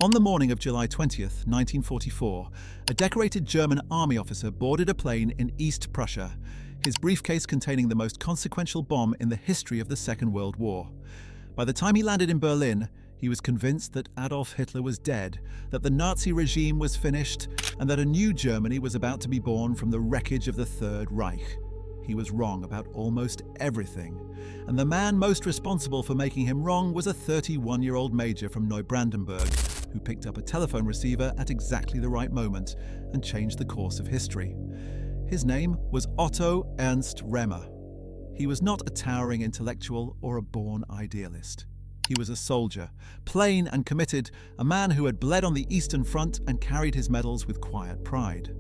On the morning of July 20th, 1944, a decorated German army officer boarded a plane in East Prussia, his briefcase containing the most consequential bomb in the history of the Second World War. By the time he landed in Berlin, he was convinced that Adolf Hitler was dead, that the Nazi regime was finished, and that a new Germany was about to be born from the wreckage of the Third Reich. He was wrong about almost everything, and the man most responsible for making him wrong was a 31-year-old major from Neubrandenburg, who picked up a telephone receiver at exactly the right moment and changed the course of history. His name was Otto Ernst Remer. He was not a towering intellectual or a born idealist. He was a soldier, plain and committed, a man who had bled on the Eastern Front and carried his medals with quiet pride.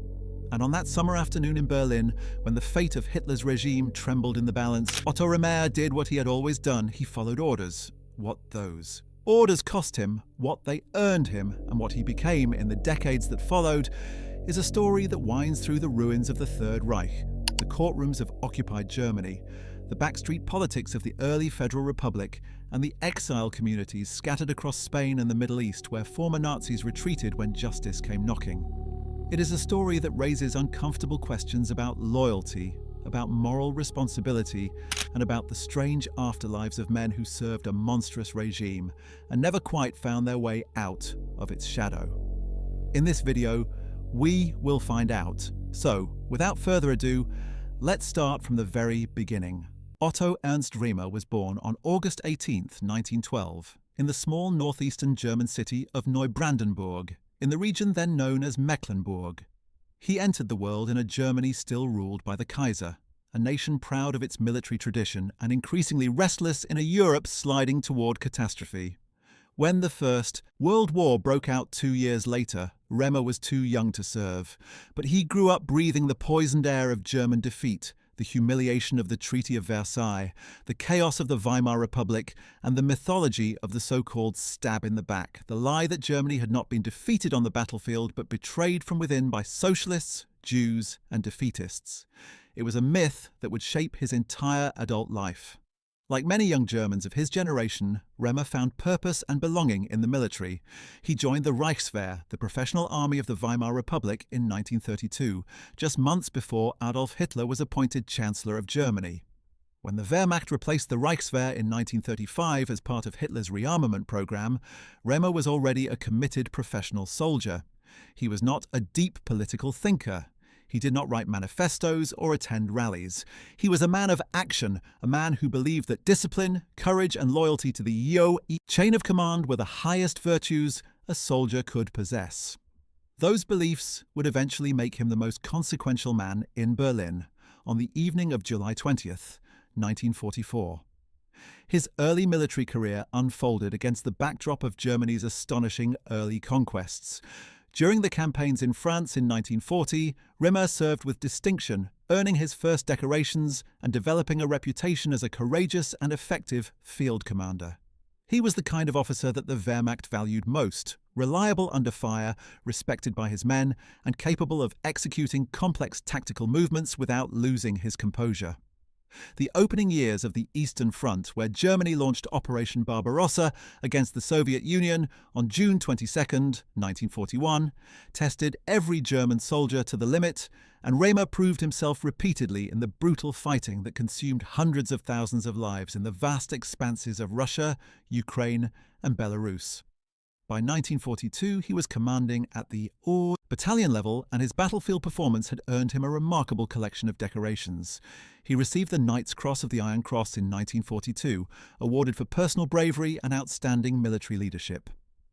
And on that summer afternoon in Berlin, when the fate of Hitler's regime trembled in the balance, Otto Remer did what he had always done. He followed orders. What those? Orders cost him. What they earned him, and what he became in the decades that followed, is a story that winds through the ruins of the Third Reich, the courtrooms of occupied Germany, the backstreet politics of the early Federal Republic, and the exile communities scattered across Spain and the Middle East where former Nazis retreated when justice came knocking. It is a story that raises uncomfortable questions about loyalty, about moral responsibility, and about the strange afterlives of men who served a monstrous regime and never quite found their way out of its shadow. In this video, we will find out. So, without further ado, let's start from the very beginning. Otto Ernst Remer was born on August 18, 1912, in the small northeastern German city of Neubrandenburg, in the region then known as Mecklenburg. He entered the world in a Germany still ruled by the Kaiser, a nation proud of its military tradition and increasingly restless in a Europe sliding toward catastrophe. When the First World War broke out 2 years later, Remer was too young to serve, but he grew up breathing the poisoned air of German defeat, the humiliation of the Treaty of Versailles, the chaos of the Weimar Republic, and the mythology of the so-called stab in the back, the lie that Germany had not been defeated on the battlefield but betrayed from within by socialists, Jews, and defeatists. It was a myth that would shape his entire adult life. Like many young Germans of his generation, Remer found purpose and belonging in the military. He joined the Reichswehr, the professional army of the Weimar Republic, in 1932, just months before Adolf Hitler was appointed Chancellor of Germany. When the Wehrmacht replaced the Reichswehr in 1935 as part of Hitler's rearmament program, Remer was already a committed professional soldier. He was not a deep political thinker. He did not write manifestos or attend rallies. He was a man of action, a man who believed that discipline, courage, and loyalty to the chain of command were the highest virtues a soldier could possess. Those beliefs would eventually make him the most consequential man in Berlin on the evening of July 20th, 1944. His early military career unfolded against the backdrop of Germany's astonishing early conquests. During the campaigns in France in 1940, Remer served with distinction, earning his first decorations and developing a reputation as a courageous and effective field commander. He was the kind of officer that the Wehrmacht valued most, reliable under fire, respected by his men, and capable of executing complex tactical movements without losing his composure. The opening years of the Eastern Front, where Germany launched Operation Barbarossa against the Soviet Union on June 22, 1941, tested every German soldier to the limit, and Remer proved himself repeatedly in the brutal fighting that consumed hundreds of thousands of lives in the vast expanses of Russia, Ukraine, and Belarus. By 1942, he was commanding at the battalion level, and his battlefield performance had earned him a remarkable collection of decorations. He received the Knight's Cross of the Iron Cross in 1942, awarded for personal bravery and outstanding military leadership.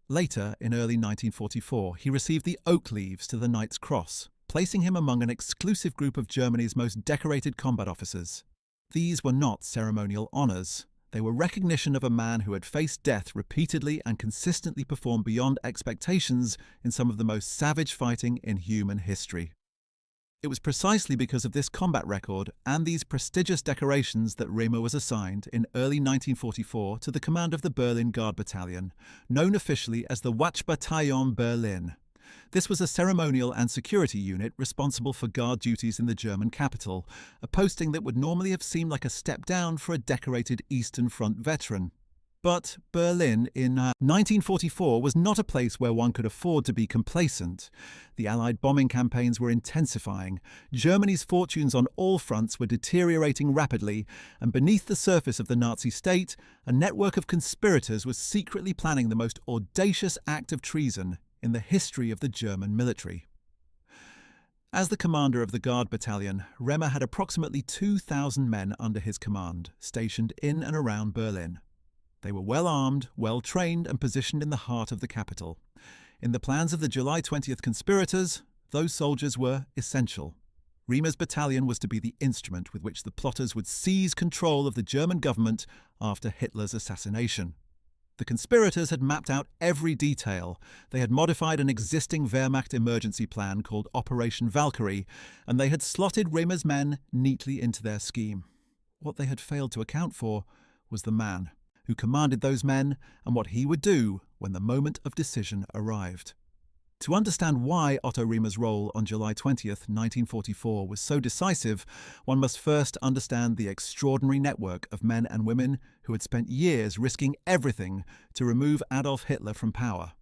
Later, in early 1944, he received the Oak Leaves to the Knight's Cross, placing him among an exclusive group of Germany's most decorated combat officers. These were not ceremonial honours. They were recognition of a man who had faced death repeatedly and consistently performed beyond expectations in some of the most savage fighting in human history. It was precisely because of this combat record and these prestigious decorations that Remer was assigned in early 1944 to the command of the Berlin Guard Battalion, known officially as the Wachtbataillon Berlin. This was a ceremonial and security unit responsible for guard duties in the German capital, a posting that would normally have seemed like a step down for a decorated Eastern Front veteran. But Berlin in 1944 was not a place where one could afford to be complacent. The Allied bombing campaigns were intensifying, Germany's fortunes on all fronts were deteriorating rapidly, and beneath the surface of the Nazi state, a network of conspirators was secretly planning the most audacious act of treason in the history of the German military. As the commander of the Guard Battalion, Remer had approximately 2,000 men under his command, stationed in and around Berlin. They were well armed, well trained, and positioned in the heart of the capital. In the plans of the July 20th conspirators, those soldiers were essential. Remer's battalion was to be the instrument with which the plotters would seize control of the German government after Hitler's assassination. The conspirators had mapped out every detail. They had modified an existing Wehrmacht emergency plan called Operation Valkyrie, and they had slotted Remer's men neatly into their scheme. What they had failed to account for was the man who commanded those men and what he would do when the moment of decision arrived. To understand why Otto Remer's role on July 20th, 1944 was so decisive, one must first understand the extraordinary network of men and women who had spent years risking everything to remove Adolf Hitler from power.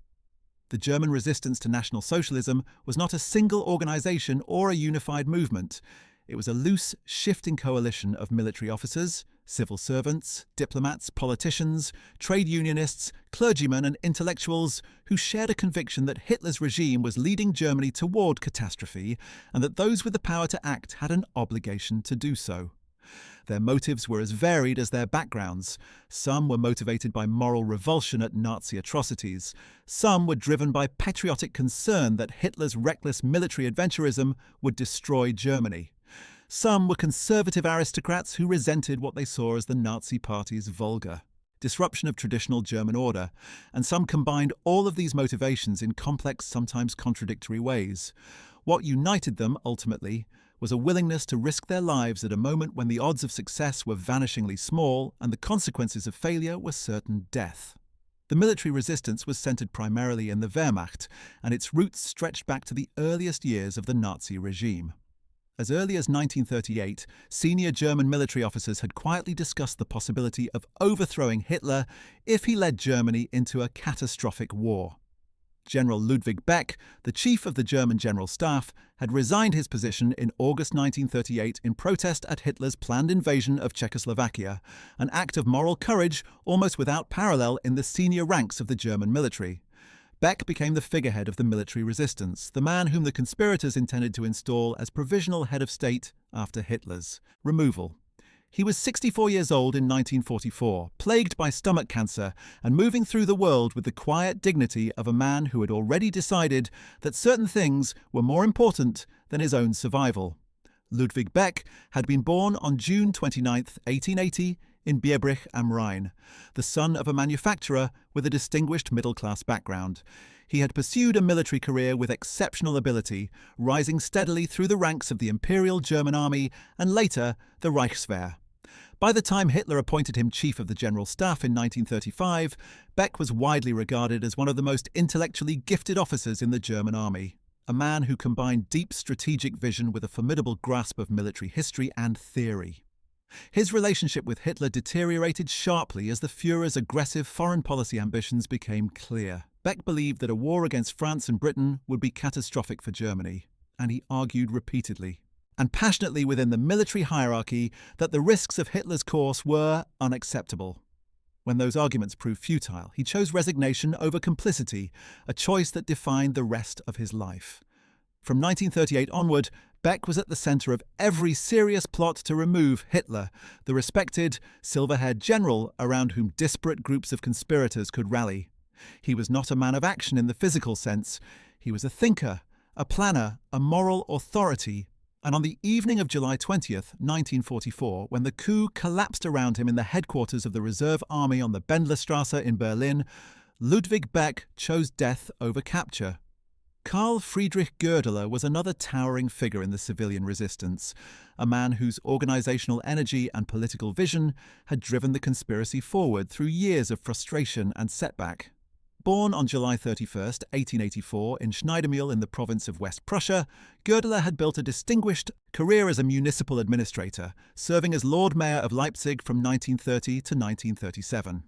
The German resistance to National Socialism was not a single organization or a unified movement. It was a loose, shifting coalition of military officers, civil servants, diplomats, politicians, trade unionists, clergymen and intellectuals who shared a conviction that Hitler's regime was leading Germany toward catastrophe and that those with the power to act had an obligation to do so. Their motives were as varied as their backgrounds. Some were motivated by moral revulsion at Nazi atrocities. Some were driven by patriotic concern that Hitler's reckless military adventurism would destroy Germany. Some were conservative aristocrats who resented what they saw as the Nazi Party's vulgar disruption of traditional German order, and some combined all of these motivations in complex, sometimes contradictory ways. What united them, ultimately, was a willingness to risk their lives at a moment when the odds of success were vanishingly small and the consequences of failure were certain death. The military resistance was centered primarily in the Wehrmacht, and its roots stretched back to the earliest years of the Nazi regime. As early as 1938, senior German military officers had quietly discussed the possibility of overthrowing Hitler if he led Germany into a catastrophic war. General Ludwig Beck, the chief of the German General Staff, had resigned his position in August 1938 in protest at Hitler's planned invasion of Czechoslovakia, an act of moral courage almost without parallel in the senior ranks of the German military. Beck became the figurehead of the military resistance, the man whom the conspirators intended to install as provisional head of state after Hitler's removal. He was 64 years old in 1944, plagued by stomach cancer, and moving through the world with the quiet dignity of a man who had already decided that certain things were more important than his own survival. Ludwig Beck had been born on June 29, 1880, in Biebrich am Rhein, the son of a manufacturer with a distinguished middle-class background. He had pursued a military career with exceptional ability, rising steadily through the ranks of the Imperial German Army and later the Reichswehr. By the time Hitler appointed him Chief of the General Staff in 1935, Beck was widely regarded as one of the most intellectually gifted officers in the German Army, a man who combined deep strategic vision with a formidable grasp of military history and theory. His relationship with Hitler deteriorated sharply as the Führer's aggressive foreign policy ambitions became clear. Beck believed that a war against France and Britain would be catastrophic for Germany, and he argued repeatedly and passionately within the military hierarchy that the risks of Hitler's course were unacceptable. When those arguments proved futile, he chose resignation over complicity, a choice that defined the rest of his life. From 1938 onward, Beck was at the centre of every serious plot to remove Hitler, the respected, silver-haired general around whom disparate groups of conspirators could rally. He was not a man of action in the physical sense. He was a thinker, a planner, a moral authority. And on the evening of July 20th, 1944, when the coup collapsed around him in the headquarters of the Reserve Army on the Bendlerstrasse in Berlin, Ludwig Beck chose death over capture. Carl Friedrich Goerdeler was another towering figure in the civilian resistance, a man whose organizational energy and political vision had driven the conspiracy forward through years of frustration and setback. Born on July 31, 1884, in Schneidemühl in the province of West Prussia, Goerdeler had built a distinguished career as a municipal administrator, serving as Lord Mayor of Leipzig from 1930 to 1937.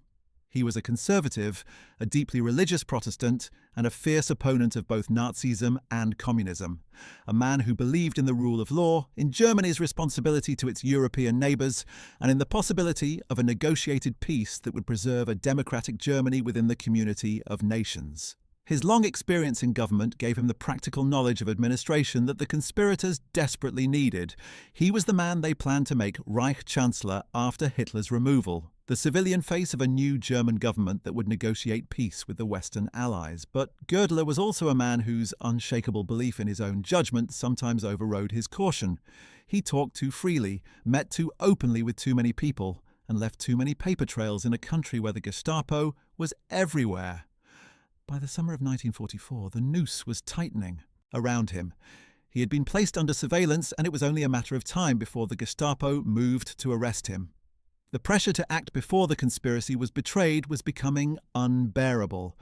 He was a conservative, a deeply religious Protestant, and a fierce opponent of both Nazism and communism. A man who believed in the rule of law, in Germany's responsibility to its European neighbours, and in the possibility of a negotiated peace that would preserve a democratic Germany within the community of nations. His long experience in government gave him the practical knowledge of administration that the conspirators desperately needed. He was the man they planned to make Reich Chancellor after Hitler's removal, the civilian face of a new German government that would negotiate peace with the Western Allies. But Goerdeler was also a man whose unshakable belief in his own judgment sometimes overrode his caution. He talked too freely, met too openly with too many people, and left too many paper trails in a country where the Gestapo was everywhere. By the summer of 1944, the noose was tightening around him. He had been placed under surveillance, and it was only a matter of time before the Gestapo moved to arrest him. The pressure to act before the conspiracy was betrayed was becoming unbearable.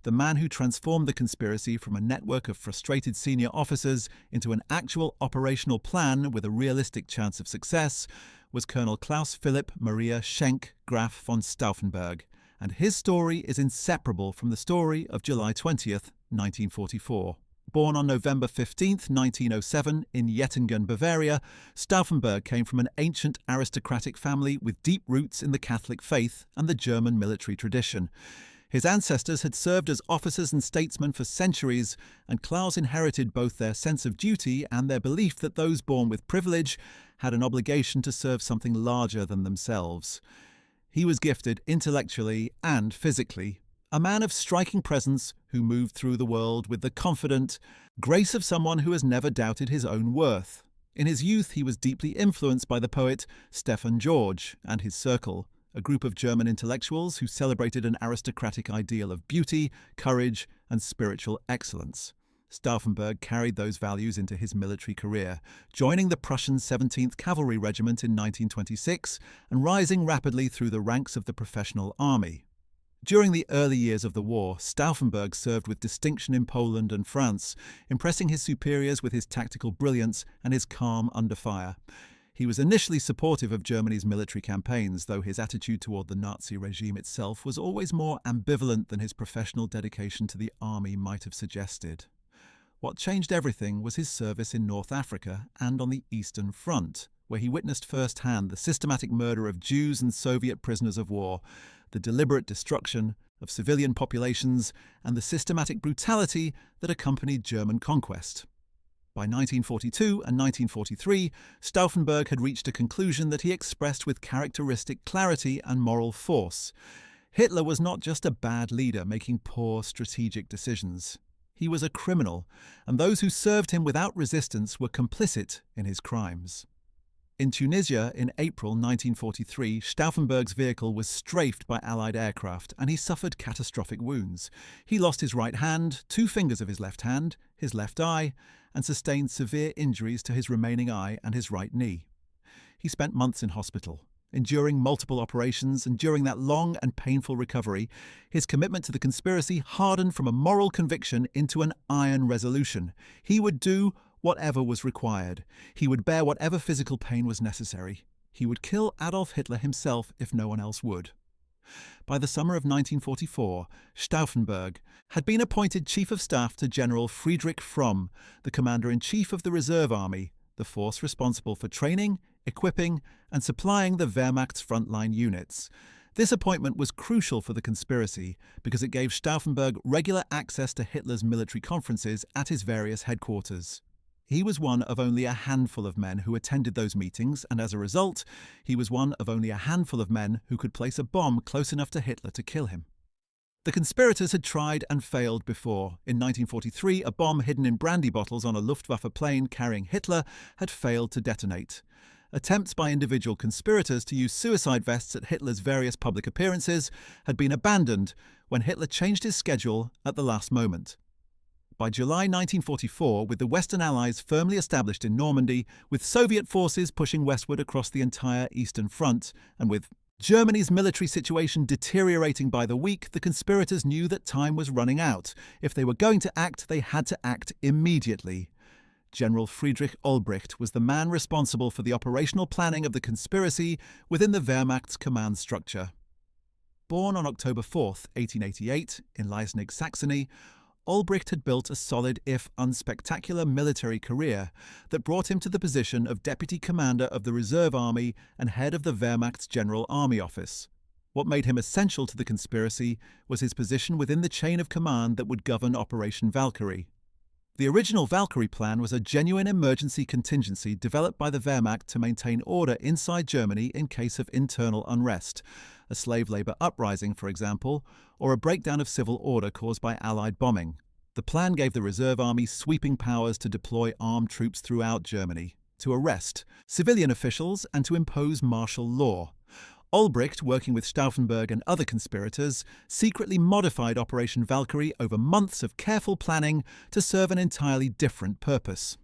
The man who transformed the conspiracy from a network of frustrated senior officers into an actual operational plan with a realistic chance of success was Colonel Klaus Philipp Maria Schenk, Graf von Stauffenberg, and his story is inseparable from the story of July 20th, 1944. Born on November 15th, 1907 in Jettingen, Bavaria, Stauffenberg came from an ancient aristocratic family with deep roots in the Catholic faith and the German military tradition. His ancestors had served as officers and statesmen for centuries, and Klaus inherited both their sense of duty and their belief that those born with privilege had an obligation to serve something larger than themselves. He was gifted intellectually and physically, a man of striking presence who moved through the world with the confident grace of someone who has never doubted his own worth. In his youth, he was deeply influenced by the poet Stefan George and his circle, a group of German intellectuals who celebrated an aristocratic ideal of beauty, courage, and spiritual excellence. Stauffenberg carried those values into his military career, joining the Prussian 17th Cavalry Regiment in 1926 and rising rapidly through the ranks of the professional army. During the early years of the war, Stauffenberg served with distinction in Poland and France, impressing his superiors with his tactical brilliance and his calm under fire. He was initially supportive of Germany's military campaigns, though his attitude toward the Nazi regime itself was always more ambivalent than his professional dedication to the army might have suggested. What changed everything was his service in North Africa and on the Eastern Front, where he witnessed firsthand the systematic murder of Jews and Soviet prisoners of war, the deliberate destruction of civilian populations, and the systematic brutality that accompanied German conquest. By 1942 and 1943, Stauffenberg had reached a conclusion that he expressed with characteristic clarity and moral force. Hitler was not just a bad leader making poor strategic decisions. He was a criminal, and those who served him without resistance were complicit in his crimes. In Tunisia in April 1943, Stauffenberg's vehicle was strafed by Allied aircraft, and he suffered catastrophic wounds. He lost his right hand, 2 fingers of his left hand, his left eye, and sustained severe injuries to his remaining eye and his right knee. He spent months in hospital, enduring multiple operations, and during that long and painful recovery, his commitment to the conspiracy hardened from a moral conviction into an iron resolution. He would do whatever was required. He would bear whatever physical pain was necessary. He would kill Adolf Hitler himself if no one else would. By the summer of 1944, Stauffenberg had been appointed Chief of Staff to General Friedrich Fromm, the Commander-in-Chief of the Reserve Army, the force responsible for training, equipping, and supplying the Wehrmacht's frontline units. This appointment was crucial for the conspiracy because it gave Stauffenberg regular access to Hitler's military conferences at his various headquarters. He was one of only a handful of men who attended those meetings, and as a result, he was one of only a handful of men who could place a bomb close enough to Hitler to kill him. The conspirators had tried and failed before. In 1943, a bomb hidden in brandy bottles on a Luftwaffe plane carrying Hitler had failed to detonate. Attempts by individual conspirators to use suicide vests at Hitler's various public appearances had been abandoned when Hitler changed his schedule at the last moment. By July 1944, with the Western Allies firmly established in Normandy, with Soviet forces pushing westward across the entire Eastern Front, and with Germany's military situation deteriorating by the week, the conspirators knew that time was running out. If they were going to act, they had to act immediately. General Friedrich Olbricht was the man responsible for the operational planning of the conspiracy within the Wehrmacht's command structure. Born on October 4th, 1888, in Leisnig, Saxony, Albrecht had built a solid, if unspectacular, military career that brought him to the position of deputy commander of the Reserve Army and head of the Wehrmacht's General Army Office. What made him essential to the conspiracy was his position within the chain of command that would govern Operation Valkyrie. The original Valkyrie plan was a genuine emergency contingency developed by the Wehrmacht to maintain order inside Germany in case of internal unrest, a slave labor uprising, for example, or a breakdown of civil order caused by Allied bombing. The plan gave the Reserve Army sweeping powers to deploy armed troops throughout Germany, to arrest civilian officials and to impose martial law. Albrecht, working with Stauffenberg and other conspirators, secretly modified Operation Valkyrie over months of careful planning to serve an entirely different purpose.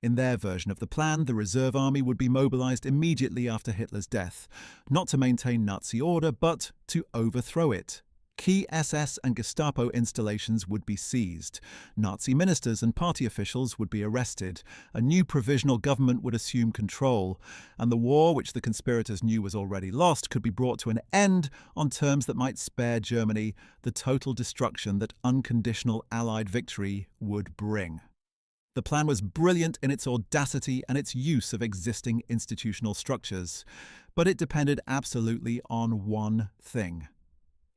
In their version of the plan, the Reserve Army would be mobilized immediately after Hitler's death, not to maintain Nazi order, but to overthrow it. Key SS and Gestapo installations would be seized. Nazi ministers and party officials would be arrested. A new provisional government would assume control. And the war, which the conspirators knew was already lost, could be brought to an end on terms that might spare Germany the total destruction that unconditional Allied victory would bring. The plan was brilliant in its audacity and its use of existing institutional structures. But it depended absolutely on one thing.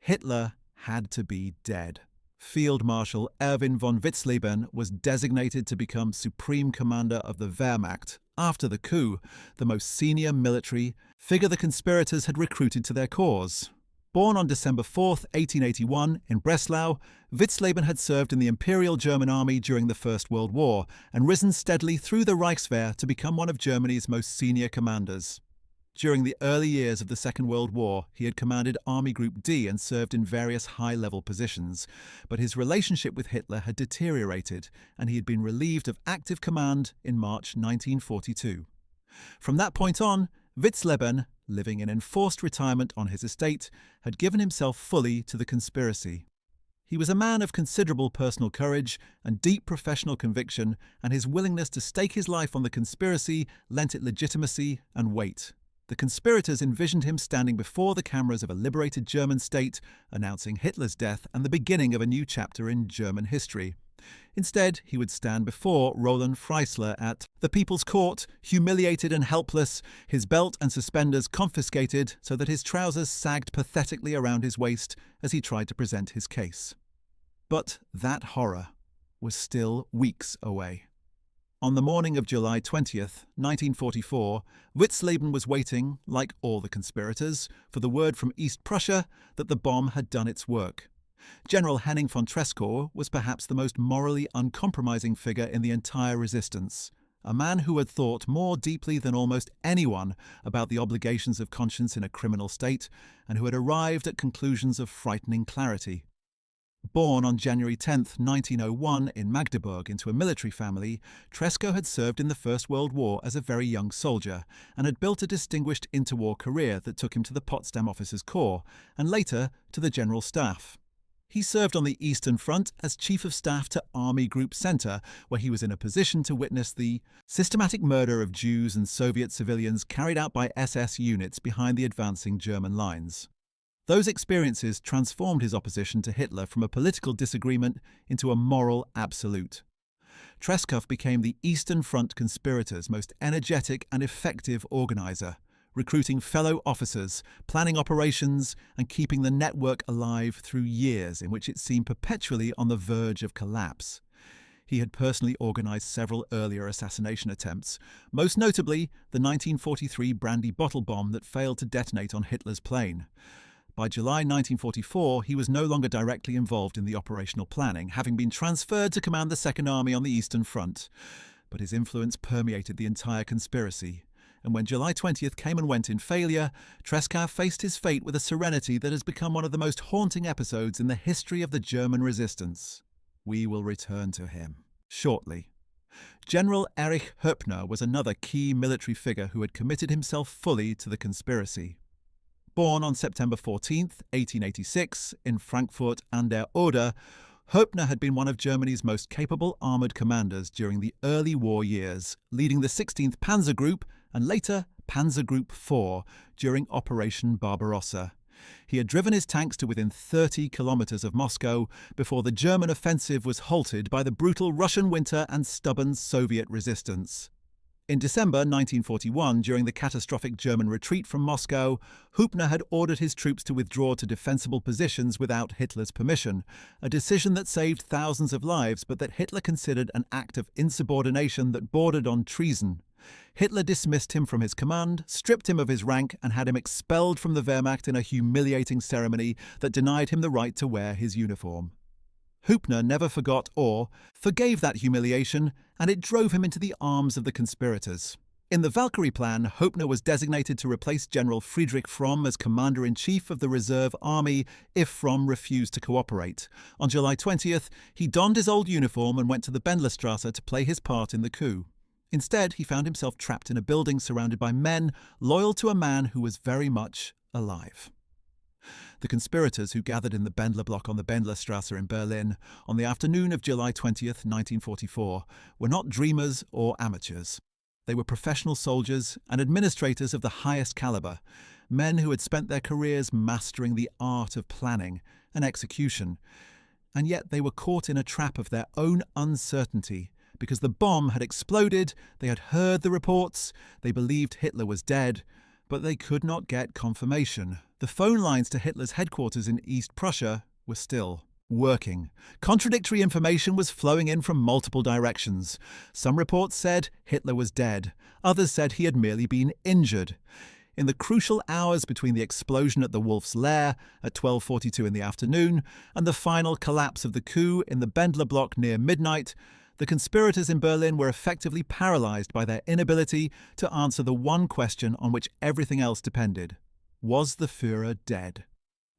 Hitler had to be dead. Field Marshal Erwin von Witzleben was designated to become Supreme Commander of the Wehrmacht after the coup, the most senior military figure the conspirators had recruited to their cause. Born on December 4, 1881, in Breslau, Witzleben had served in the Imperial German Army during the First World War and risen steadily through the Reichswehr to become one of Germany's most senior commanders. During the early years of the Second World War, he had commanded Army Group D and served in various high-level positions, but his relationship with Hitler had deteriorated, and he had been relieved of active command in March 1942. From that point on, Witzleben, living in enforced retirement on his estate, had given himself fully to the conspiracy. He was a man of considerable personal courage and deep professional conviction, and his willingness to stake his life on the conspiracy lent it legitimacy and weight. The conspirators envisioned him standing before the cameras of a liberated German state, announcing Hitler's death and the beginning of a new chapter in German history. Instead, he would stand before Roland Freisler at the People's Court, humiliated and helpless, his belt and suspenders confiscated so that his trousers sagged pathetically around his waist as he tried to present his case. But that horror was still weeks away. On the morning of July 20th, 1944, Witzleben was waiting, like all the conspirators, for the word from East Prussia that the bomb had done its work. General Henning von Tresckow was perhaps the most morally uncompromising figure in the entire resistance, a man who had thought more deeply than almost anyone about the obligations of conscience in a criminal state, and who had arrived at conclusions of frightening clarity. Born on January 10, 1901, in Magdeburg into a military family, Tresckow had served in the First World War as a very young soldier and had built a distinguished interwar career that took him to the Potsdam Officers' Corps and later to the General Staff. He served on the Eastern Front as Chief of Staff to Army Group Center, where he was in a position to witness the systematic murder of Jews and Soviet civilians carried out by SS units behind the advancing German lines. Those experiences transformed his opposition to Hitler from a political disagreement into a moral absolute. Tresckow became the Eastern Front conspirators' most energetic and effective organizer, recruiting fellow officers, planning operations, and keeping the network alive through years in which it seemed perpetually on the verge of collapse. He had personally organized several earlier assassination attempts, most notably the 1943 brandy bottle bomb that failed to detonate on Hitler's plane. By July 1944, he was no longer directly involved in the operational planning, having been transferred to command the Second Army on the Eastern Front. But his influence permeated the entire conspiracy, and when July 20th came and went in failure, Tresckow faced his fate with a serenity that has become one of the most haunting episodes in the history of the German resistance. We will return to him shortly. General Erich Höppner was another key military figure who had committed himself fully to the conspiracy. Born on September 14, 1886, in Frankfurt an der Oder, Höppner had been one of Germany's most capable armoured commanders during the early war years, leading the 16th Panzer Group and later Panzer Group 4 during Operation Barbarossa. He had driven his tanks to within 30 kilometers of Moscow before the German offensive was halted by the brutal Russian winter and stubborn Soviet resistance. In December 1941, during the catastrophic German retreat from Moscow, Hübner had ordered his troops to withdraw to defensible positions without Hitler's permission, a decision that saved thousands of lives but that Hitler considered an act of insubordination that bordered on treason. Hitler dismissed him from his command, stripped him of his rank, and had him expelled from the Wehrmacht in a humiliating ceremony that denied him the right to wear his uniform. Hübner never forgot or forgave that humiliation, and it drove him into the arms of the conspirators. In the Valkyrie plan, Hübner was designated to replace General Friedrich Fromm as Commander-in-Chief of the Reserve Army if Fromm refused to cooperate. On July 20th, he donned his old uniform and went to the Bendlerstrasse to play his part in the coup. Instead, he found himself trapped in a building surrounded by men loyal to a man who was very much alive. The conspirators who gathered in the Bendler block on the Bendlerstrasse in Berlin on the afternoon of July 20th, 1944, were not dreamers or amateurs. They were professional soldiers and administrators of the highest caliber, men who had spent their careers mastering the art of planning and execution. And yet they were caught in a trap of their own uncertainty. Because the bomb had exploded, they had heard the reports, they believed Hitler was dead, but they could not get confirmation. The phone lines to Hitler's headquarters in East Prussia were still working. Contradictory information was flowing in from multiple directions. Some reports said Hitler was dead. Others said he had merely been injured. In the crucial hours between the explosion at the Wolf's Lair at 12:42 in the afternoon and the final collapse of the coup in the Bendler block near midnight, the conspirators in Berlin were effectively paralyzed by their inability to answer the one question on which everything else depended. Was the Führer dead?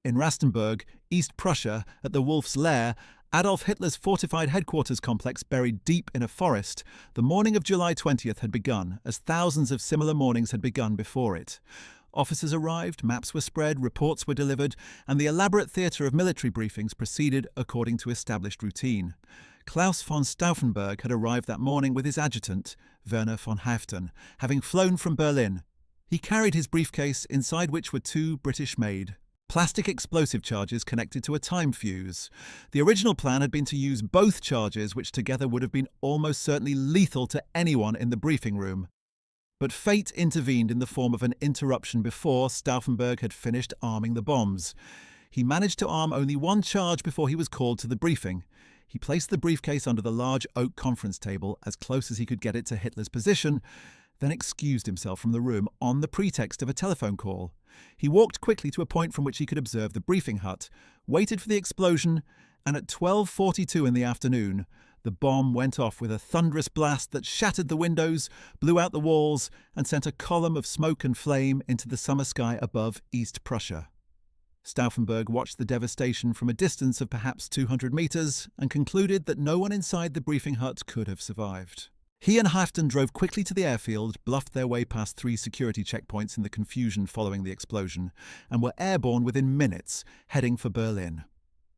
In Rastenburg, East Prussia, at the Wolf's Lair, Adolf Hitler's fortified headquarters complex buried deep in a forest, the morning of July 20th had begun, as thousands of similar mornings had begun before it. Officers arrived, maps were spread, reports were delivered, and the elaborate theatre of military briefings proceeded according to established routine. Klaus von Stauffenberg had arrived that morning with his adjutant, Werner von Haeften, having flown from Berlin. He carried his briefcase, inside which were 2 British-made plastic explosive charges connected to a time fuse. The original plan had been to use both charges, which together would have been almost certainly lethal to anyone in the briefing room. But fate intervened in the form of an interruption before Stauffenberg had finished arming the bombs. He managed to arm only one charge before he was called to the briefing. He placed the briefcase under the large oak conference table as close as he could get it to Hitler's position, then excused himself from the room on the pretext of a telephone call. He walked quickly to a point from which he could observe the briefing hut, waited for the explosion, and at 12:42 in the afternoon, the bomb went off with a thunderous blast that shattered the windows, blew out the walls, and sent a column of smoke and flame into the summer sky above East Prussia. Stauffenberg watched the devastation from a distance of perhaps 200 meters and concluded that no one inside the briefing hut could have survived. He and Haeften drove quickly to the airfield, bluffed their way past 3 security checkpoints in the confusion following the explosion, and were airborne within minutes, heading for Berlin.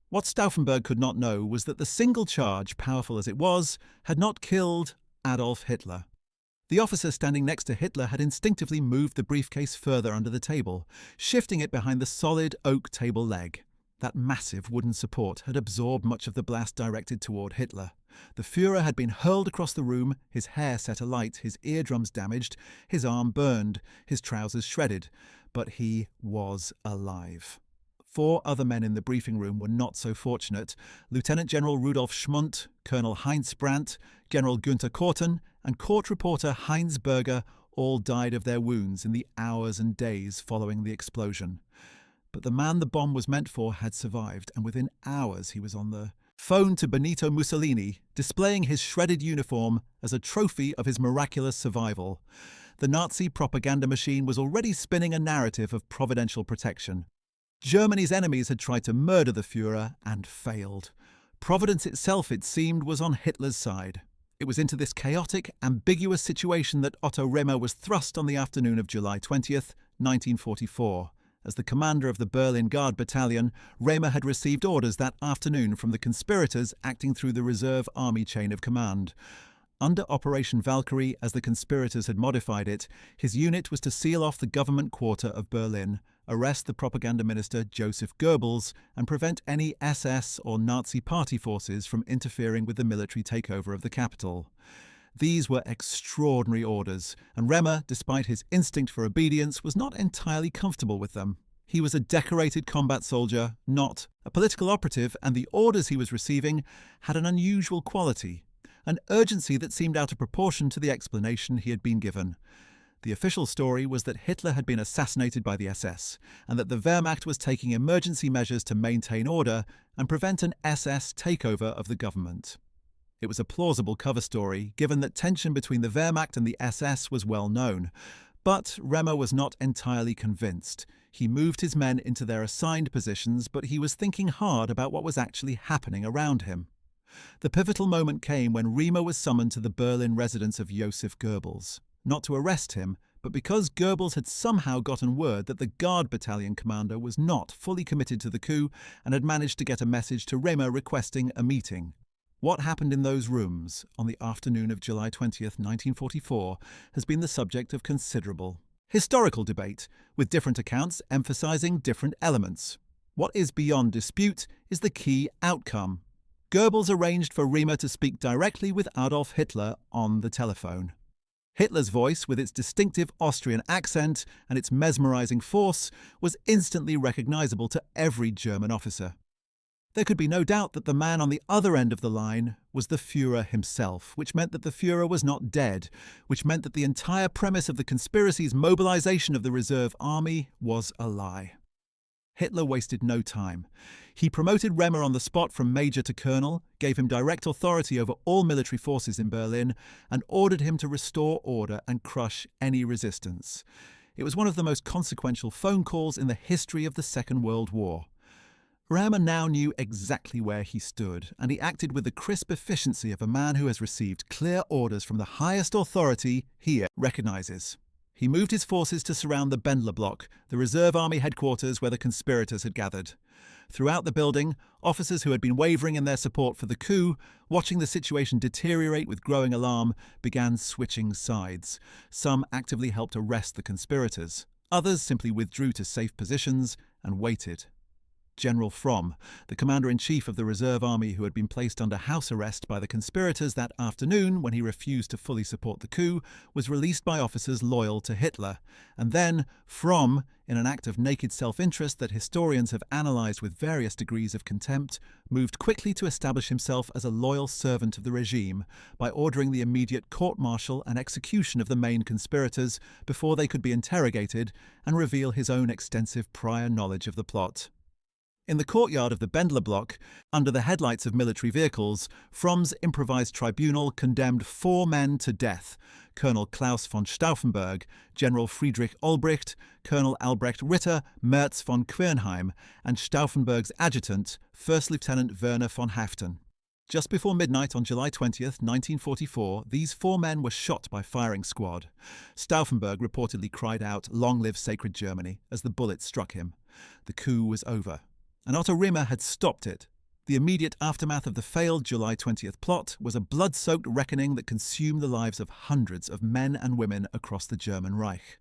What Stauffenberg could not know was that the single charge, powerful as it was, had not killed Adolf Hitler. The officer standing next to Hitler had instinctively moved the briefcase further under the table, shifting it behind the solid oak table leg. That massive wooden support had absorbed much of the blast directed toward Hitler. The Führer had been hurled across the room, his hair set alight, his eardrums damaged, his arm burned, his trousers shredded. But he was alive. 4 other men in the briefing room were not so fortunate. Lieutenant General Rudolf Schmundt, Colonel Heinz Brandt, General Günther Korten, and court reporter Heinz Berger all died of their wounds in the hours and days following the explosion. But the man the bomb was meant for had survived, and within hours he was on the phone to Benito Mussolini, displaying his shredded uniform as a trophy of his miraculous survival. The Nazi propaganda machine was already spinning a narrative of providential protection. Germany's enemies had tried to murder the Führer and failed. Providence itself, it seemed, was on Hitler's side. It was into this chaotic, ambiguous situation that Otto Remer was thrust on the afternoon of July 20th, 1944. As the commander of the Berlin Guard Battalion, Remer had received orders that afternoon from the conspirators acting through the Reserve Army chain of command. Under Operation Valkyrie, as the conspirators had modified it, his unit was to seal off the government quarter of Berlin, arrest the propaganda minister Joseph Goebbels, and prevent any SS or Nazi party forces from interfering with the military takeover of the capital. These were extraordinary orders, and Remer, despite his instinct for obedience, was not entirely comfortable with them. He was a decorated combat soldier, not a political operative, and the orders he was receiving had an unusual quality, an urgency that seemed out of proportion to the explanation he had been given. The official story was that Hitler had been assassinated by the SS, and that the Wehrmacht was taking emergency measures to maintain order and prevent an SS takeover of the government. It was a plausible cover story, given that tension between the Wehrmacht and the SS was well known. But Remer was not entirely convinced. He moved his men into their assigned positions, but he was thinking hard about what was actually happening around him. The pivotal moment came when Remer was summoned to the Berlin residence of Joseph Goebbels. Not to arrest him, but because Goebbels had somehow gotten word that the Guard battalion commander was not fully committed to the coup and had managed to get a message to Remer requesting a meeting. What happened in those rooms on the afternoon of July 20th, 1944, has been the subject of considerable historical debate, with different accounts emphasizing different elements. What is beyond dispute is the key outcome. Goebbels arranged for Remer to speak directly with Adolf Hitler on the telephone. Hitler's voice, with its distinctive Austrian accent and its mesmerizing force, was instantly recognizable to every German officer. There could be no doubt that the man on the other end of the line was the Führer himself, which meant that the Führer was not dead, which meant that the entire premise of the conspiracy's mobilization of the reserve army was a lie. Hitler wasted no time. He promoted Remer on the spot from major to colonel, gave him direct authority over all military forces in Berlin, and ordered him to restore order and crush any resistance. It was one of the most consequential phone calls in the history of the Second World War. Remer now knew exactly where he stood, and he acted with the crisp efficiency of a man who has received clear orders from the highest authority he recognizes. He moved his forces to surround the Bendler Block, the reserve army headquarters where the conspirators had gathered. Throughout the building, officers who had been wavering in their support for the coup, watching the situation deteriorate with growing alarm, began switching sides. Some actively helped arrest the conspirators. Others simply withdrew to safe positions and waited. General Fromm, the commander-in-chief of the reserve army who had been placed under house arrest by the conspirators that afternoon when he refused to fully support the coup, was released by officers loyal to Hitler. And then Fromm, in an act of naked self-interest that historians have analysed with various degrees of contempt, moved quickly to establish himself as a loyal servant of the regime by ordering the immediate court-martial and execution of the main conspirators before they could be interrogated, and reveal his own extensive prior knowledge of the plot. In the courtyard of the Bendler Block, under the headlights of military vehicles, Fromm's improvised tribunal condemned 4 men to death: Colonel Klaus von Stauffenberg, General Friedrich Olbricht, Colonel Albrecht Ritter, Merz von Quernheim, and Stauffenberg's adjutant, First Lieutenant Werner von Haften. Just before midnight on July 20th, 1944, these 4 men were shot by firing squad. Stauffenberg reportedly cried out, "Long live sacred Germany," as the bullet struck him. The coup was over, and Otto Remer had stopped it. The immediate aftermath of the failed July 20th plot was a blood-soaked reckoning that consumed the lives of hundreds of men and women across the German Reich.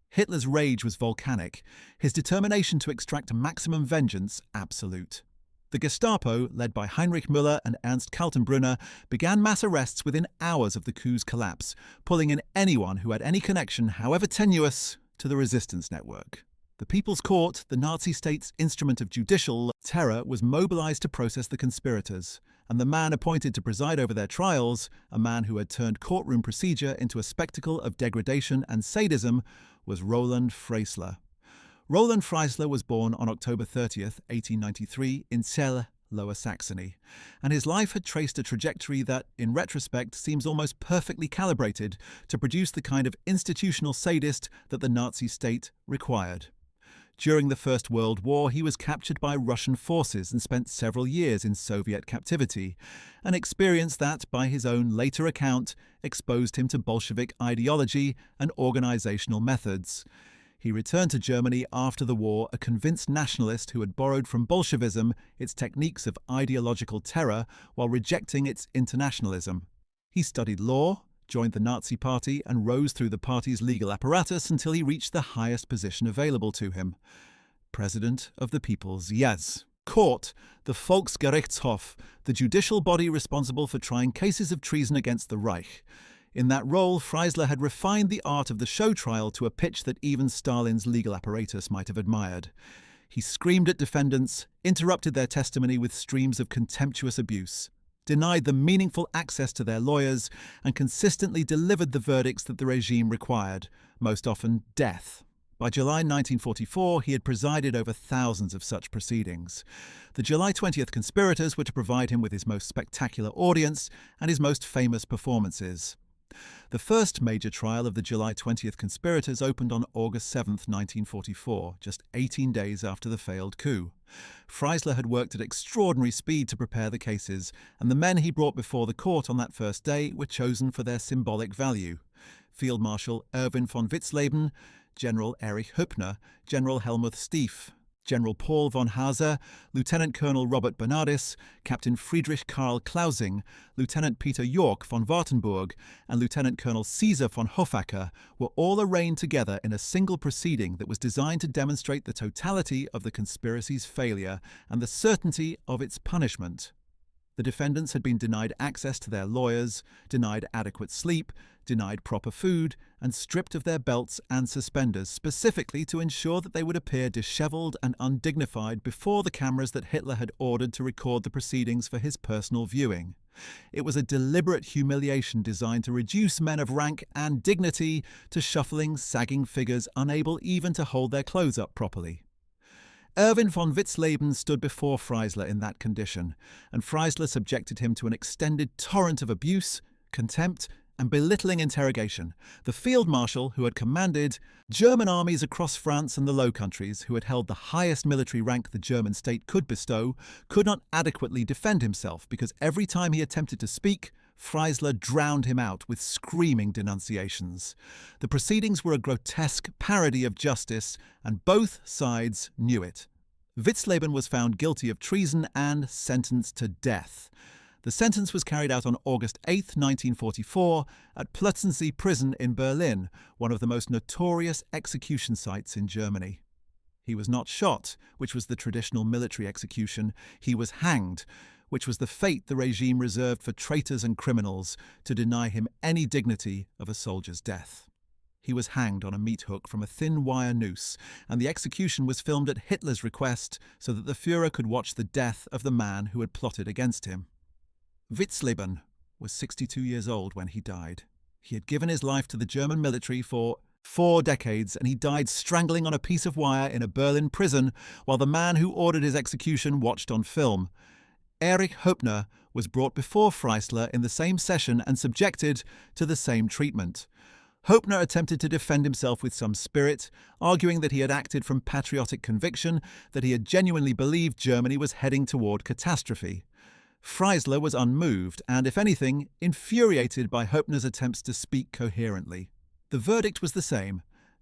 Hitler's rage was volcanic, his determination to extract maximum vengeance absolute. The Gestapo, led by Heinrich Müller and Ernst Kaltenbrunner, began mass arrests within hours of the coup's collapse, pulling in anyone who had any connection, however tenuous, to the resistance network. The People's Court, the Nazi state's instrument of judicial terror, was mobilized to process the conspirators, and the man appointed to preside over their trials, a man who had turned courtroom procedure into a spectacle of degradation and sadism, was Roland Freisler. Roland Freisler was born on October 30th, 1893, in Celle, Lower Saxony, and his life had traced a trajectory that, in retrospect, seems almost perfectly calibrated to produce the kind of institutional sadist that the Nazi state required. During the First World War, he was captured by Russian forces and spent several years in Soviet captivity, an experience that, by his own later account, exposed him to Bolshevik ideology and organizational methods. He returned to Germany after the war a convinced nationalist who had borrowed from Bolshevism its techniques of ideological terror while rejecting its internationalism. He studied law, joined the Nazi Party, and rose through the party's legal apparatus until he reached the highest position available to him. President of the People's Yes. Court, the Volksgerichtshof, the judicial body responsible for trying cases of treason against the Reich. In that role, Freisler had refined the art of the show trial to a pitch that even Stalin's legal apparatus might have admired. He screamed at defendants, interrupted their testimony with streams of contemptuous abuse, denied them meaningful access to their lawyers, and consistently delivered the verdicts that the regime required, most often death. By July 1944, he had presided over thousands of such proceedings. The July 20th conspirators were to provide him with his most spectacular audience and his most famous performances. The first major trial of the July 20th conspirators opened on August 7, 1944, just 18 days after the failed coup. Freisler had worked at extraordinary speed to prepare the cases, and the men he brought before the court on that first day were chosen for their symbolic value. Field Marshal Erwin von Witzleben, General Erich Hübner, General Helmuth Stief, General Paul von Hauser, Lieutenant Colonel Robert Bernardis, Captain Friedrich Karl Klausing, Lieutenant Peter Yorck von Wartenburg, and Lieutenant Colonel Caesar von Hofacker were all arraigned together in a single proceeding that was designed to demonstrate the totality of the conspiracy's failure and the certainty of its punishment. The defendants had been denied access to their lawyers, denied adequate sleep, denied proper food, and stripped of their belts and suspenders, specifically to ensure that they would appear disheveled and undignified before the cameras that Hitler had ordered to record the proceedings for his personal viewing. It was a deliberate humiliation designed to reduce men of rank and dignity to shuffling, sagging figures unable even to hold their clothes up properly. Erwin von Witzleben stood before Freisler in that condition, and Freisler subjected him to an extended torrent of abuse, contempt, and belittling interrogation. The field marshal, who had commanded German armies across France and the Low Countries, who had held the highest military rank the German state could bestow, could not adequately defend himself because every time he attempted to speak, Freisler drowned him out with screaming denunciations. The proceedings were a grotesque parody of justice, and both sides knew it. Witzleben was found guilty of treason and sentenced to death. The sentence was carried out on August 8, 1944, at Plötzensee Prison in Berlin, one of the most notorious execution sites in Germany. He was not shot, which was the traditional military execution. He was hanged, which was the fate the regime reserved for traitors and criminals, to deny him any dignity of a soldier's death. He was hanged on a meat hook from a thin wire noose, and the execution was filmed at Hitler's request so that the Führer could watch the death of the man who had plotted against him. Witzleben was 62 years old when he died. He had given his life to the German military for 4 decades, and he died strangling on a piece of wire in a Berlin prison while the man who ordered his execution watched on film. Erich Hübner was brought before Freisler in the same session and subjected to the same treatment. Hübner attempted to defend himself with some spirit, arguing that he had acted from patriotic conviction, that he had genuinely believed Germany was heading toward catastrophe. Freisler was unmoved and, if anything, infuriated by Hübner's attempts to speak coherently. The verdict was the same: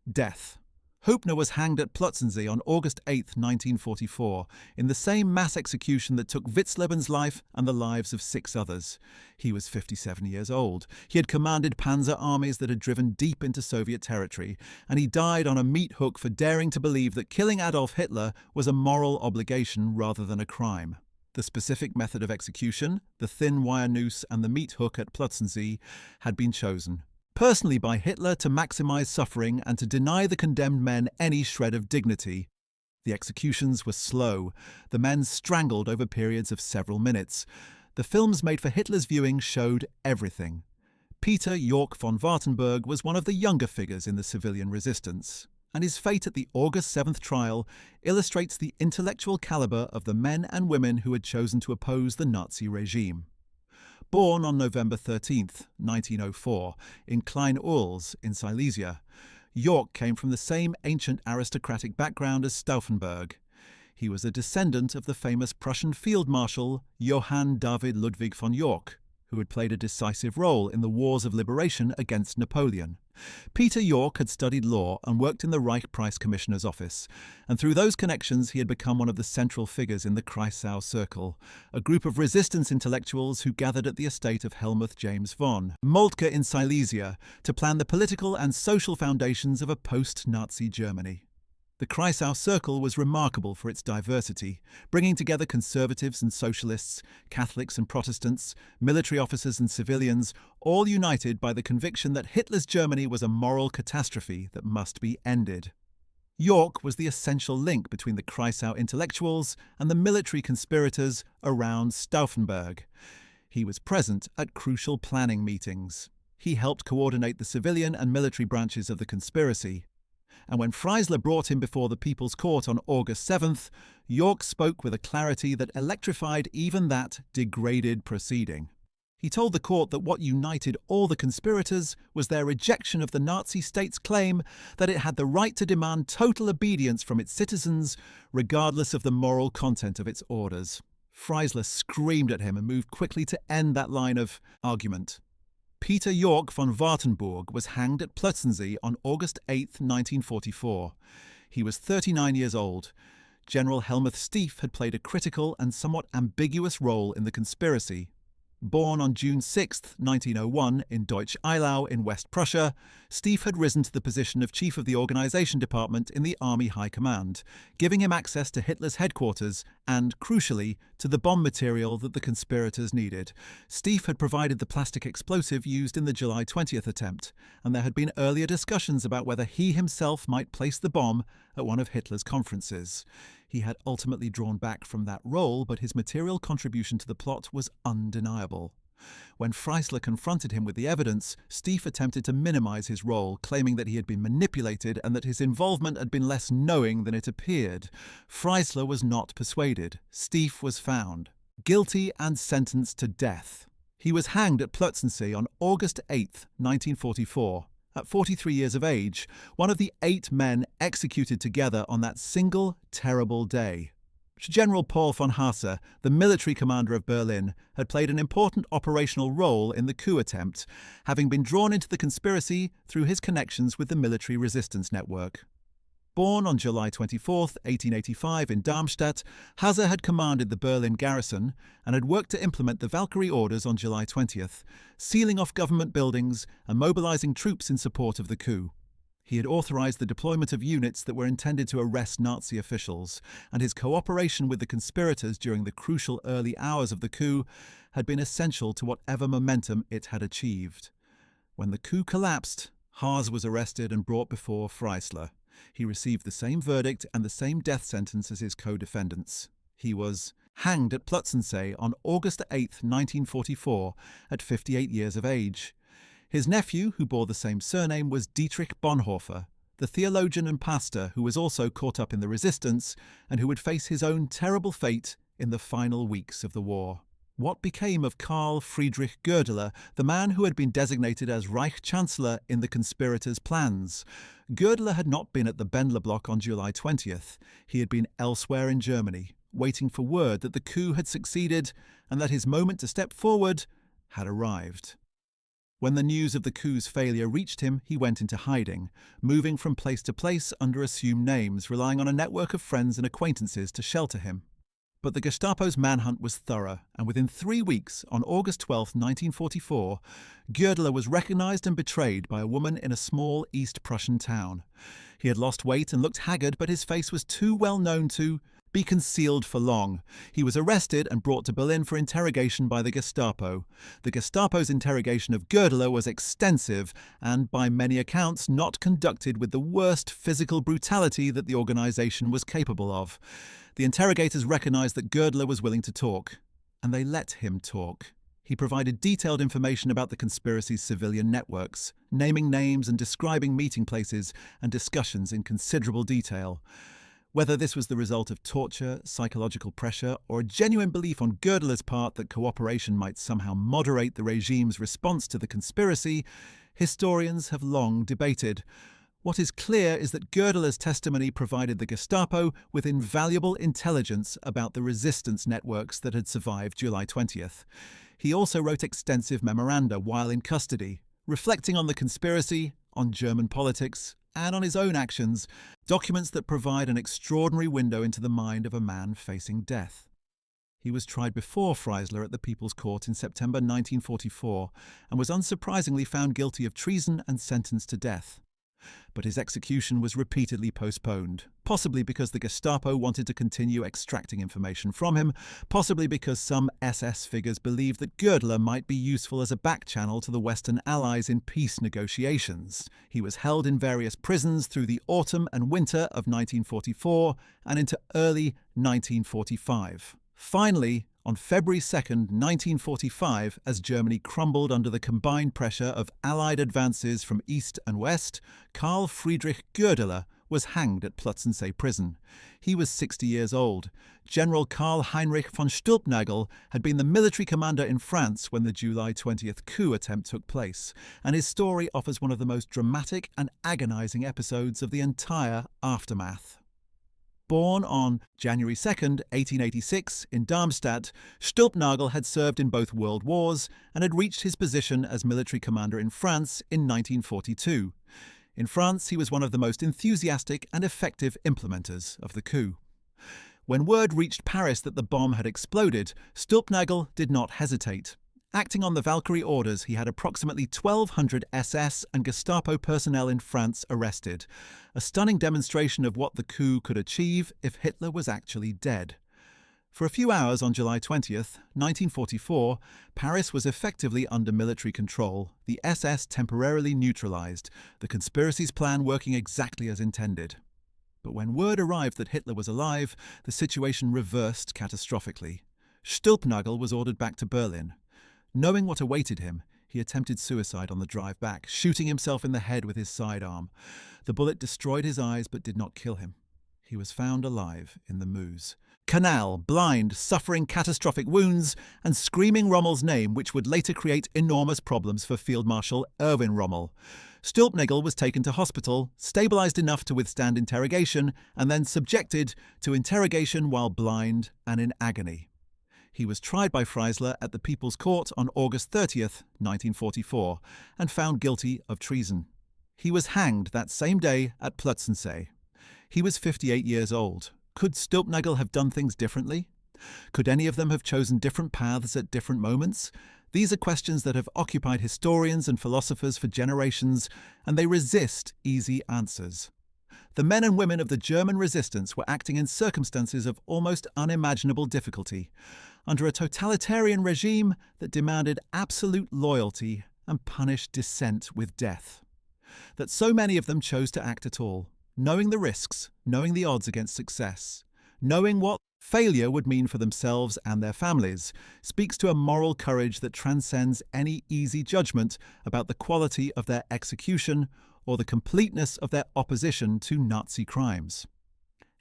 death. Hübner was hanged at Plötzensee on August 8, 1944, in the same mass execution that took Witzleben's life and the lives of 6 others. He was 57 years old. He had commanded panzer armies that had driven deep into Soviet territory, and he died on a meat hook for daring to believe that killing Adolf Hitler was a moral obligation rather than a crime. The specific method of execution, the thin wire noose and the meat hook at Plötzensee, had been chosen personally by Hitler to maximize suffering and to deny the condemned men any shred of dignity. The executions were slow. The men strangled over periods of several minutes. The films made for Hitler's viewing showed everything. Peter Yorck von Wartenburg was one of the younger figures in the civilian resistance, and his fate at the August 7th trial illustrates the intellectual caliber of the men and women who had chosen to oppose the Nazi regime. Born on November 13, 1904, in Klein-Oels in Silesia, Yorck came from the same ancient aristocratic background as Stauffenberg. He was a descendant of the famous Prussian field marshal Johann David Ludwig von Yorck, who had played a decisive role in the wars of liberation against Napoleon. Peter Yorck had studied law and worked in the Reich Price Commissioner's office, and through those connections he had become one of the central figures in the Kreisau Circle, a group of resistance intellectuals who gathered at the estate of Helmuth James von Moltke in Silesia to plan the political and social foundations of a post-Nazi Germany. The Kreisau Circle was remarkable for its diversity, bringing together conservatives and socialists, Catholics and Protestants, military officers and civilians, all united by the conviction that Hitler's Germany was a moral catastrophe that must be ended. York was the essential link between the Kreisau intellectuals and the military conspirators around Stauffenberg. He was present at crucial planning meetings. He helped coordinate the civilian and military branches of the conspiracy. And when Freisler brought him before the People's Court on August 7th, York spoke with a clarity that electrified even that degraded proceeding. He told the court that what united all the conspirators was their rejection of the Nazi state's claim that it had the right to demand total obedience from its citizens, regardless of the moral content of its orders. Freisler screamed at him and moved quickly to end that line of argument. Peter York von Wartenburg was hanged at Plötzensee on August 8, 1944. He was 39 years old. General Helmuth Stief had played a critical and somewhat ambiguous role in the conspiracy. Born on June 6, 1901, in Deutsch Eylau in West Prussia, Stief had risen to the position of chief of the organization department in the Army High Command, giving him access to Hitler's headquarters and, crucially, to the bomb material that the conspirators needed. Stief had provided the plastic explosive used in the July 20th attempt, and there had been earlier discussions about whether he himself might place the bomb at one of Hitler's conferences. He had ultimately drawn back from that role, but his material contribution to the plot was undeniable. When Freisler confronted him with the evidence, Stief attempted to minimize his role, claiming that he had been manipulated and that his involvement had been less knowing than it appeared. Freisler was not persuaded. Stief was found guilty and sentenced to death. He was hanged at Plötzensee on August 8, 1944. At 43 years of age, one of the 8 men executed together on that single, terrible day. General Paul von Hasse, the military commander of Berlin, had played an important operational role in the coup attempt, having been drawn into the conspiracy through his connections with the military resistance network. Born on July 24, 1885 in Darmstadt, Hasse had commanded the Berlin garrison and had worked to implement the Valkyrie orders on July 20th, sealing off government buildings and mobilizing troops in support of the coup. He had authorized the deployment of units that were intended to arrest Nazi officials, and his cooperation with the conspirators during the crucial early hours of the coup had been essential to whatever momentum it had achieved. When the coup collapsed, Haas was arrested and brought before Freisler. He received the same verdict and the same death sentence as his co-defendants. He was hanged at Plötzensee on August 8, 1944, at 58 years of age. His nephew, who bore the same surname, was Dietrich Bonhoeffer, the theologian and pastor who was also caught up in the resistance and who would face his own terrible fate in the final weeks of the war. What became of Carl Friedrich Goerdeler, the man who had been designated as Reich Chancellor in the conspirators' plans? Goerdeler had not been at the Bendler block on July 20th. He had been elsewhere in Germany, waiting for word that the coup had succeeded and that his moment to step forward had arrived. When the news of the coup's failure reached him, he went into hiding, moving from place to place under assumed names, relying on a network of friends and acquaintances to shelter him. But the Gestapo's manhunt was thorough, and within 3 weeks, on August 12, 1944, Goerdeler was recognized and betrayed by a woman in a small East Prussian town. He had lost weight and looked haggard, but his face was too well known to be concealed for long. He was arrested and brought to Berlin for interrogation by the Gestapo. The Gestapo's interrogation of Goerdeler was extensive and, by many accounts, not conducted with the worst physical brutality that the organization was capable of. The interrogators recognized that Goerdeler was willing to talk, and they let him talk. He provided detailed information about the conspiracy's civilian networks, naming names and describing meeting places and discussions in considerable detail. Whether this was the result of torture, psychological pressure, or a genuine belief on Goerdeler's part that cooperation might somehow moderate the regime's response to the conspiracy, historians have long debated. What is clear is that Goerdeler's testimony provided the Gestapo with invaluable intelligence about the resistance networks that had survived July 20th. He also wrote extensive memoranda while in custody, reflecting on the conspiracy, on German politics, and on his own actions, documents that provide an extraordinary window into the mind of a man facing death. He was tried before Freisler at the People's Court in September 1944 and was unsurprisingly found guilty of treason and sentenced to death. But his execution was repeatedly postponed, possibly because the Gestapo wanted to continue extracting information from him, possibly because some SS figures believed that Goerdeler might be useful as a back channel to the Western Allies in peace negotiations. He was held in various prisons through the autumn and winter of 1944 and into early 1945. Finally, on February 2, 1945, as Germany crumbled under the combined pressure of Allied advances from east and west, Karl Friedrich Goerdeler was hanged at Plötzensee prison. He was 60 years old. General Karl Heinrich von Stülpnagel had been the military commander in France when the July 20th coup attempt took place, and his story offers one of the most dramatic and agonizing episodes of the entire aftermath. Born on January 2, 1886, in Darmstadt, Stülpnagel had served in both World Wars and had reached his position as military commander in France in 1942. In France, he was one of the most enthusiastic and effective implementers of the coup. When word reached Paris that the bomb had exploded, Stülpnagel did not hesitate. Acting on the Valkyrie orders, he had approximately 1,200 SS and Gestapo personnel in France arrested, a stunning demonstration of what the coup could achieve if Hitler was actually dead. For a few hours on July 20th, 1944, Paris was effectively under military control, the SS temporarily neutralized, the conspiracy's plan working exactly as intended. But when word arrived that Hitler was alive, the situation reversed catastrophically. Stülpnagel was ordered back to Berlin. Knowing what awaited him, he attempted suicide on the drive back, shooting himself in the head with his sidearm. The bullet destroyed his eyes but did not kill him. He was found alive in the Meuse. Canal, blind, suffering catastrophic wounds, and screaming Rommel's name, which would later create enormous problems for Field Marshal Erwin Rommel. Stülpnagel was taken to hospital, stabilized enough to withstand interrogation, and then subjected to interrogation while blind and in agony. He was tried by Freisler at the People's Court on August 30th, 1944, and found guilty of treason. He was hanged that same day at Plötzensee. He was 58 years old. Could Stülpnagel have done things differently? Could any of them have chosen different paths at different moments? These are questions that have occupied historians and philosophers for generations, and they resist easy answers. The men and women of the German resistance were acting in circumstances of almost unimaginable difficulty, under a totalitarian regime that demanded absolute loyalty and punished dissent with death. That so many of them chose to act at all, knowing the risks, knowing the odds against success, knowing what failure would mean for themselves and their families, speaks to a moral courage that transcends any easy judgment about the quality of their execution or the completeness of their opposition to Nazi crimes.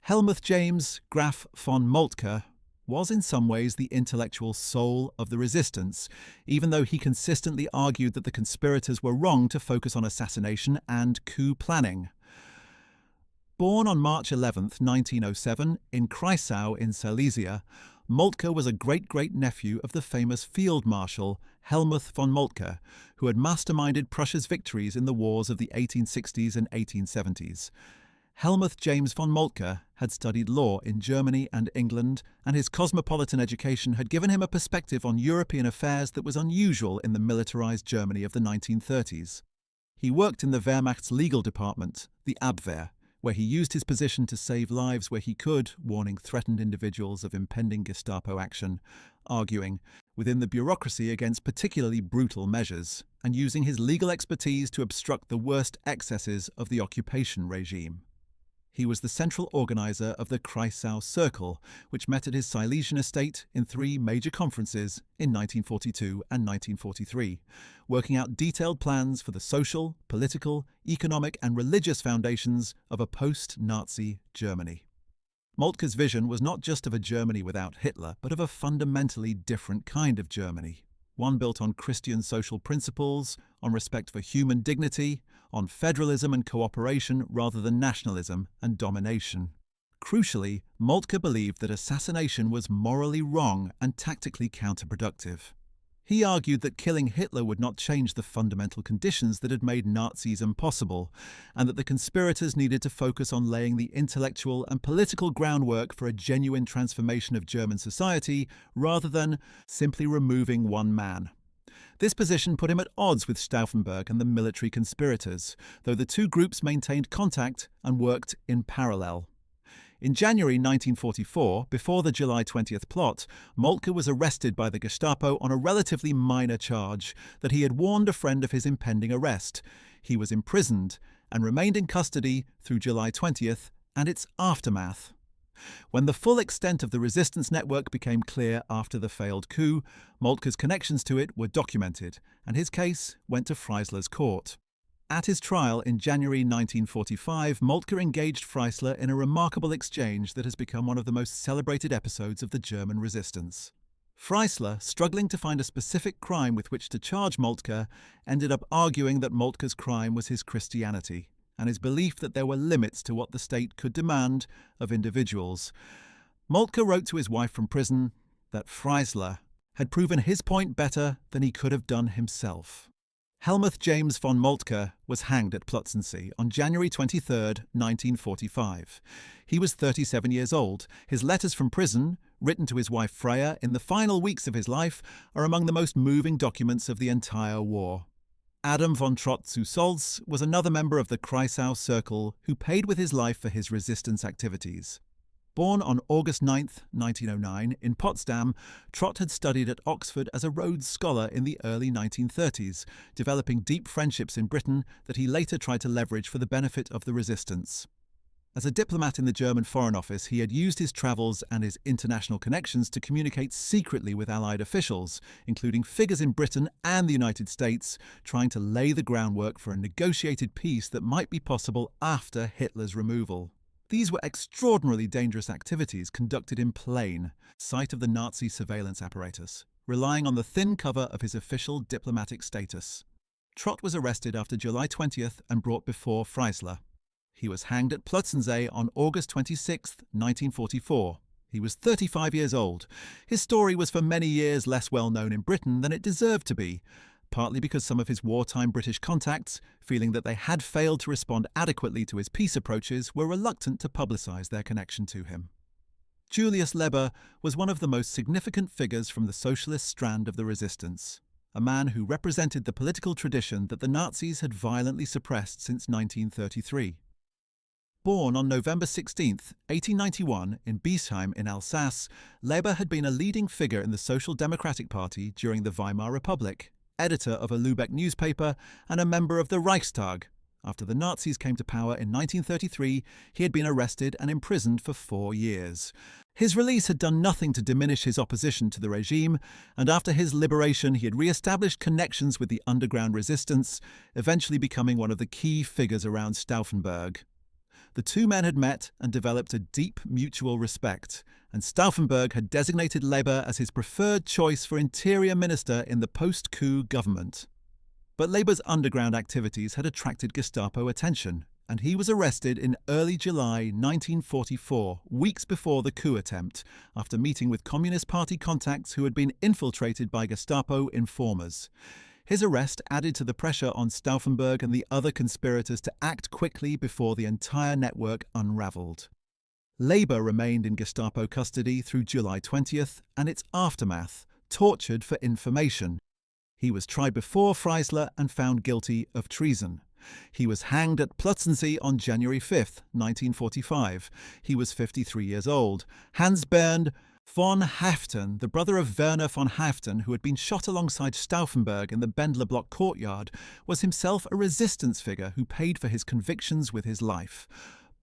Helmuth James Graf von Moltke was in some ways the intellectual soul of the resistance, even though he consistently argued that the conspirators were wrong to focus on assassination and coup planning. Born on March 11, 1907, in Kreisau in Silesia, Moltke was a great-great-nephew of the famous Field Marshal Helmuth von Moltke, who had masterminded Prussia's victories in the wars of the 1860s and 1870s. Helmuth James von Moltke had studied law in Germany and England, and his cosmopolitan education had given him a perspective on European affairs that was unusual in the militarized Germany of the 1930s. He worked in the Wehrmacht's legal department, the Abwehr, where he used his position to save lives where he could, warning threatened individuals of impending Gestapo action, arguing within the bureaucracy against particularly brutal measures, and using his legal expertise to obstruct the worst excesses of the occupation regime. He was the central organizer of the Kreisau Circle, which met at his Silesian estate in 3 major conferences in 1942 and 1943, working out detailed plans for the social, political, economic and religious foundations of a post-Nazi Germany. Moltke's vision was not just of a Germany without Hitler, but of a fundamentally different kind of Germany, one built on Christian social principles, on respect for human dignity, on federalism and cooperation rather than nationalism and domination. Crucially, Moltke believed that assassination was morally wrong and tactically counterproductive. He argued that killing Hitler would not change the fundamental conditions that had made Nazism possible, and that the conspirators needed to focus on laying the intellectual and political groundwork for a genuine transformation of German society rather than simply removing one man. This position put him at odds with Stauffenberg and the military conspirators, though the two groups maintained contact and worked in parallel. In January 1944, before the July 20th plot, Moltke was arrested by the Gestapo on a relatively minor charge that he had warned a friend of his impending arrest. He was imprisoned and remained in custody through July 20th and its aftermath. When the full extent of the resistance network became clear after the failed coup, Moltke's connections to it were documented, and his case went to Freisler's court. At his trial in January 1945, Moltke engaged Freisler in a remarkable exchange that has become one of the most celebrated episodes of the German resistance. Freisler, struggling to find a specific crime with which to charge Moltke, ended up arguing that Moltke's crime was his Christianity and his belief that there were limits to what the state could demand of individuals. Moltke wrote to his wife from prison that Freisler had proven his point better than he could have done himself. Helmuth James von Moltke was hanged at Plötzensee on January 23, 1945. He was 37 years old. His letters from prison, written to his wife Freya in the final weeks of his life, are among the most moving documents of the entire war. Adam von Trott zu Solz was another member of the Kreisau Circle who paid with his life for his resistance activities. Born on August 9, 1909, in Potsdam, Trott had studied at Oxford as a Rhodes Scholar in the early 1930s, developing deep friendships in Britain that he later tried to leverage for the benefit of the resistance. As a diplomat in the German Foreign Office, he had used his travels and his international connections to communicate secretly with Allied officials, including figures in Britain and the United States, trying to lay the groundwork for a negotiated peace that might be possible after Hitler's removal. These were extraordinarily dangerous activities conducted in plain sight of the Nazi surveillance apparatus, relying on the thin cover of his official diplomatic status. Trott was arrested after July 20th and brought before Freisler. He was hanged at Plötzensee on August 26, 1944. He was 35 years old. His story was for many years less well known in Britain than it deserved to be, partly because some of his wartime British contacts, feeling that they had failed to respond adequately to his peace approaches, were reluctant to publicise their connection to him. Julius Leber was one of the most significant figures from the socialist strand of the resistance, a man who represented the political tradition that the Nazis had violently suppressed since 1933. Born on November 16, 1891, in Biesheim in Alsace, Leber had been a leading figure in the Social Democratic Party during the Weimar Republic, editor of a Lübeck newspaper, and a member of the Reichstag. After the Nazis came to power in 1933, he had been arrested and imprisoned for 4 years. His release had done nothing to diminish his opposition to the regime, and after his liberation he had re-established connections with the underground resistance, eventually becoming one of the key figures around Stauffenberg. The two men had met and developed a deep mutual respect, and Stauffenberg had designated Leber as his preferred choice for interior minister in the post-coup government. But Leber's underground activities had attracted Gestapo attention, and he was arrested in early July 1944, weeks before the coup attempt, after meeting with Communist Party contacts who had been infiltrated by Gestapo informers. His arrest added to the pressure on Stauffenberg and the other conspirators to act quickly before the entire network unravelled. Leber remained in Gestapo custody through July 20th and its aftermath, tortured for information. He was tried before Freisler and found guilty of treason. He was hanged at Plötzensee on January 5, 1945. He was 53 years old. Hans Bernd von Haeften, the brother of Werner von Haeften, who had been shot alongside Stauffenberg in the Bendler Block courtyard, was himself a resistance figure who paid for his convictions with his life.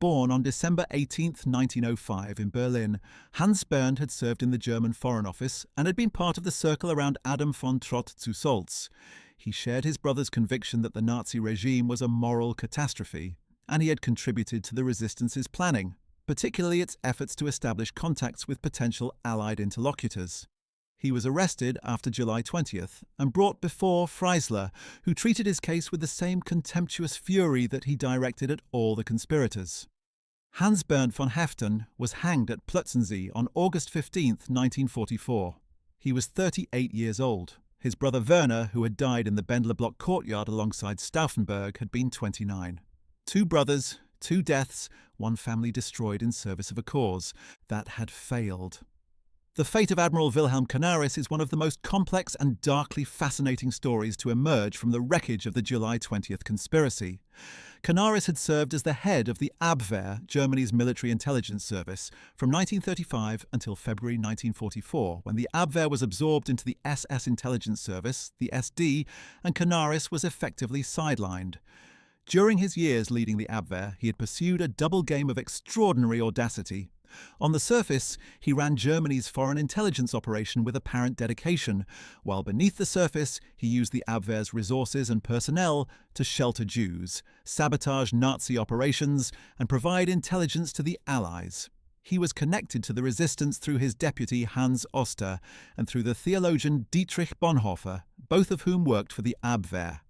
Born on December 18, 1905 in Berlin, Hans Bernd had served in the German Foreign Office and had been part of the circle around Adam von Trott zu Solz. He shared his brother's conviction that the Nazi regime was a moral catastrophe, and he had contributed to the resistance's planning, particularly its efforts to establish contacts with potential Allied interlocutors. He was arrested after July 20th and brought before Freisler, who treated his case with the same contemptuous fury that he directed at all the conspirators. Hans Bernd von Haeften was hanged at Plötzensee on August 15, 1944. He was 38 years old. His brother Werner, who had died in the Bendler Block courtyard alongside Stauffenberg, had been 29. 2 brothers, 2 deaths, 1 family destroyed in service of a cause that had failed. The fate of Admiral Wilhelm Canaris is one of the most complex and darkly fascinating stories to emerge from the wreckage of the July 20th conspiracy. Canaris had served as the head of the Abwehr, Germany's military intelligence service, from 1935 until February 1944, when the Abwehr was absorbed into the SS intelligence service, the SD, and Canaris was effectively sidelined. During his years leading the Abwehr, he had pursued a double game of extraordinary audacity. On the surface, he ran Germany's foreign intelligence operation with apparent dedication, while beneath the surface, he used the Abwehr's resources and personnel to shelter Jews, sabotage Nazi operations, and provide intelligence to the Allies. He was connected to the resistance through his deputy Hans Oster and through the theologian Dietrich Bonhoeffer, both of whom worked for the Abwehr.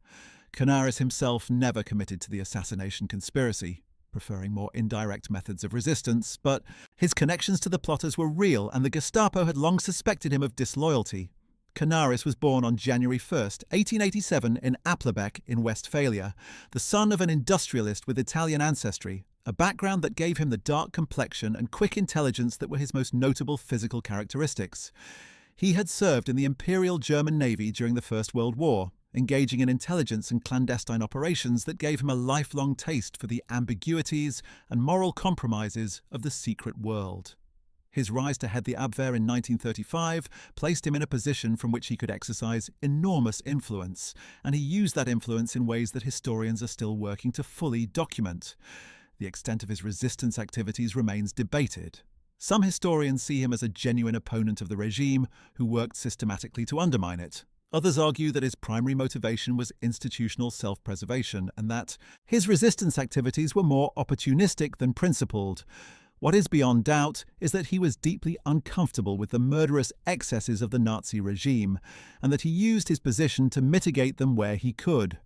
Canaris himself never committed to the assassination conspiracy, preferring more indirect methods of resistance, but his connections to the plotters were real and the Gestapo had long suspected him of disloyalty. Canaris was born on January 1, 1887 in Applerbeck in Westphalia, the son of an industrialist with Italian ancestry, a background that gave him the dark complexion and quick intelligence that were his most notable physical characteristics. He had served in the Imperial German Navy during the First World War, engaging in intelligence and clandestine operations that gave him a lifelong taste for the ambiguities and moral compromises of the secret world. His rise to head the Abwehr in 1935 placed him in a position from which he could exercise enormous influence, and he used that influence in ways that historians are still working to fully document. The extent of his resistance activities remains debated. Some historians see him as a genuine opponent of the regime who worked systematically to undermine it. Others argue that his primary motivation was institutional self-preservation and that his resistance activities were more opportunistic than principled. What is beyond doubt is that he was deeply uncomfortable with the murderous excesses of the Nazi regime and that he used his position to mitigate them where he could.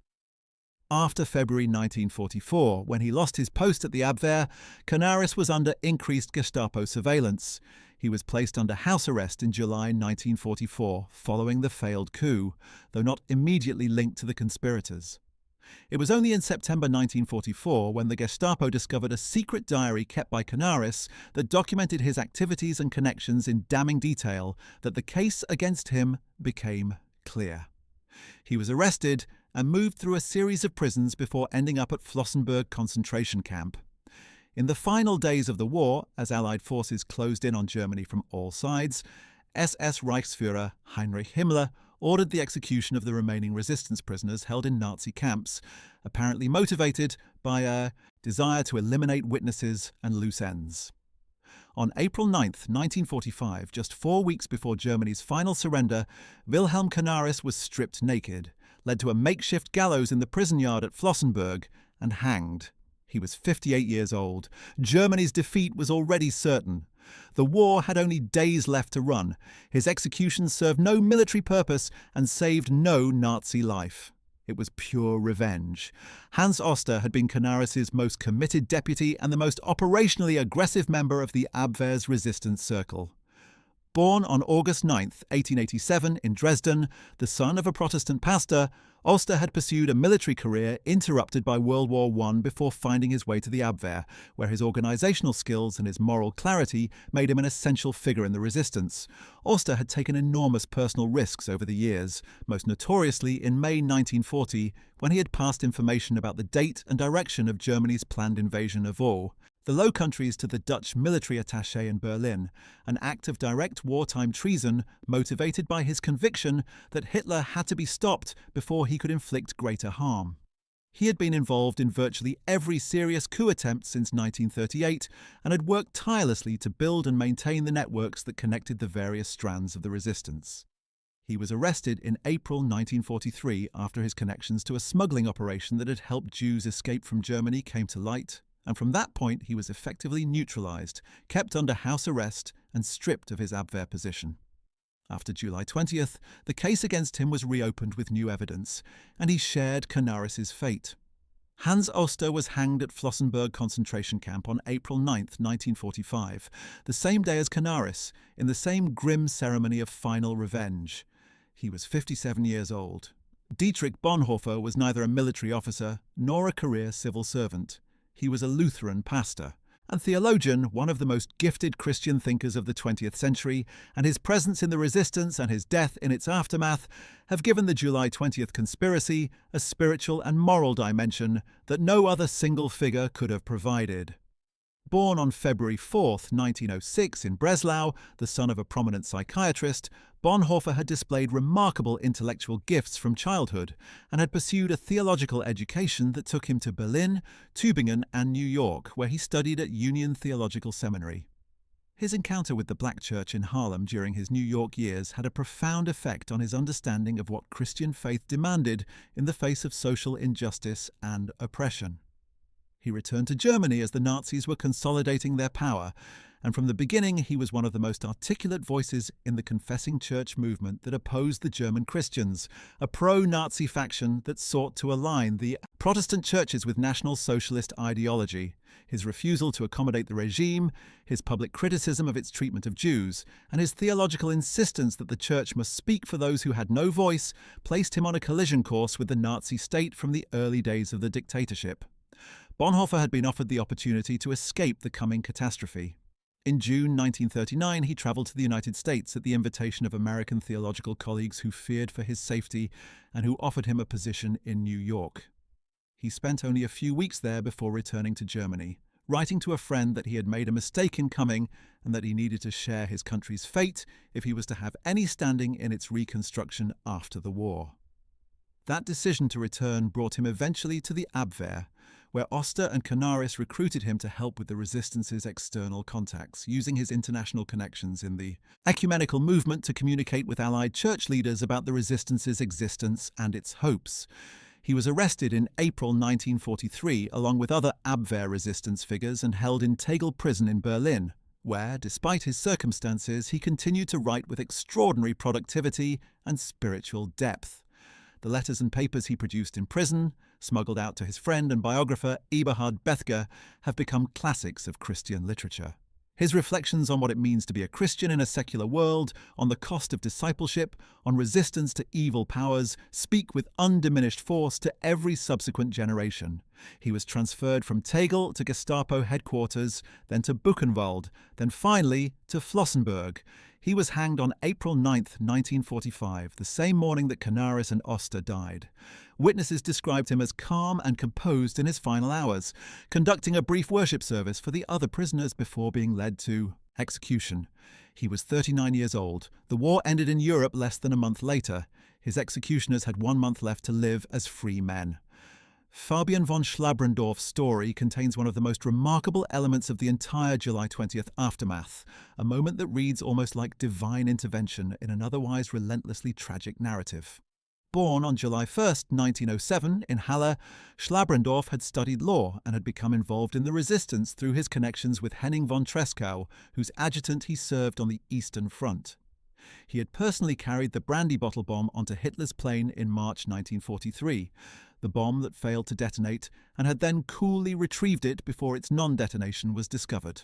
After February 1944, when he lost his post at the Abwehr, Canaris was under increased Gestapo surveillance. He was placed under house arrest in July 1944, following the failed coup, though not immediately linked to the conspirators. It was only in September 1944 when the Gestapo discovered a secret diary kept by Canaris that documented his activities and connections in damning detail that the case against him became clear. He was arrested and moved through a series of prisons before ending up at Flossenbürg concentration camp. In the final days of the war, as Allied forces closed in on Germany from all sides, SS Reichsführer Heinrich Himmler ordered the execution of the remaining resistance prisoners held in Nazi camps, apparently motivated by a desire to eliminate witnesses and loose ends. On April 9, 1945, just 4 weeks before Germany's final surrender, Wilhelm Canaris was stripped naked, led to a makeshift gallows in the prison yard at Flossenbürg, and hanged. He was 58 years old. Germany's defeat was already certain. The war had only days left to run. His execution served no military purpose and saved no Nazi life. It was pure revenge. Hans Oster had been Canaris's most committed deputy and the most operationally aggressive member of the Abwehr's resistance circle. Born on August 9, 1887, in Dresden, the son of a Protestant pastor, Oster had pursued a military career interrupted by World War I before finding his way to the Abwehr, where his organisational skills and his moral clarity made him an essential figure in the resistance. Oster had taken enormous personal risks over the years, most notoriously in May 1940, when he had passed information about the date and direction of Germany's planned invasion of Vaud, the Low Countries, to the Dutch military attaché in Berlin, an act of direct wartime treason motivated by his conviction that Hitler had to be stopped before he could inflict greater harm. He had been involved in virtually every serious coup attempt since 1938 and had worked tirelessly to build and maintain the networks that connected the various strands of the resistance. He was arrested in April 1943 after his connections to a smuggling operation that had helped Jews escape from Germany came to light, and from that point he was effectively neutralised, kept under house arrest and stripped of his Abwehr position. After July 20th, the case against him was reopened with new evidence, and he shared Canaris's fate. Hans Oster was hanged at Flossenbürg concentration camp on April 9, 1945, the same day as Canaris, in the same grim ceremony of final revenge. He was 57 years old. Dietrich Bonhoeffer was neither a military officer nor a career civil servant. He was a Lutheran pastor, and theologian, one of the most gifted Christian thinkers of the 20th century, and his presence in the resistance and his death in its aftermath have given the July 20th conspiracy a spiritual and moral dimension that no other single figure could have provided. Born on February 4, 1906 in Breslau, the son of a prominent psychiatrist, Bonhoeffer had displayed remarkable intellectual gifts from childhood and had pursued a theological education that took him to Berlin, Tübingen and New York, where he studied at Union Theological Seminary. His encounter with the Black Church in Harlem during his New York years had a profound effect on his understanding of what Christian faith demanded in the face of social injustice and oppression. He returned to Germany as the Nazis were consolidating their power, and from the beginning he was one of the most articulate voices in the confessing church movement that opposed the German Christians, a pro-Nazi faction that sought to align the Protestant churches with National Socialist ideology. His refusal to accommodate the regime, his public criticism of its treatment of Jews, and his theological insistence that the church must speak for those who had no voice placed him on a collision course with the Nazi state from the early days of the dictatorship. Bonhoeffer had been offered the opportunity to escape the coming catastrophe. In June 1939, he travelled to the United States at the invitation of American theological colleagues who feared for his safety and who offered him a position in New York. He spent only a few weeks there before returning to Germany, writing to a friend that he had made a mistake in coming and that he needed to share his country's fate if he was to have any standing in its reconstruction after the war. That decision to return brought him eventually to the Abwehr, where Oster and Canaris recruited him to help with the resistance's external contacts, using his international connections in the ecumenical movement to communicate with Allied church leaders about the resistance's existence and its hopes. He was arrested in April 1943 along with other Abwehr resistance figures and held in Tegel prison in Berlin, where, despite his circumstances, he continued to write with extraordinary productivity and spiritual depth. The letters and papers he produced in prison, smuggled out to his friend and biographer Eberhard Bethger, have become classics of Christian literature. His reflections on what it means to be a Christian in a secular world, on the cost of discipleship, on resistance to evil powers, speak with undiminished force to every subsequent generation. He was transferred from Tegel to Gestapo headquarters, then to Buchenwald, then finally to Flossenbürg. He was hanged on April 9, 1945, the same morning that Canaris and Oster died. Witnesses described him as calm and composed in his final hours, conducting a brief worship service for the other prisoners before being led to execution. He was 39 years old. The war ended in Europe less than a month later. His executioners had 1 month left to live as free men. Fabian von Schlabrendorff's story contains one of the most remarkable elements of the entire July 20th aftermath, a moment that reads almost like divine intervention in an otherwise relentlessly tragic narrative. Born on July 1, 1907, in Halle, Schlabrendorff had studied law and had become involved in the resistance through his connections with Henning von Tresckow, whose adjutant he served on the Eastern Front. He had personally carried the brandy bottle bomb onto Hitler's plane in March 1943, the bomb that failed to detonate, and had then coolly retrieved it before its non-detonation was discovered.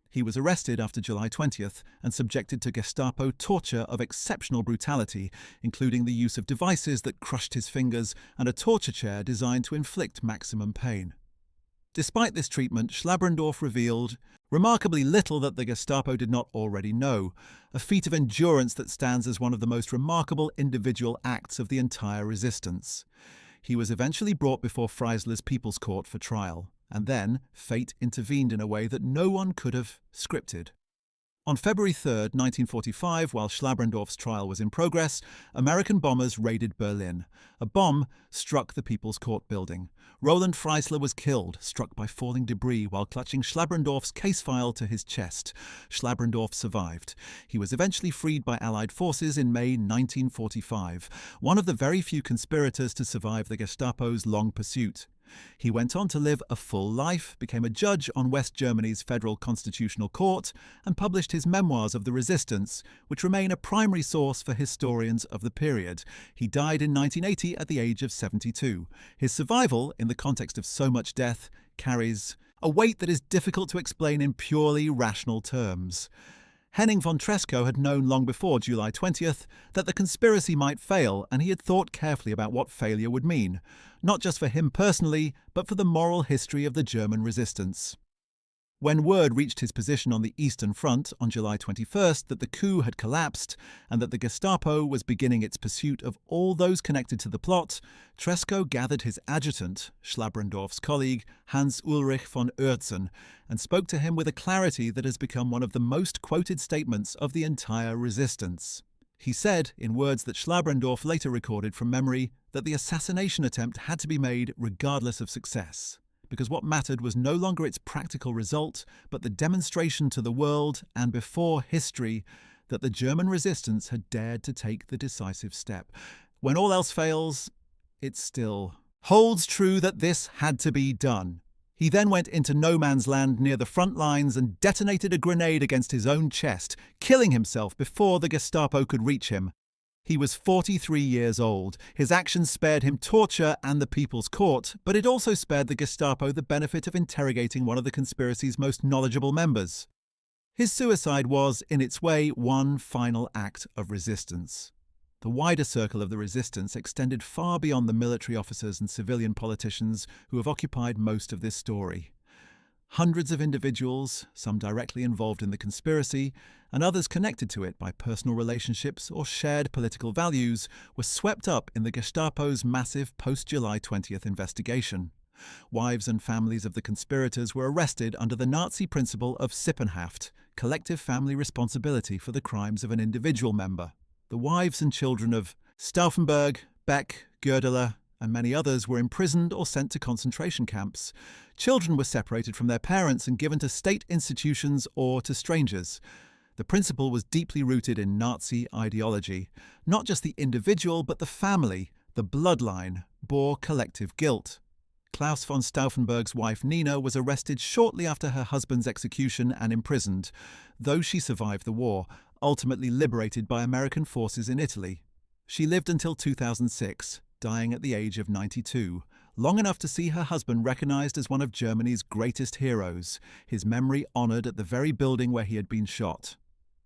He was arrested after July 20th and subjected to Gestapo torture of exceptional brutality, including the use of devices that crushed his fingers and a torture chair designed to inflict maximum pain. Despite this treatment, Schlabrendorff revealed remarkably little that the Gestapo did not already know, a feat of endurance that stands as one of the most remarkable individual acts of the entire resistance. He was eventually brought before Friesler's People's Court for trial, and then fate intervened in a way that no one could have scripted. On February 3, 1945, while Schlabrendorff's trial was in progress, American bombers raided Berlin. A bomb struck the People's Court building. Roland Freisler was killed, struck by falling debris while clutching Schlabrendorff's case file to his chest. Schlabrendorff survived. He was eventually freed by Allied forces in May 1945, one of the very few conspirators to survive the Gestapo's long pursuit. He went on to live a full life, became a judge on West Germany's Federal Constitutional Court, and published his memoirs of the resistance, which remain a primary source for historians of the period. He died in 1980 at the age of 72. His survival, in the context of so much death, carries a weight that is difficult to explain in purely rational terms. Henning von Tresckow had known long before July 20th that the conspiracy might fail, and he had thought carefully about what failure would mean, not just for him personally, but for the moral history of the German resistance. When word reached his position on the Eastern Front on July 21st that the coup had collapsed and that the Gestapo was beginning its pursuit of all those connected to the plot, Tresco gathered his adjutant, Schlabrendorff's colleague Hans Ulrich von Oertzen, and spoke to him with a clarity that has become one of the most quoted statements of the entire resistance. He said, in words that Schlabrendorff later recorded from memory, that the assassination attempt had to be made regardless of success, because what mattered was no longer its practical result, but the demonstration to the world and before history that the German resistance had dared to take the decisive step. When all else fails, it still holds true that this had to be done. He then went into no man's land near the front lines and detonated a grenade against his own chest, killing himself before the Gestapo could reach him. He was 43 years old. His actions spared him torture and the People's Court, but it also spared the Gestapo the benefit of interrogating one of the conspiracy's most knowledgeable members. His suicide was, in its way, one final act of resistance. The wider circle of the resistance extended far beyond the military officers and civilian politicians who have occupied most of this story. Hundreds of individuals, some directly involved in the conspiracy, and others connected to it by personal relationships or shared political values, were swept up in the Gestapo's massive post-July 20th investigation. Wives and families of the conspirators were arrested under the Nazi principle of Sippenhaft, collective family responsibility for the crimes of an individual member. The wives and children of Stauffenberg, Beck, Goerdeler, and many others were imprisoned or sent to concentration camps. Children were separated from their parents and given to state institutions or to strangers. The principle was deeply rooted in Nazi ideology. Not just the individual, but the family, the bloodline, bore collective guilt. Klaus von Stauffenberg's wife Nina was arrested shortly after her husband's execution and imprisoned, though she survived the war, ultimately liberated by American forces in Italy. She lived until 2006, dying at the age of 92, long enough to see her husband recognized as one of Germany's greatest heroes, his memory honored at the very building where he had been shot.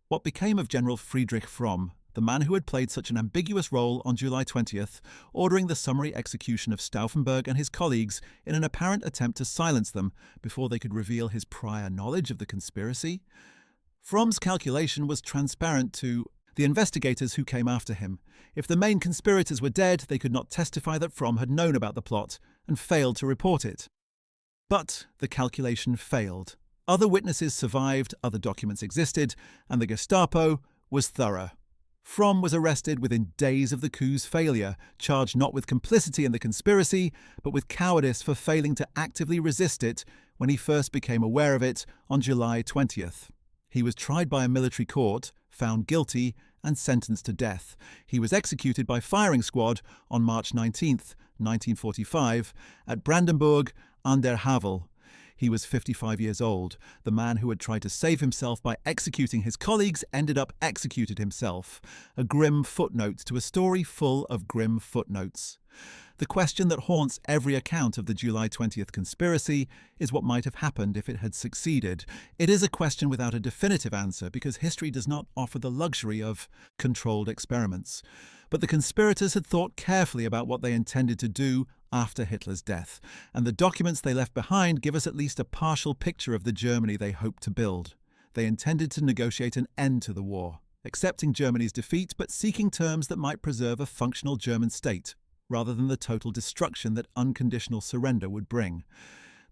What became of General Friedrich Fromm, the man who had played such an ambiguous role on July 20th, ordering the summary execution of Stauffenberg and his colleagues in an apparent attempt to silence them before they could reveal his prior knowledge of the conspiracy? Fromm's calculation was transparent to the investigators who came after him. If the main conspirators were dead, they could not testify that Fromm had known about the plot and failed to report it. But the calculation failed. Other witnesses survived, other documents existed, and the Gestapo was thorough. Fromm was arrested within days of the coup's failure, charged not with complicity in the conspiracy, but with cowardice for failing to actively resist it when he first became aware of it on July 20th. He was tried by a military court, found guilty, and sentenced to death. He was executed by firing squad on March 19th, 1945, at Brandenburg an der Havel. He was 55 years old. The man who had tried to save himself by executing his colleagues ended up executed himself. A grim footnote to a story full of grim footnotes. The question that haunts every account of the July 20th conspiracy is what might have happened if it had succeeded. It is a question without a definitive answer because history does not offer the luxury of controlled experiments. But the conspirators had thought carefully about what they intended to do after Hitler's death, and the documents they left behind give us at least a partial picture of the Germany they hoped to build. They intended to negotiate an end to the war, accepting Germany's defeat but seeking terms that might preserve a functional German state, rather than the total destruction that unconditional surrender would bring.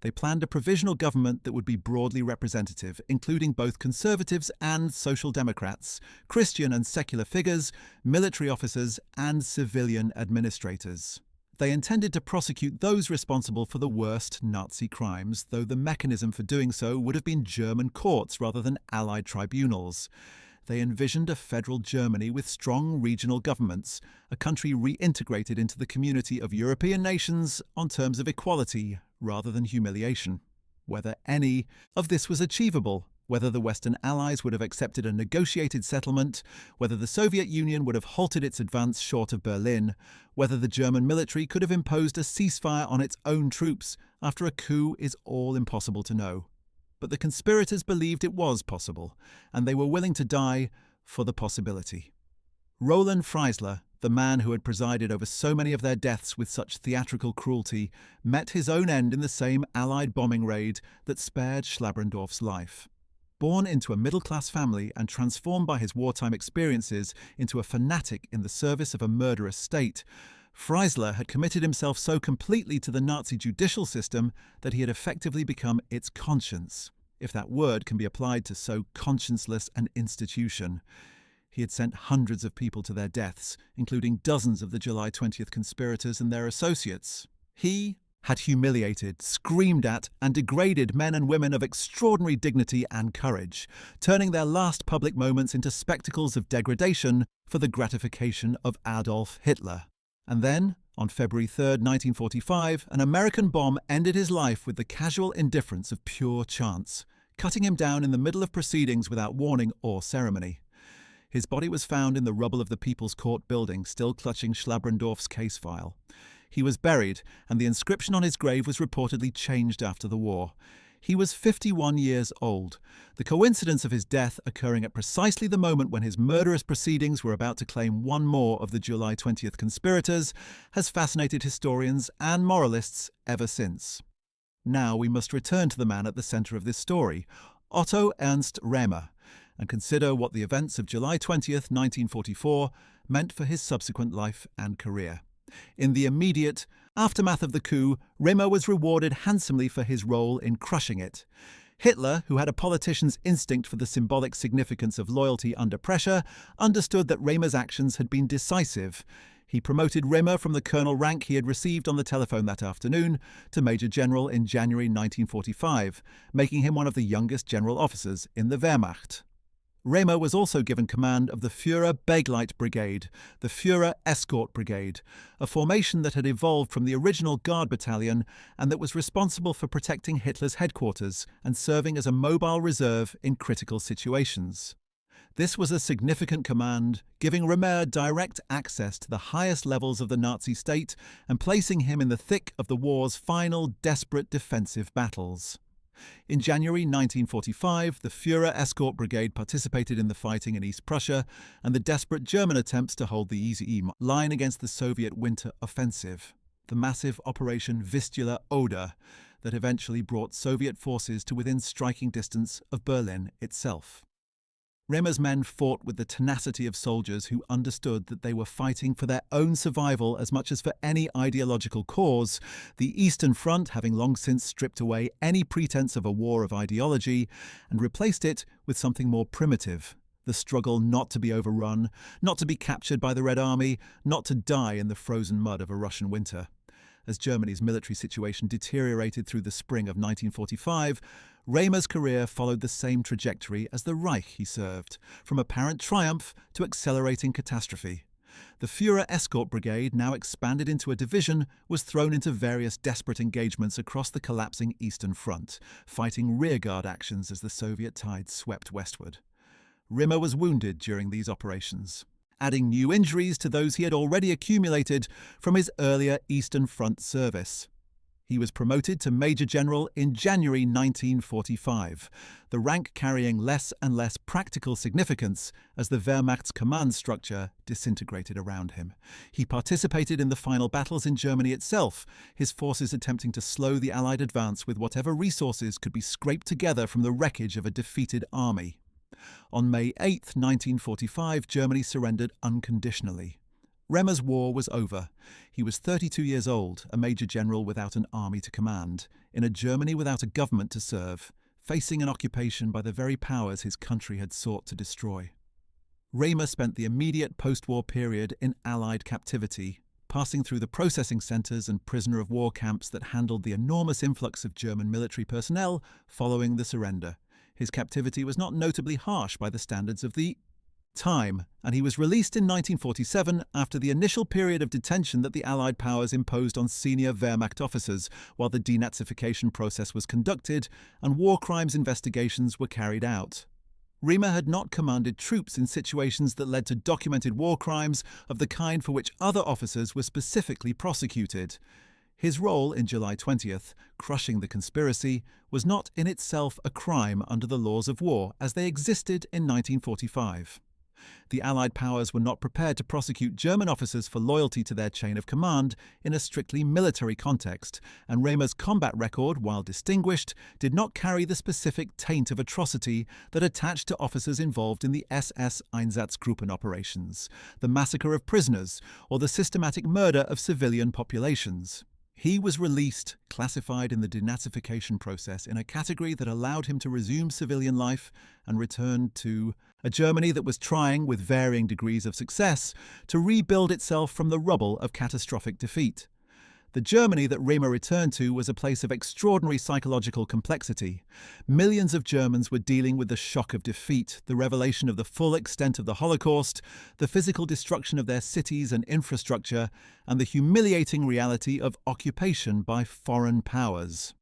They planned a provisional government that would be broadly representative, including both conservatives and social democrats, Christian and secular figures, military officers, and civilian administrators. They intended to prosecute those responsible for the worst Nazi crimes, though the mechanism for doing so would have been German courts rather than Allied tribunals. They envisioned a federal Germany with strong regional governments, a country reintegrated into the community of European nations on terms of equality rather than humiliation. Whether any of this was achievable, whether the Western Allies would have accepted a negotiated settlement, whether the Soviet Union would have halted its advance short of Berlin, whether the German military could have imposed a ceasefire on its own troops after a coup is all impossible to know. But the conspirators believed it was possible, and they were willing to die for the possibility. Roland Freisler, The man who had presided over so many of their deaths with such theatrical cruelty met his own end in the same Allied bombing raid that spared Schlabrendorff's life. Born into a middle-class family and transformed by his wartime experiences into a fanatic in the service of a murderous state, Freisler had committed himself so completely to the Nazi judicial system that he had effectively become its conscience, if that word can be applied to so conscienceless an institution. He had sent hundreds of people to their deaths, including dozens of the July 20th conspirators and their associates. He had humiliated, screamed at, and degraded men and women of extraordinary dignity and courage, turning their last public moments into spectacles of degradation for the gratification of Adolf Hitler. And then, on February 3, 1945, an American bomb ended his life with the casual indifference of pure chance, cutting him down in the middle of proceedings without warning or ceremony. His body was found in the rubble of the People's Court building, still clutching Schlabrendorff's case file. He was buried, and the inscription on his grave was reportedly changed after the war. He was 51 years old, the coincidence of his death occurring at precisely the moment when his murderous proceedings were about to claim one more of the July 20th conspirators, has fascinated historians and moralists ever since. Now we must return to the man at the centre of this story, Otto Ernst Remer, and consider what the events of July 20th, 1944 meant for his subsequent life and career. In the immediate aftermath of the coup, Remer was rewarded handsomely for his role in crushing it. Hitler, who had a politician's instinct for the symbolic significance of loyalty under pressure, understood that Remer's actions had been decisive. He promoted Remer from the colonel rank he had received on the telephone that afternoon to Major General in January 1945, making him one of the youngest general officers in the Wehrmacht. Remer was also given command of the Führer Begleit Brigade, the Führer Escort Brigade, a formation that had evolved from the original Guard Battalion and that was responsible for protecting Hitler's headquarters and serving as a mobile reserve in critical situations. This was a significant command, giving Remer direct access to the highest levels of the Nazi state and placing him in the thick of the war's final desperate defensive battles. In January 1945, the Führer Escort Brigade participated in the fighting in East Prussia and the desperate German attempts to hold the Easy line against the Soviet winter offensive, the massive Operation Vistula Oder that eventually brought Soviet forces to within striking distance of Berlin itself. Remer's men fought with the tenacity of soldiers who understood that they were fighting for their own survival as much as for any ideological cause, the Eastern Front having long since stripped away any pretense of a war of ideology and replaced it with something more primitive, the struggle not to be overrun, not to be captured by the Red Army, not to die in the frozen mud of a Russian winter. As Germany's military situation deteriorated through the spring of 1945, Remer's career followed the same trajectory as the Reich he served, from apparent triumph to accelerating catastrophe. The Führer Escort Brigade, now expanded into a division, was thrown into various desperate engagements across the collapsing Eastern Front, fighting rearguard actions as the Soviet tide swept westward. Remer was wounded during these operations, adding new injuries to those he had already accumulated from his earlier Eastern Front service. He was promoted to Major General in January 1945, the rank carrying less and less practical significance as the Wehrmacht's command structure disintegrated around him. He participated in the final battles in Germany itself, his forces attempting to slow the Allied advance with whatever resources could be scraped together from the wreckage of a defeated army. On May 8, 1945, Germany surrendered unconditionally. Remer's war was over. He was 32 years old, a major general without an army to command, in a Germany without a government to serve, facing an occupation by the very powers his country had sought to destroy. Remer spent the immediate post-war period in Allied captivity, passing through the processing centres and prisoner-of-war camps that handled the enormous influx of German military personnel following the surrender. His captivity was not notably harsh by the standards of the time, and he was released in 1947 after the initial period of detention that the Allied powers imposed on senior Wehrmacht officers while the denazification process was conducted and war crimes investigations were carried out. Remer had not commanded troops in situations that led to documented war crimes of the kind for which other officers were specifically prosecuted. His role in July 20th, crushing the conspiracy, was not in itself a crime under the laws of war as they existed in 1945. The Allied powers were not prepared to prosecute German officers for loyalty to their chain of command in a strictly military context, and Remer's combat record, while distinguished, did not carry the specific taint of atrocity that attached to officers involved in the SS Einsatzgruppen operations, the massacre of prisoners, or the systematic murder of civilian populations. He was released, classified in the denazification process in a category that allowed him to resume civilian life and return to a Germany that was trying, with varying degrees of success, to rebuild itself from the rubble of catastrophic defeat. The Germany that Remer returned to was a place of extraordinary psychological complexity. Millions of Germans were dealing with the shock of defeat, the revelation of the full extent of the Holocaust, the physical destruction of their cities and infrastructure, and the humiliating reality of occupation by foreign powers.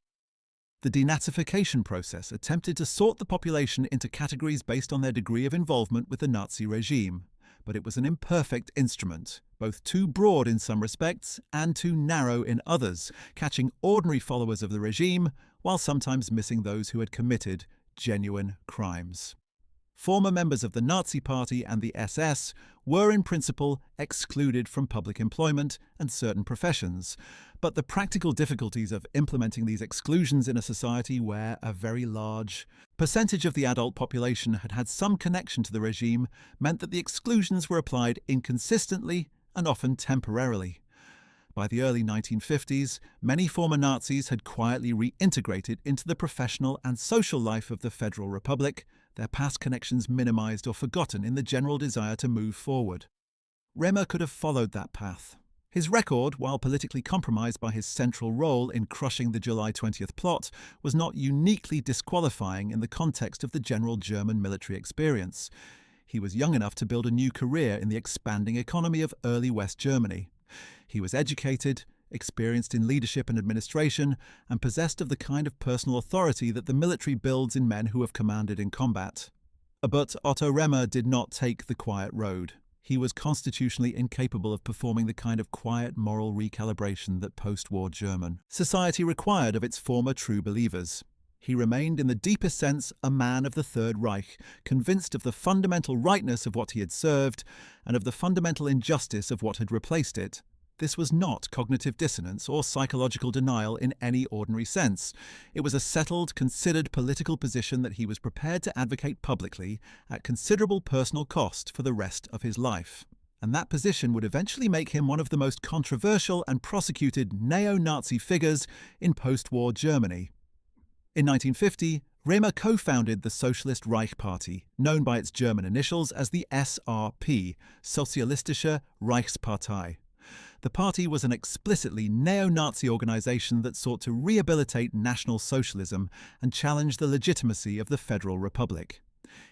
The denazification process attempted to sort the population into categories based on their degree of involvement with the Nazi regime, but it was an imperfect instrument, both too broad in some respects and too narrow in others, catching ordinary followers of the regime while sometimes missing those who had committed genuine crimes. Former members of the Nazi Party and the SS were in principle excluded from public employment and certain professions, but the practical difficulties of implementing these exclusions in a society where a very large percentage of the adult population had had some connection to the regime meant that the exclusions were applied inconsistently and often temporarily. By the early 1950s, many former Nazis had quietly reintegrated into the professional and social life of the Federal Republic, their past connections minimized or forgotten in the general desire to move forward. Remer could have followed that path. His record, while politically compromised by his central role in crushing the July 20th plot, was not uniquely disqualifying in the context of the general German military experience. He was young enough to build a new career in the expanding economy of early West Germany. He was educated, experienced in leadership and administration, and possessed of the kind of personal authority that the military builds in men who have commanded in combat. But Otto Remer did not take the quiet road. He was constitutionally incapable of performing the kind of quiet moral recalibration that post-war German society required of its former true believers. He remained in the deepest sense a man of the Third Reich, convinced of the fundamental rightness of what he had served and of the fundamental injustice of what had replaced it. This was not cognitive dissonance or psychological denial in any ordinary sense. It was a settled, considered political position that he was prepared to advocate publicly at considerable personal cost for the rest of his life. And that position would eventually make him one of the most controversial and prosecuted neo-Nazi figures in post-war Germany. In 1950, Remer co-founded the Socialist Reich Party, known by its German initials as the SRP, Sozialistische Reichspartei. The party was an explicitly neo-Nazi organization that sought to rehabilitate National Socialism and challenge the legitimacy of the Federal Republic.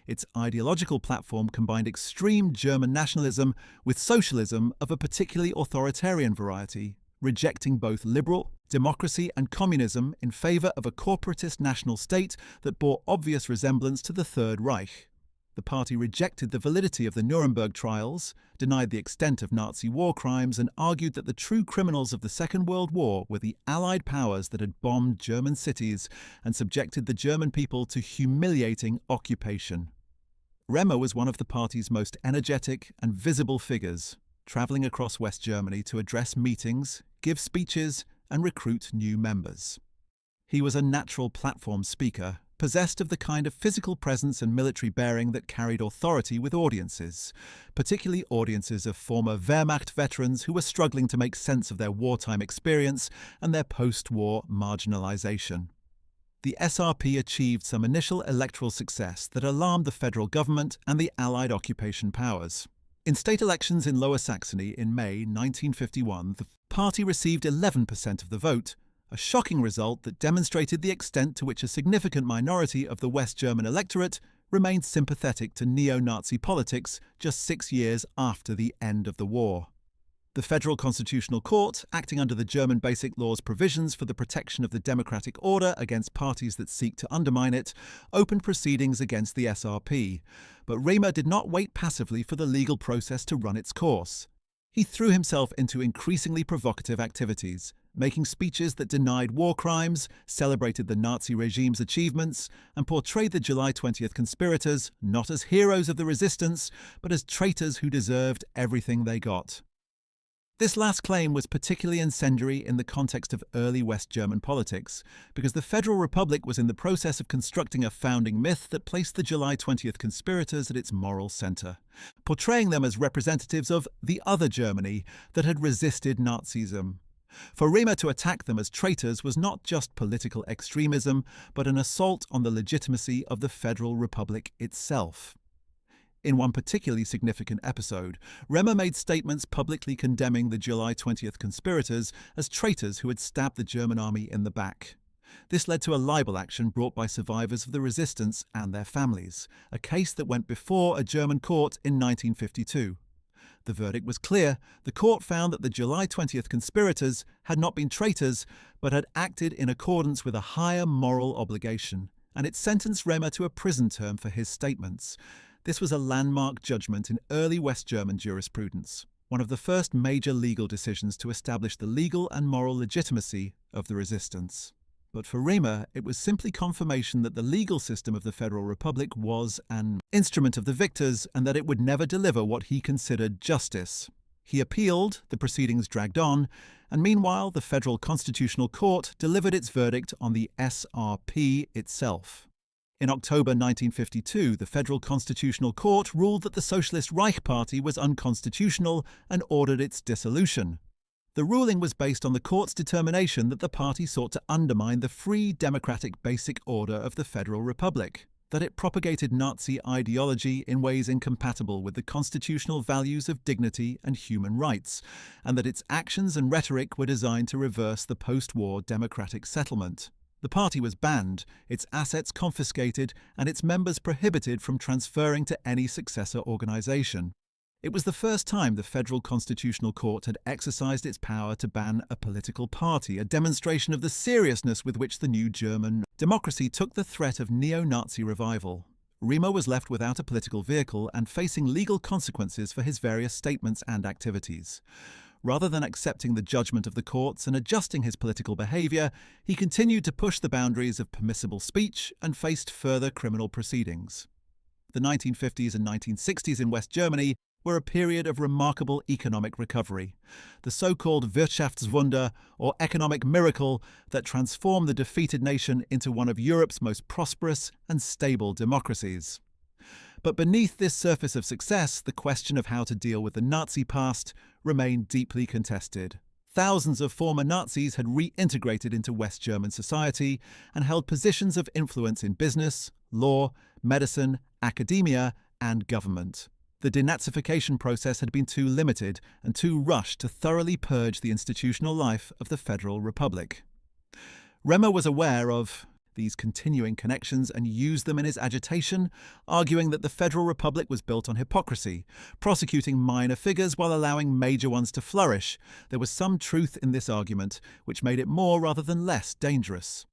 Its ideological platform combined extreme German nationalism with socialism of a particularly authoritarian variety, rejecting both liberal democracy and communism in favor of a corporatist national state that bore obvious resemblance to the Third Reich. The party rejected the validity of the Nuremberg trials, denied the extent of Nazi war crimes, and argued that the true criminals of the Second World War were the Allied powers that had bombed German cities and subjected the German people to humiliating occupation. Remer was one of the party's most energetic and visible figures, traveling across West Germany to address meetings, give speeches, and recruit new members. He was a natural platform speaker, possessed of the kind of physical presence and military bearing that carried authority with audiences, particularly audiences of former Wehrmacht veterans who were struggling to make sense of their wartime experience and their post-war marginalization. The SRP achieved some initial electoral success that alarmed the federal government and the Allied occupation powers. In state elections in Lower Saxony in May 1951, the party received 11% of the vote, a shocking result that demonstrated the extent to which a significant minority of the West German electorate remained sympathetic to neo-Nazi politics just 6 years after the end of the war. The Federal Constitutional Court, acting under the German Basic Law's provisions for the protection of the democratic order against parties that seek to undermine it, opened proceedings against the SRP. But Remer did not wait passively for the legal process to run its course. He threw himself into increasingly provocative activities, making speeches that denied war crimes, celebrated the Nazi regime's achievements, and portrayed the July 20th conspirators not as heroes of the resistance, but as traitors who deserved everything they got. This last claim was particularly incendiary in the context of early West German politics, because the Federal Republic was in the process of constructing a founding myth that placed the July 20th conspirators at its moral center, portraying them as representatives of the other Germany that had resisted Nazism. For Remer to attack them as traitors was not just political extremism, but an assault on the legitimacy of the Federal Republic itself. In one particularly significant episode, Remer made statements publicly condemning the July 20th conspirators as traitors who had stabbed the German army in the back. This led to a libel action brought by survivors of the resistance and their families, a case that went before a German court in 1952. The verdict was clear. The court found that the July 20th conspirators had not been traitors, but had acted in accordance with a higher moral obligation, and it sentenced Remer to a prison term for his statements. This was a landmark judgment in early West German jurisprudence, one of the first major legal decisions to establish the legal and moral legitimacy of the resistance. But for Remer, it was simply confirmation that the legal system of the Federal Republic was an instrument of the victors and that it would never deliver what he considered justice. He appealed, the proceedings dragged on, and meanwhile the Federal Constitutional Court delivered its verdict on the SRP itself. In October 1952, the Federal Constitutional Court ruled that the Socialist Reich Party was unconstitutional and ordered its dissolution. The ruling was based on the court's determination that the party sought to undermine the free democratic basic order of the Federal Republic, that it propagated Nazi ideology in ways incompatible with the constitutional values of dignity and human rights, and that its actions and rhetoric were designed to reverse the post-war democratic settlement. The party was banned, its assets confiscated, and its members prohibited from transferring to any successor organization. It was the first time the Federal Constitutional Court had exercised its power to ban a political party, a demonstration of the seriousness with which the new German democracy took the threat of neo-Nazi revival. Remer was left without a political vehicle and facing legal consequences for his various statements and activities. Rather than accepting the judgment of the courts and adjusting his political behavior, he continued to push the boundaries of permissible speech and faced further criminal proceedings. The 1950s and 1960s in West Germany were a period of remarkable economic recovery, the so-called Wirtschaftswunder, or economic miracle, that transformed the defeated nation into one of Europe's most prosperous and stable democracies. But beneath this surface of success, the question of how to deal with the Nazi past remained deeply contested. Thousands of former Nazis had reintegrated into West German society and held positions of influence in business, law, medicine, academia, and government. The denazification process had been too limited and too rushed to thoroughly purge the institutional life of the Federal Republic. Remer was aware of these continuing connections and used them in his agitation, arguing that the Federal Republic was built on hypocrisy, prosecuting minor figures while allowing major ones to flourish. There was some truth in this argument, which made it more rather than less dangerous.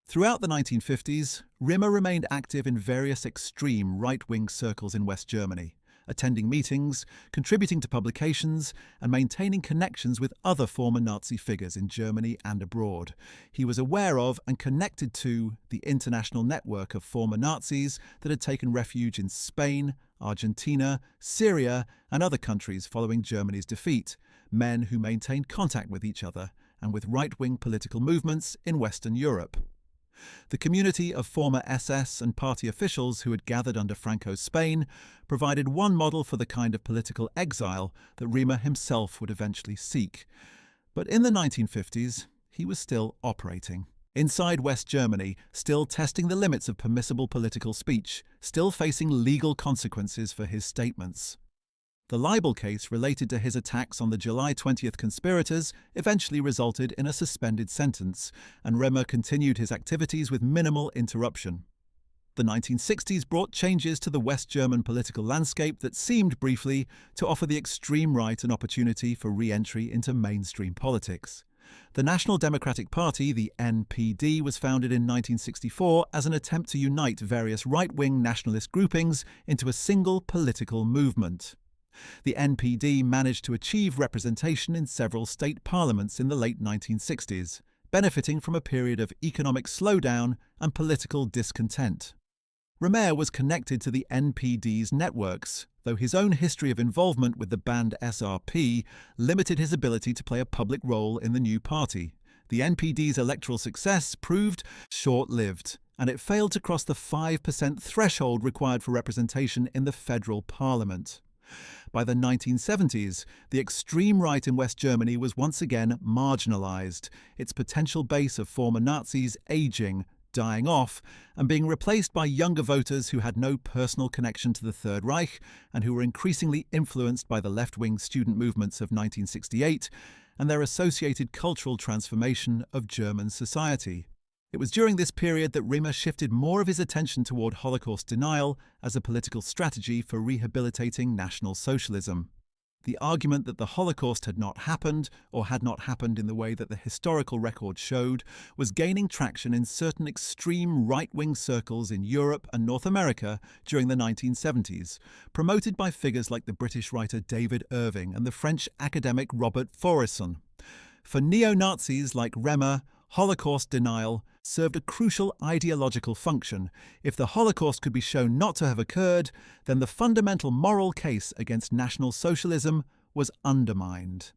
Throughout the 1950s, Remer remained active in various extreme right-wing circles in West Germany, attending meetings, contributing to publications, and maintaining connections with other former Nazi figures in Germany and abroad. He was aware of and connected to the international network of former Nazis that had taken refuge in Spain, Argentina, Syria, and other countries following Germany's defeat, men who maintained contact with each other and with right-wing political movements in Western Europe. The community of former SS and party officials who had gathered under Franco's Spain provided one model for the kind of political exile that Remer himself would eventually seek. But in the 1950s, he was still operating. Inside West Germany, still testing the limits of permissible political speech, still facing legal consequences for his statements. The libel case related to his attacks on the July 20th conspirators eventually resulted in a suspended sentence, and Remer continued his activities with minimal interruption. The 1960s brought changes to the West German political landscape that seemed briefly to offer the extreme right an opportunity for re-entry into mainstream politics. The National Democratic Party, the NPD, was founded in 1964 as an attempt to unite various right-wing nationalist groupings into a single political movement. The NPD managed to achieve representation in several state parliaments in the late 1960s, benefiting from a period of economic slowdown and political discontent. Remer was connected to the NPD's networks, though his own history of involvement with the banned SRP limited his ability to play a public role in the new party. The NPD's electoral success proved short-lived, and it failed to cross the 5% threshold required for representation in the federal parliament. By the 1970s, the extreme right in West Germany was once again marginalized, its potential base of former Nazis aging, dying off, and being replaced by younger voters who had no personal connection to the Third Reich and who were increasingly influenced by the left-wing student movements of 1968 and their associated cultural transformation of German society. It was during this period that Remer shifted more of his attention toward Holocaust denial as a political strategy for rehabilitating National Socialism. The argument that the Holocaust had not happened, or had not happened in the way that the historical record showed, was gaining traction in certain extreme right-wing circles in Europe and North America during the 1970s, promoted by figures like the British writer David Irving and the French academic Robert Faurisson. For neo-Nazis like Remer, Holocaust denial served a crucial ideological function. If the Holocaust could be shown not to have occurred, then the fundamental moral case against National Socialism was undermined.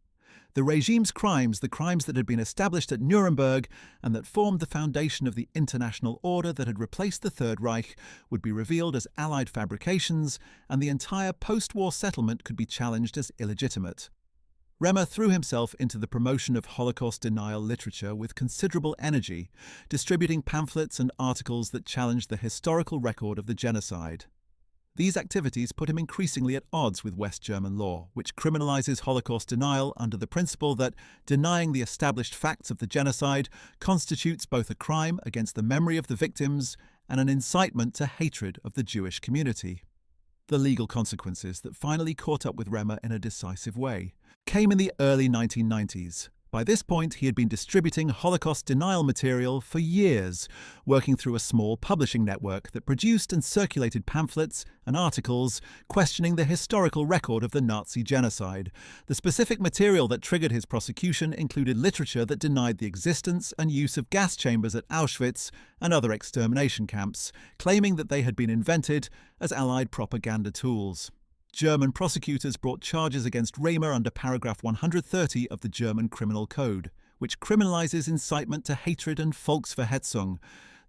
The regime's crimes, the crimes that had been established at Nuremberg and that formed the foundation of the international order that had replaced the Third Reich, would be revealed as Allied fabrications, and the entire post-war settlement could be challenged as illegitimate. Remer threw himself into the promotion of Holocaust denial literature with considerable energy, distributing pamphlets and articles that challenged the historical record of the genocide. These activities put him increasingly at odds with West German law, which criminalizes Holocaust denial under the principle that denying the established facts of the genocide constitutes both a crime against the memory of the victims and an incitement to hatred of the Jewish community. The legal consequences that finally caught up with Remer in a decisive way came in the early 1990s. By this point, he had been distributing Holocaust denial material for years, working through a small publishing network that produced and circulated pamphlets and articles questioning the historical record of the Nazi genocide. The specific material that triggered his prosecution included literature that denied the existence and use of gas chambers at Auschwitz and other extermination camps, claiming that they had been invented as Allied propaganda tools. German prosecutors brought charges against Remer under paragraph 130 of the German Criminal Code, which criminalizes incitement to hatred and Volksverhetzung,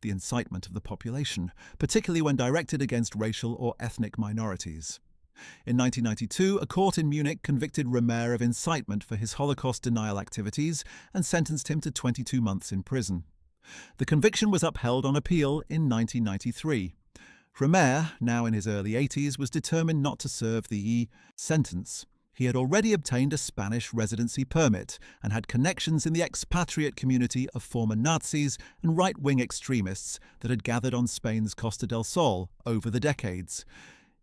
the incitement of the population, particularly when directed against racial or ethnic minorities. In 1992, a court in Munich convicted Remer of incitement for his Holocaust denial activities and sentenced him to 22 months in prison. The conviction was upheld on appeal in 1993. Remer, now in his early 80s, was determined not to serve the sentence. He had already obtained a Spanish residency permit and had connections in the expatriate community of former Nazis and right-wing extremists that had gathered on Spain's Costa del Sol over the decades.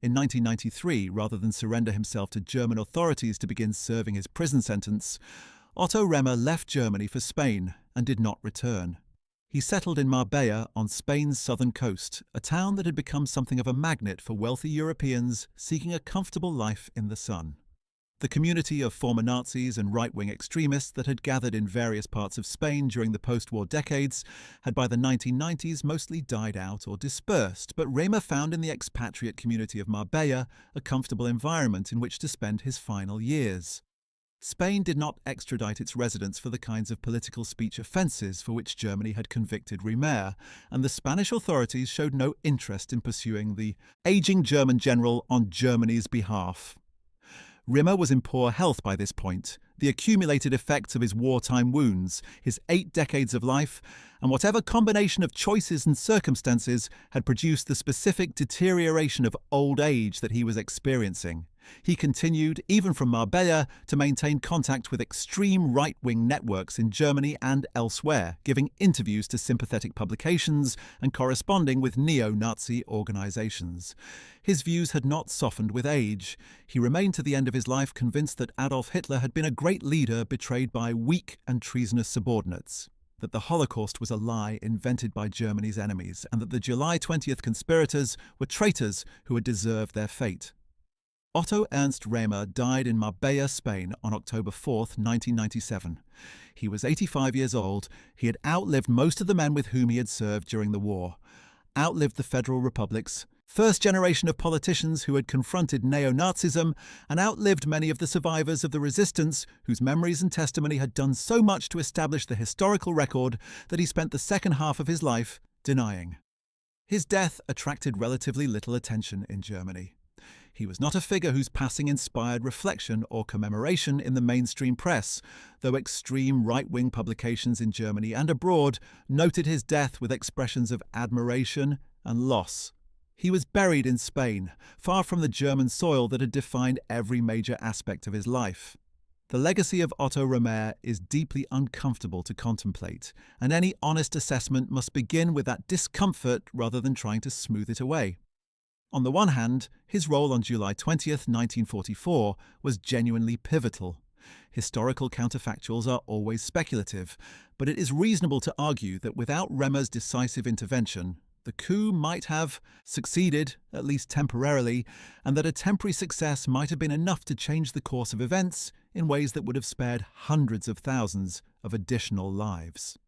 In 1993, rather than surrender himself to German authorities to begin serving his prison sentence, Otto Remer left Germany for Spain and did not return. He settled in Marbella on Spain's southern coast, a town that had become something of a magnet for wealthy Europeans seeking a comfortable life in the sun. The community of former Nazis and right-wing extremists that had gathered in various parts of Spain during the post-war decades had by the 1990s mostly died out or dispersed, but Remer found in the expatriate community of Marbella a comfortable environment in which to spend his final years. Spain did not extradite its residents for the kinds of political speech offences for which Germany had convicted Remer, and the Spanish authorities showed no interest in pursuing the aging German general on Germany's behalf. Remer was in poor health by this point, the accumulated effects of his wartime wounds, his 8 decades of life, and whatever combination of choices and circumstances had produced the specific deterioration of old age that he was experiencing. He continued, even from Marbella, to maintain contact with extreme right-wing networks in Germany and elsewhere, giving interviews to sympathetic publications and corresponding with neo-Nazi organizations. His views had not softened with age. He remained to the end of his life convinced that Adolf Hitler had been a great leader betrayed by weak and treasonous subordinates, that the Holocaust was a lie invented by Germany's enemies, and that the July 20th conspirators were traitors who had deserved their fate. Otto Ernst Remer died in Marbella, Spain on October 4, 1997. He was 85 years old. He had outlived most of the men with whom he had served during the war, outlived the Federal Republics, first generation of politicians who had confronted neo-Nazism, and outlived many of the survivors of the resistance whose memories and testimony had done so much to establish the historical record that he spent the second half of his life denying. His death attracted relatively little attention in Germany. He was not a figure whose passing inspired reflection or commemoration in the mainstream press, though extreme right-wing publications in Germany and abroad noted his death with expressions of admiration and loss. He was buried in Spain, far from the German soil that had defined every major aspect of his life. The legacy of Otto Remer is deeply uncomfortable to contemplate, and any honest assessment must begin with that discomfort rather than trying to smooth it away. On the one hand, his role on July 20, 1944, was genuinely pivotal. Historical counterfactuals are always speculative, but it is reasonable to argue that without Remer's decisive intervention, the coup might have succeeded, at least temporarily, and that a temporary success might have been enough to change the course of events in ways that would have spared hundreds of thousands of additional lives.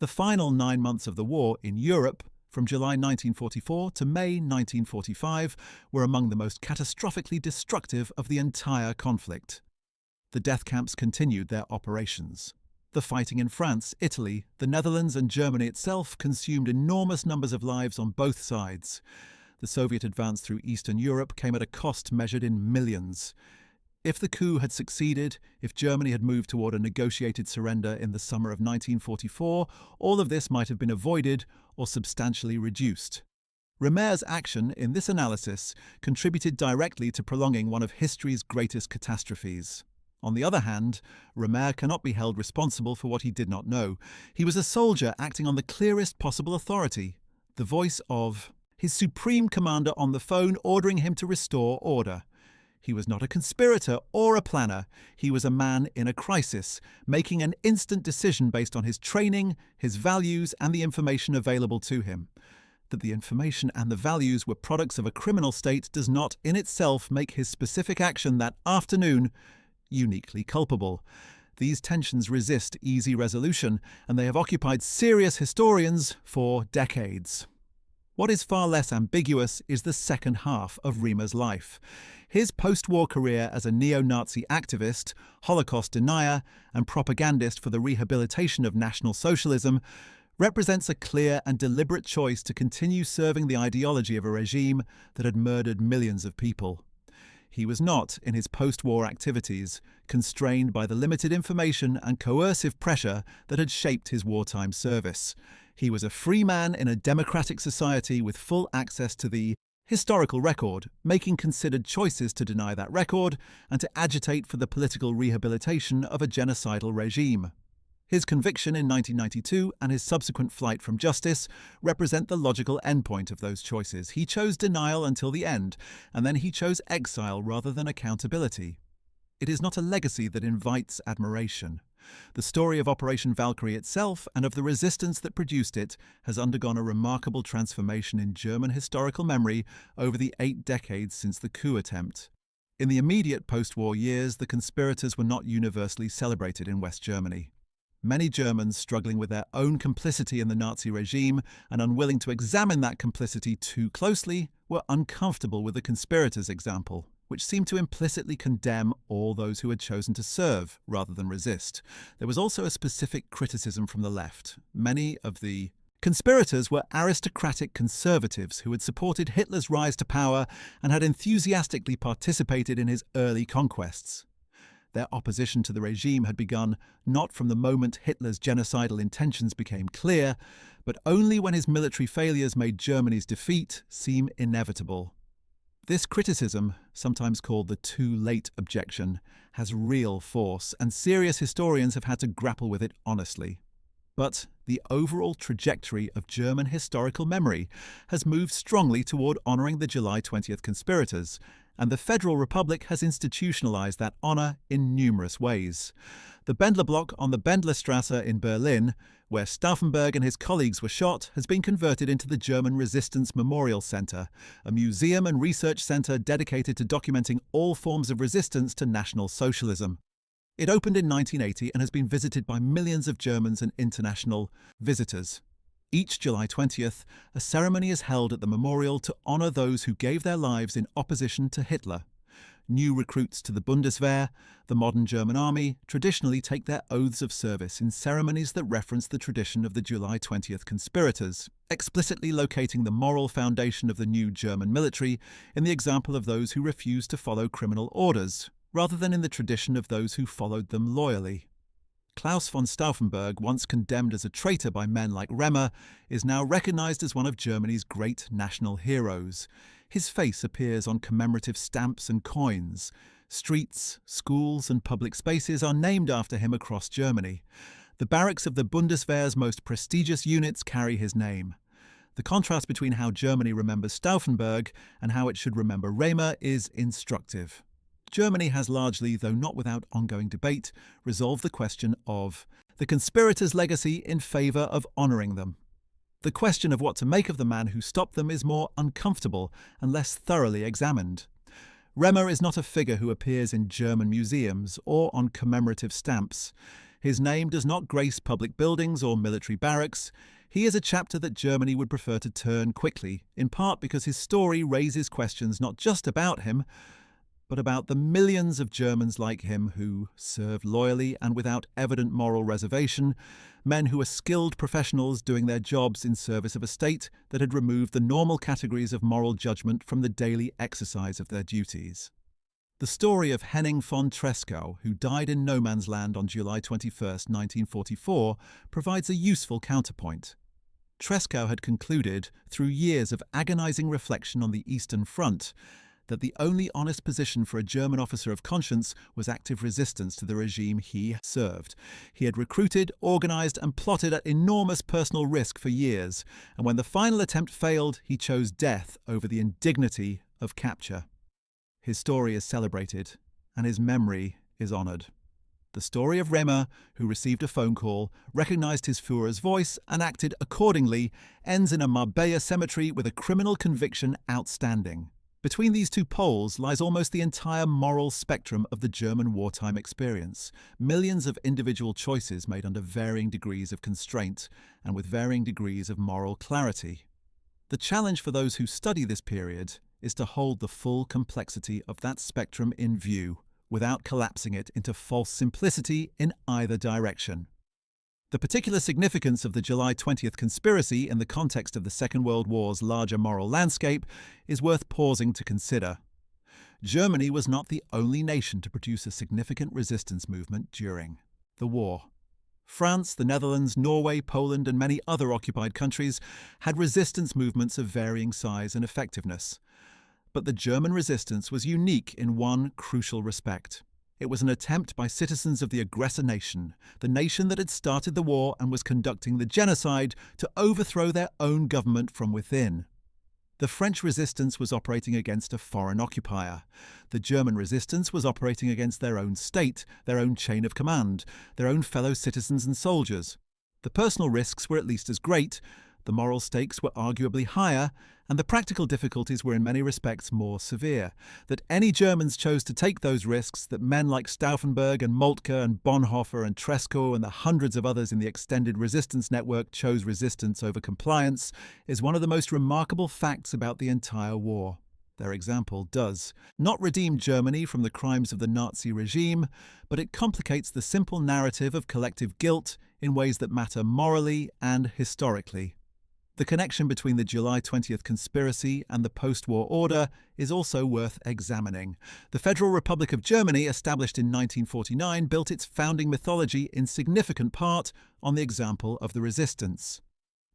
The final 9 months of the war in Europe, from July 1944 to May 1945, were among the most catastrophically destructive of the entire conflict. The death camps continued their operations. The fighting in France, Italy, the Netherlands and Germany itself consumed enormous numbers of lives on both sides. The Soviet advance through Eastern Europe came at a cost measured in millions. If the coup had succeeded, if Germany had moved toward a negotiated surrender in the summer of 1944, all of this might have been avoided or substantially reduced. Remer's action in this analysis contributed directly to prolonging one of history's greatest catastrophes. On the other hand, Remer cannot be held responsible for what he did not know. He was a soldier acting on the clearest possible authority, the voice of his supreme commander on the phone ordering him to restore order. He was not a conspirator or a planner. He was a man in a crisis, making an instant decision based on his training, his values, and the information available to him. That the information and the values were products of a criminal state does not in itself make his specific action that afternoon uniquely culpable. These tensions resist easy resolution, and they have occupied serious historians for decades. What is far less ambiguous is the second half of Remer's life. His post-war career as a neo-Nazi activist, Holocaust denier, and propagandist for the rehabilitation of National Socialism represents a clear and deliberate choice to continue serving the ideology of a regime that had murdered millions of people. He was not, in his post-war activities, constrained by the limited information and coercive pressure that had shaped his wartime service. He was a free man in a democratic society with full access to the historical record, making considered choices to deny that record and to agitate for the political rehabilitation of a genocidal regime. His conviction in 1992 and his subsequent flight from justice represent the logical endpoint of those choices. He chose denial until the end, and then he chose exile rather than accountability. It is not a legacy that invites admiration. The story of Operation Valkyrie itself and of the resistance that produced it has undergone a remarkable transformation in German historical memory over the 8 decades since the coup attempt. In the immediate post-war years, the conspirators were not universally celebrated in West Germany. Many Germans, struggling with their own complicity in the Nazi regime and unwilling to examine that complicity too closely, were uncomfortable with the conspirators' example, which seemed to implicitly condemn all those who had chosen to serve rather than resist. There was also a specific criticism from the left. Many of the conspirators were aristocratic conservatives who had supported Hitler's rise to power and had enthusiastically participated in his early conquests. Their opposition to the regime had begun not from the moment Hitler's genocidal intentions became clear, but only when his military failures made Germany's defeat seem inevitable. This criticism, sometimes called the too late objection, has real force, and serious historians have had to grapple with it honestly. But the overall trajectory of German historical memory has moved strongly toward honouring the July 20th conspirators, and the Federal Republic has institutionalized that honor in numerous ways. The Bendler block on the Bendlerstrasse in Berlin, where Stauffenberg and his colleagues were shot, has been converted into the German Resistance Memorial Center, a museum and research center dedicated to documenting all forms of resistance to National Socialism. It opened in 1980 and has been visited by millions of Germans and international visitors. Each July 20th, a ceremony is held at the memorial to honor those who gave their lives in opposition to Hitler. New recruits to the Bundeswehr, the modern German army, traditionally take their oaths of service in ceremonies that reference the tradition of the July 20th conspirators, explicitly locating the moral foundation of the new German military in the example of those who refused to follow criminal orders, rather than in the tradition of those who followed them loyally. Klaus von Stauffenberg, once condemned as a traitor by men like Remer, is now recognized as one of Germany's great national heroes. His face appears on commemorative stamps and coins. Streets, schools, and public spaces are named after him across Germany. The barracks of the Bundeswehr's most prestigious units carry his name. The contrast between how Germany remembers Stauffenberg and how it should remember Remer is instructive. Germany has largely, though not without ongoing debate, resolved the question of the conspirators' legacy in favour of honouring them. The question of what to make of the man who stopped them is more uncomfortable and less thoroughly examined. Remer is not a figure who appears in German museums or on commemorative stamps. His name does not grace public buildings or military barracks. He is a chapter that Germany would prefer to turn quickly, in part because his story raises questions not just about him, but about the millions of Germans like him who served loyally and without evident moral reservation, men who were skilled professionals doing their jobs in service of a state that had removed the normal categories of moral judgment from the daily exercise of their duties. The story of Henning von Tresckow, who died in no man's land on July 21, 1944, provides a useful counterpoint. Tresckow had concluded, through years of agonizing reflection on the Eastern Front, that the only honest position for a German officer of conscience was active resistance to the regime he served. He had recruited, organized, and plotted at enormous personal risk for years, and when the final attempt failed, he chose death over the indignity of capture. His story is celebrated, and his memory is honored. The story of Remer, who received a phone call, recognized his Führer's voice, and acted accordingly, ends in a Marbella cemetery with a criminal conviction outstanding. Between these two poles lies almost the entire moral spectrum of the German wartime experience. Millions of individual choices made under varying degrees of constraint and with varying degrees of moral clarity. The challenge for those who study this period is to hold the full complexity of that spectrum in view, without collapsing it into false simplicity in either direction. The particular significance of the July 20th conspiracy in the context of the Second World War's larger moral landscape is worth pausing to consider. Germany was not the only nation to produce a significant resistance movement during the war. France, the Netherlands, Norway, Poland, and many other occupied countries had resistance movements of varying size and effectiveness. But the German resistance was unique in one crucial respect. It was an attempt by citizens of the aggressor nation, the nation that had started the war and was conducting the genocide, to overthrow their own government from within. The French resistance was operating against a foreign occupier. The German resistance was operating against their own state, their own chain of command, their own fellow citizens and soldiers. The personal risks were at least as great, the moral stakes were arguably higher, and the practical difficulties were in many respects more severe. That any Germans chose to take those risks, that men like Stauffenberg and Moltke and Bonhoeffer and Tresckow and the hundreds of others in the extended resistance network chose resistance over compliance, is one of the most remarkable facts about the entire war. Their example does not redeem Germany from the crimes of the Nazi regime, but it complicates the simple narrative of collective guilt in ways that matter morally and historically. The connection between the July 20th conspiracy and the post-war order is also worth examining. The Federal Republic of Germany, established in 1949, built its founding mythology in significant part on the example of the resistance.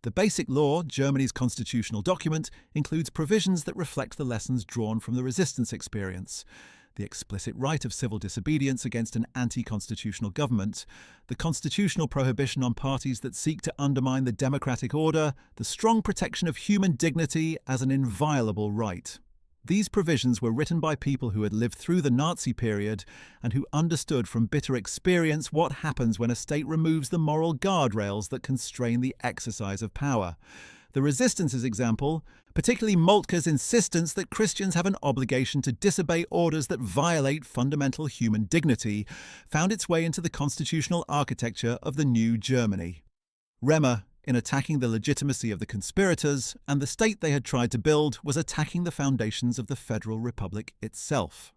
The Basic Law, Germany's constitutional document, includes provisions that reflect the lessons drawn from the resistance experience. The explicit right of civil disobedience against an anti-constitutional government, the constitutional prohibition on parties that seek to undermine the democratic order, the strong protection of human dignity as an inviolable right. These provisions were written by people who had lived through the Nazi period and who understood from bitter experience what happens when a state removes the moral guardrails that constrain the exercise of power. The Resistance's example, particularly Moltke's insistence that Christians have an obligation to disobey orders that violate fundamental human dignity, found its way into the constitutional architecture of the new Germany. Remer, in attacking the legitimacy of the conspirators and the state they had tried to build, was attacking the foundations of the Federal Republic itself.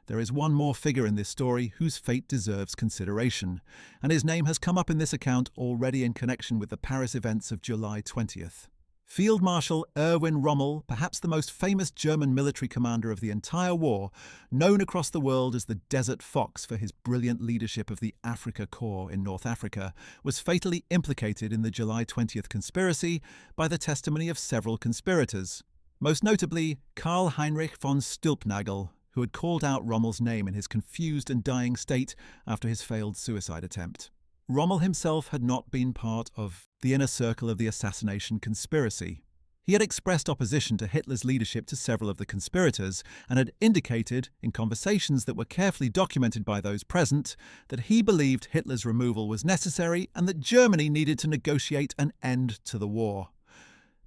There is one more figure in this story whose fate deserves consideration, and his name has come up in this account already in connection with the Paris events of July 20th. Field Marshal Erwin Rommel, perhaps the most famous German military commander of the entire war, known across the world as the Desert Fox for his brilliant leadership of the Afrika Korps in North Africa, was fatally implicated in the July 20th conspiracy by the testimony of several conspirators, most notably Karl Heinrich von Stülpnagel, who had called out Rommel's name in his confused and dying state after his failed suicide attempt. Rommel himself had not been part of the inner circle of the assassination conspiracy. He had expressed opposition to Hitler's leadership to several of the conspirators and had indicated, in conversations that were carefully documented by those present, that he believed Hitler's removal was necessary and that Germany needed to negotiate an end to the war.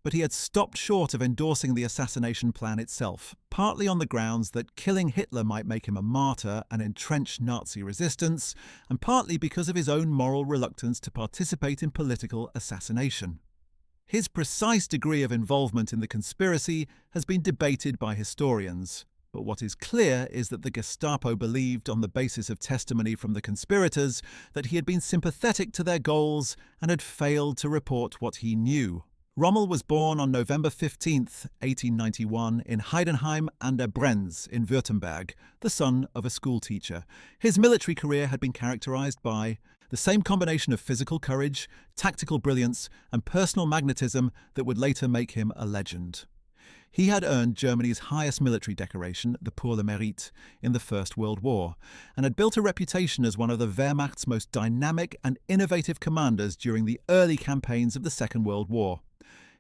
But he had stopped short of endorsing the assassination plan itself, partly on the grounds that killing Hitler might make him a martyr and entrench Nazi resistance, and partly because of his own moral reluctance to participate in political assassination. His precise degree of involvement in the conspiracy has been debated by historians, but what is clear is that the Gestapo believed, on the basis of testimony from the conspirators, that he had been sympathetic to their goals and had failed to report what he knew. Rommel was born on November 15, 1891, in Heidenheim an der Brenz in Württemberg, the son of a schoolteacher. His military career had been characterized by the same combination of physical courage, tactical brilliance, and personal magnetism that would later make him a legend. He had earned Germany's highest military decoration, the Pour le Mérite, in the First World War, and had built a reputation as one of the Wehrmacht's most dynamic and innovative commanders during the early campaigns of the Second World War.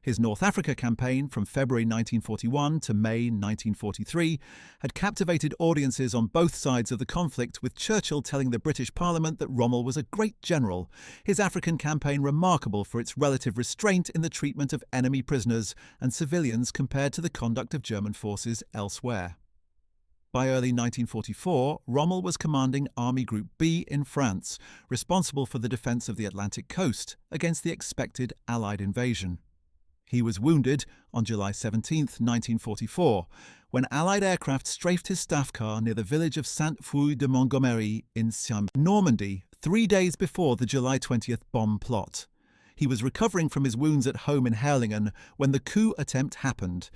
His North Africa campaign from February 1941 to May 1943 had captivated audiences on both sides of the conflict, with Churchill telling the British Parliament that Rommel was a great general, his African campaign remarkable for its relative restraint in the treatment of enemy prisoners and civilians compared to the conduct of German forces elsewhere. By early 1944, Rommel was commanding Army Group B in France, responsible for the defence of the Atlantic coast against the expected Allied invasion. He was wounded on July 17, 1944, when Allied aircraft strafed his staff car near the village of Sainte-Foy-de-Montgomery in Seine, Normandy, 3 days before the July 20th bomb plot. He was recovering from his wounds at home in Herlingen when the coup attempt happened.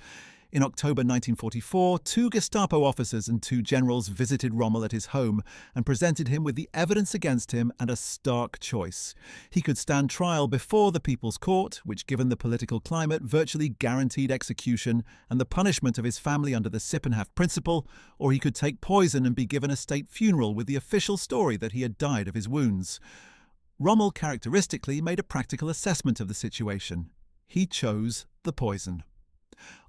In October 1944, 2 Gestapo officers and 2 generals visited Rommel at his home and presented him with the evidence against him and a stark choice. He could stand trial before the People's Court, which, given the political climate, virtually guaranteed execution and the punishment of his family under the Sippenhaft principle, or he could take poison and be given a state funeral with the official story that he had died of his wounds. Rommel characteristically made a practical assessment of the situation. He chose the poison.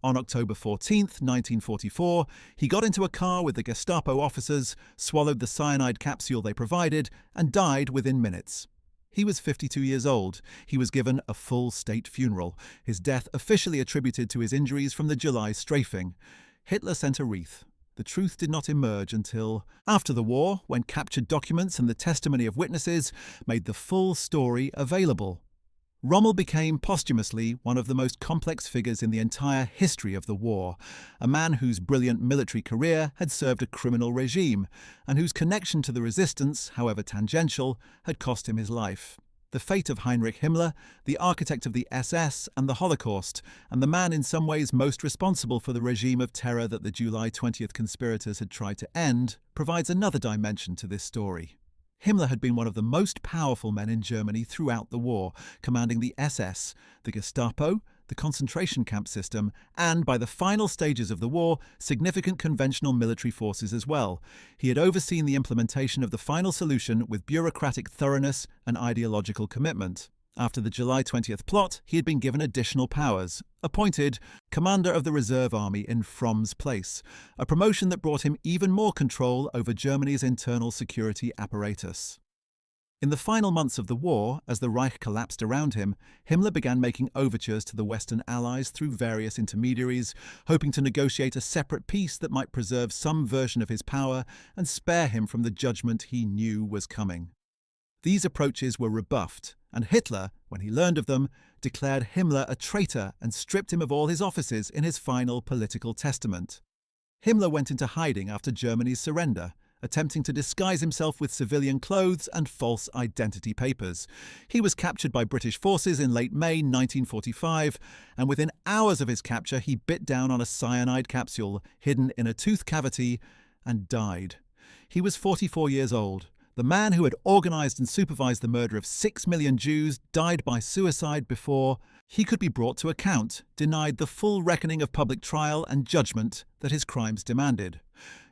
On October 14, 1944, he got into a car with the Gestapo officers, swallowed the cyanide capsule they provided, and died within minutes. He was 52 years old. He was given a full state funeral, his death officially attributed to his injuries from the July strafing. Hitler sent a wreath. The truth did not emerge until after the war, when captured documents and the testimony of witnesses made the full story available. Rommel became posthumously one of the most complex figures in the entire history of the war, a man whose brilliant military career had served a criminal regime, and whose connection to the resistance, however tangential, had cost him his life. The fate of Heinrich Himmler, the architect of the SS and the Holocaust, and the man in some ways most responsible for the regime of terror that the July 20th conspirators had tried to end, provides another dimension to this story. Himmler had been one of the most powerful men in Germany throughout the war, commanding the SS, the Gestapo, the concentration camp system, and, by the final stages of the war, significant conventional military forces as well. He had overseen the implementation of the final solution with bureaucratic thoroughness and ideological commitment. After the July 20th plot, he had been given additional powers, appointed commander of the reserve army in Fromm's place, a promotion that brought him even more control over Germany's internal security apparatus. In the final months of the war, as the Reich collapsed around him, Himmler began making overtures to the Western Allies through various intermediaries, hoping to negotiate a separate peace that might preserve some version of his power and spare him from the judgment he knew was coming. These approaches were rebuffed, and Hitler, when he learned of them, declared Himmler a traitor and stripped him of all his offices in his final political testament. Himmler went into hiding after Germany's surrender, attempting to disguise himself with civilian clothes and false identity papers. He was captured by British forces in late May 1945, and within hours of his capture he bit down on a cyanide capsule hidden in a tooth cavity and died. He was 44 years old. The man who had organized and supervised the murder of 6 million Jews died by suicide before he could be brought to account, denied the full reckoning of public trial and judgment that his crimes demanded.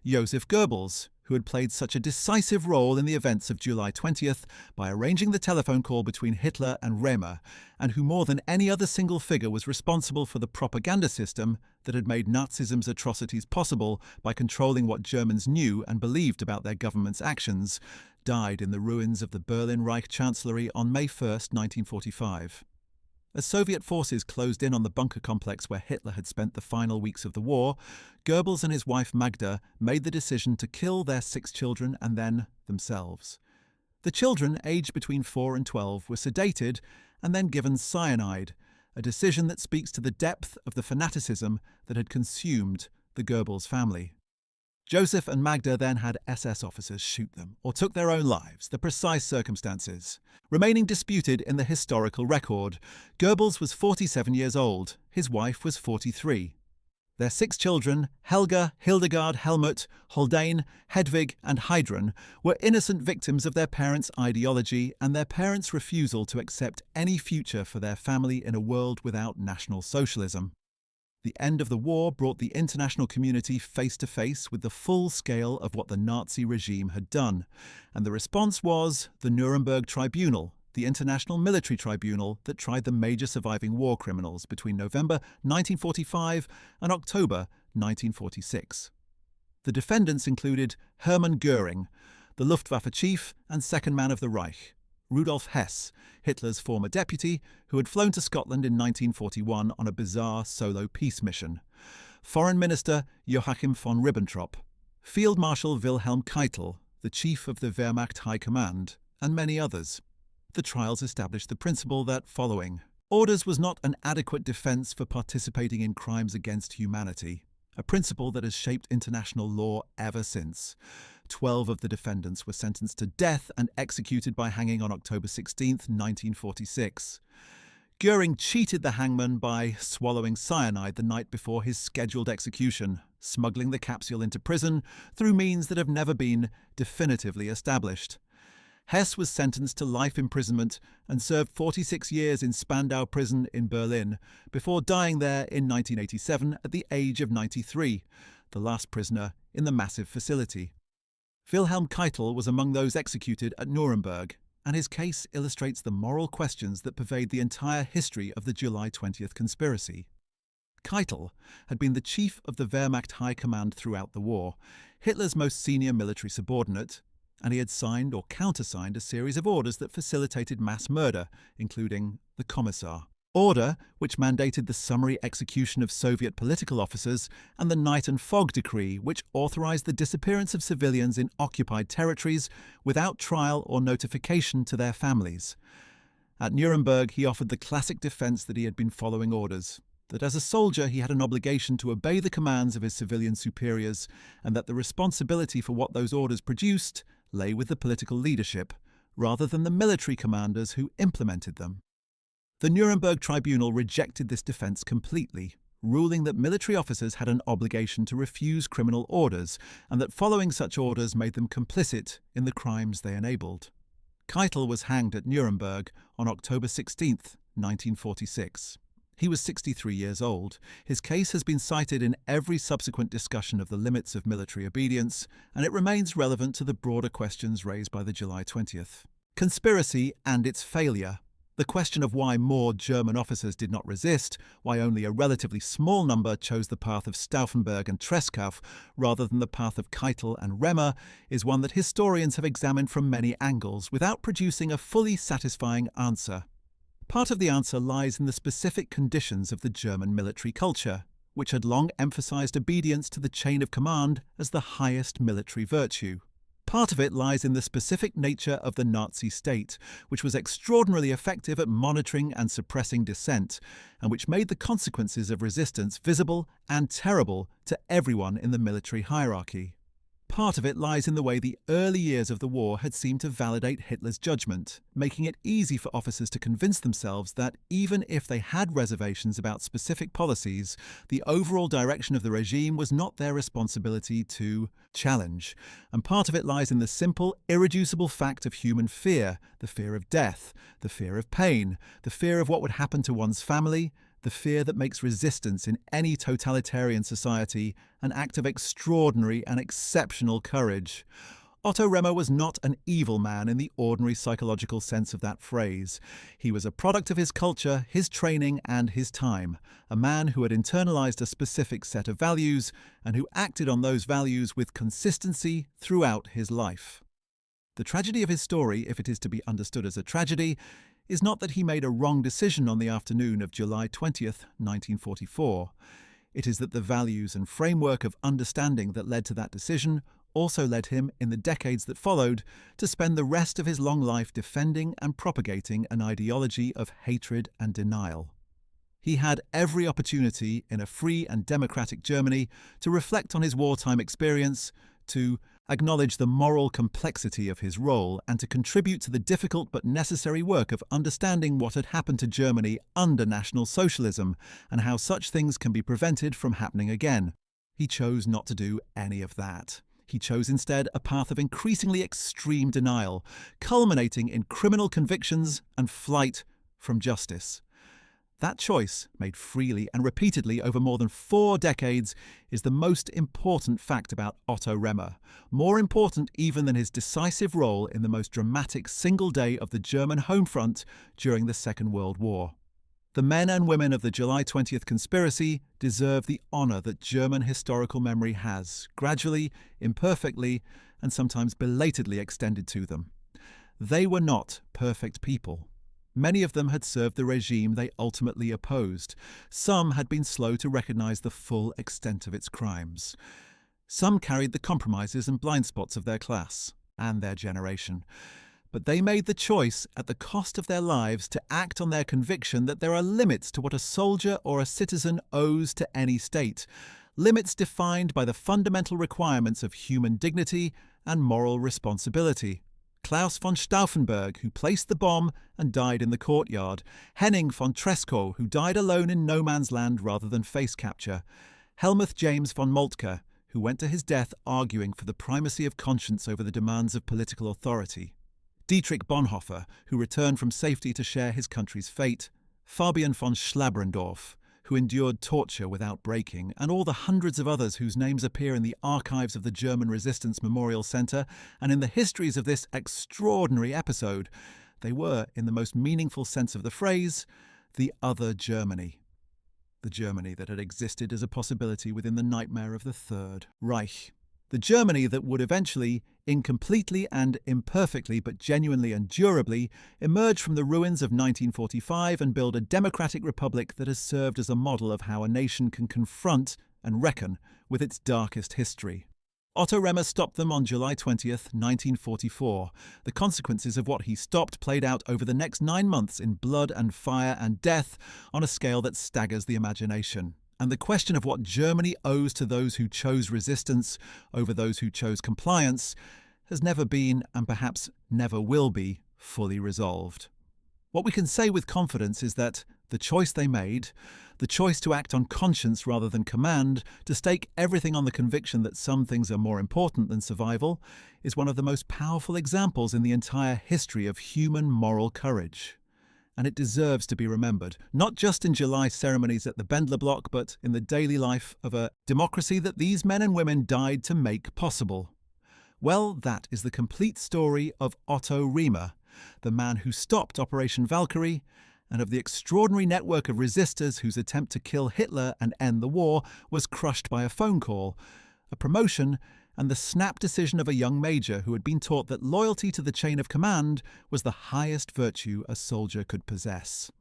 Joseph Goebbels, who had played such a decisive role in the events of July 20th by arranging the telephone call between Hitler and Remer, and who more than any other single figure was responsible for the propaganda system that had made Nazism's atrocities possible by controlling what Germans knew and believed about their government's actions, died in the ruins of the Berlin Reich Chancellery on May 1, 1945. As Soviet forces closed in on the bunker complex where Hitler had spent the final weeks of the war, Goebbels and his wife Magda made the decision to kill their 6 children and then themselves. The children, aged between 4 and 12, were sedated and then given cyanide, a decision that speaks to the depth of the fanaticism that had consumed the Goebbels family. Joseph and Magda then had SS officers shoot them, or took their own lives, the precise circumstances remaining disputed in the historical record. Goebbels was 47 years old, his wife was 43. Their 6 children, Helga, Hildegard, Helmut, Haldane, Hedwig and Heidrun, were innocent victims of their parents' ideology and their parents' refusal to accept any future for their family in a world without National Socialism. The end of the war brought the international community face to face with the full scale of what the Nazi regime had done, and the response was the Nuremberg Tribunal, the international military tribunal that tried the major surviving war criminals between November 1945 and October 1946. The defendants included Hermann Göring, the Luftwaffe chief and second man of the Reich, Rudolf Hess, Hitler's former deputy, who had flown to Scotland in 1941 on a bizarre solo peace mission, Foreign Minister Joachim von Ribbentrop, Field Marshal Wilhelm Keitel, the chief of the Wehrmacht High Command, and many others. The trials established the principle that, following, orders was not an adequate defense for participating in crimes against humanity, a principle that has shaped international law ever since. 12 of the defendants were sentenced to death and executed by hanging on October 16, 1946. Göring cheated the hangman by swallowing cyanide the night before his scheduled execution, smuggling the capsule into prison through means that have never been definitively established. Hess was sentenced to life imprisonment and served 46 years in Spandau prison in Berlin, before dying there in 1987 at the age of 93, the last prisoner in the massive facility. Wilhelm Keitel was among those executed at Nuremberg, and his case illustrates the moral questions that pervade the entire history of the July 20th conspiracy. Keitel had been the chief of the Wehrmacht High Command throughout the war, Hitler's most senior military subordinate, and he had signed or countersigned a series of orders that facilitated mass murder, including the Commissar order, which mandated the summary execution of Soviet political officers, and the Night and Fog Decree, which authorized the disappearance of civilians in occupied territories without trial or notification to their families. At Nuremberg, he offered the classic defense that he had been following orders, that as a soldier he had an obligation to obey the commands of his civilian superiors, and that the responsibility for what those orders produced lay with the political leadership, rather than the military commanders who implemented them. The Nuremberg Tribunal rejected this defense completely, ruling that military officers had an obligation to refuse criminal orders, and that following such orders made them complicit in the crimes they enabled. Keitel was hanged at Nuremberg on October 16, 1946. He was 63 years old. His case has been cited in every subsequent discussion of the limits of military obedience, and it remains relevant to the broader questions raised by the July 20th. Conspiracy and its failure. The question of why more German officers did not resist, why only a relatively small number chose the path of Stauffenberg and Treschow rather than the path of Keitel and Remer, is one that historians have examined from many angles without producing a fully satisfying answer. Part of the answer lies in the specific conditions of the German military culture, which had long emphasized obedience to the chain of command as the highest military virtue. Part of it lies in the specific nature of the Nazi state, which was extraordinarily effective at monitoring and suppressing dissent, and which made the consequences of resistance visible and terrible to everyone in the military hierarchy. Part of it lies in the way the early years of the war had seemed to validate Hitler's judgment, making it easy for officers to convince themselves that even if they had reservations about specific policies, the overall direction of the regime was not their responsibility to challenge. And part of it lies in the simple, irreducible fact of human fear, the fear of death, the fear of pain, the fear of what would happen to one's family, the fear that makes resistance in any totalitarian society an act of extraordinary and exceptional courage. Otto Remer was not an evil man in the ordinary psychological sense of that phrase. He was a product of his culture, his training, and his time, a man who had internalized a specific set of values and who acted on those values with consistency throughout his life. The tragedy of his story, if it is to be understood as a tragedy, is not that he made a wrong decision on the afternoon of July 20th, 1944. It is that the values and framework of understanding that led to that decision also led him, in the decades that followed, to spend the rest of his long life defending and propagating an ideology of hatred and denial. He had every opportunity in a free and democratic Germany to reflect on his wartime experience, to acknowledge the moral complexity of his role, and to contribute to the difficult but necessary work of understanding what had happened to Germany under National Socialism and how such things can be prevented from happening again. He chose not to do any of that. He chose instead a path of increasingly extreme denial, culminating in criminal convictions and flight from justice. That choice, made freely and repeatedly over more than 4 decades, is the most important fact about Otto Remer, more important even than his decisive role in the most dramatic single day of the German home front during the Second World War. The men and women of the July 20th conspiracy deserve the honor that German historical memory has, gradually, imperfectly, and sometimes belatedly extended to them. They were not perfect people. Many of them had served the regime they ultimately opposed. Some had been slow to recognize the full extent of its crimes. Some carried the compromises and blind spots of their class and their generation. But they made the choice, at the cost of their lives, to act on their conviction that there are limits to what a soldier or a citizen owes to any state, limits defined by the fundamental requirements of human dignity and moral responsibility. Klaus von Stauffenberg, who placed the bomb and died in the courtyard, Henning von Treschow, who died alone in no man's land rather than face capture, Helmuth James von Moltke, who went to his death arguing for the primacy of conscience over the demands of political authority, Dietrich Bonhoeffer, who returned from safety to share his country's fate, Fabian von Schlabrendorf, who endured torture without breaking, and all the hundreds of others whose names appear in the archives of the German Resistance Memorial Center and in the histories of this extraordinary episode. They were, in the most meaningful sense of the phrase, the other Germany. The Germany that had existed as a possibility within the nightmare of the Third Reich. The Germany that would eventually, incompletely and imperfectly but genuinely and durably, emerge from the ruins of 1945 and build a democratic republic that has served as a model of how a nation can confront and reckon with its darkest history. Otto Remer stopped them on July 20th, 1944. The consequences of what he stopped played out over the next 9 months in blood and fire and death on a scale that staggers the imagination. And the question of what Germany owes to those who chose resistance over those who chose compliance has never been, and perhaps never will be, fully resolved. What we can say with confidence is that the choice they made, the choice to act on conscience rather than command, to stake everything on the conviction that some things are more important than survival, is one of the most powerful examples in the entire history of human moral courage. And it deserves to be remembered, not just in July ceremonies at the Bendler Block, but in the daily life of a democracy that these men and women died to make possible. Well, that is the complete story of Otto Remer, the man who stopped Operation Valkyrie, and of the extraordinary network of resistors whose attempt to kill Hitler and end the war was crushed by a phone call, a promotion, and the snap decision of a young major who had been taught that loyalty to the chain of command was the highest virtue a soldier could possess.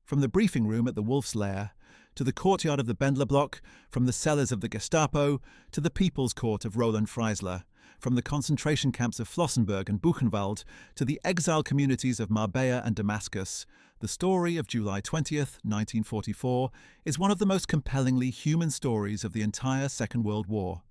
From the briefing room at the Wolf's Lair, to the courtyard of the Bendler Block, from the cellars of the Gestapo, to the People's Court of Roland Freisler, from the concentration camps of Flossenburg and Buchenwald, to the exile communities of Marbella and Damascus, the story of July 20th, 1944, is one of the most compellingly human stories of the entire Second World War.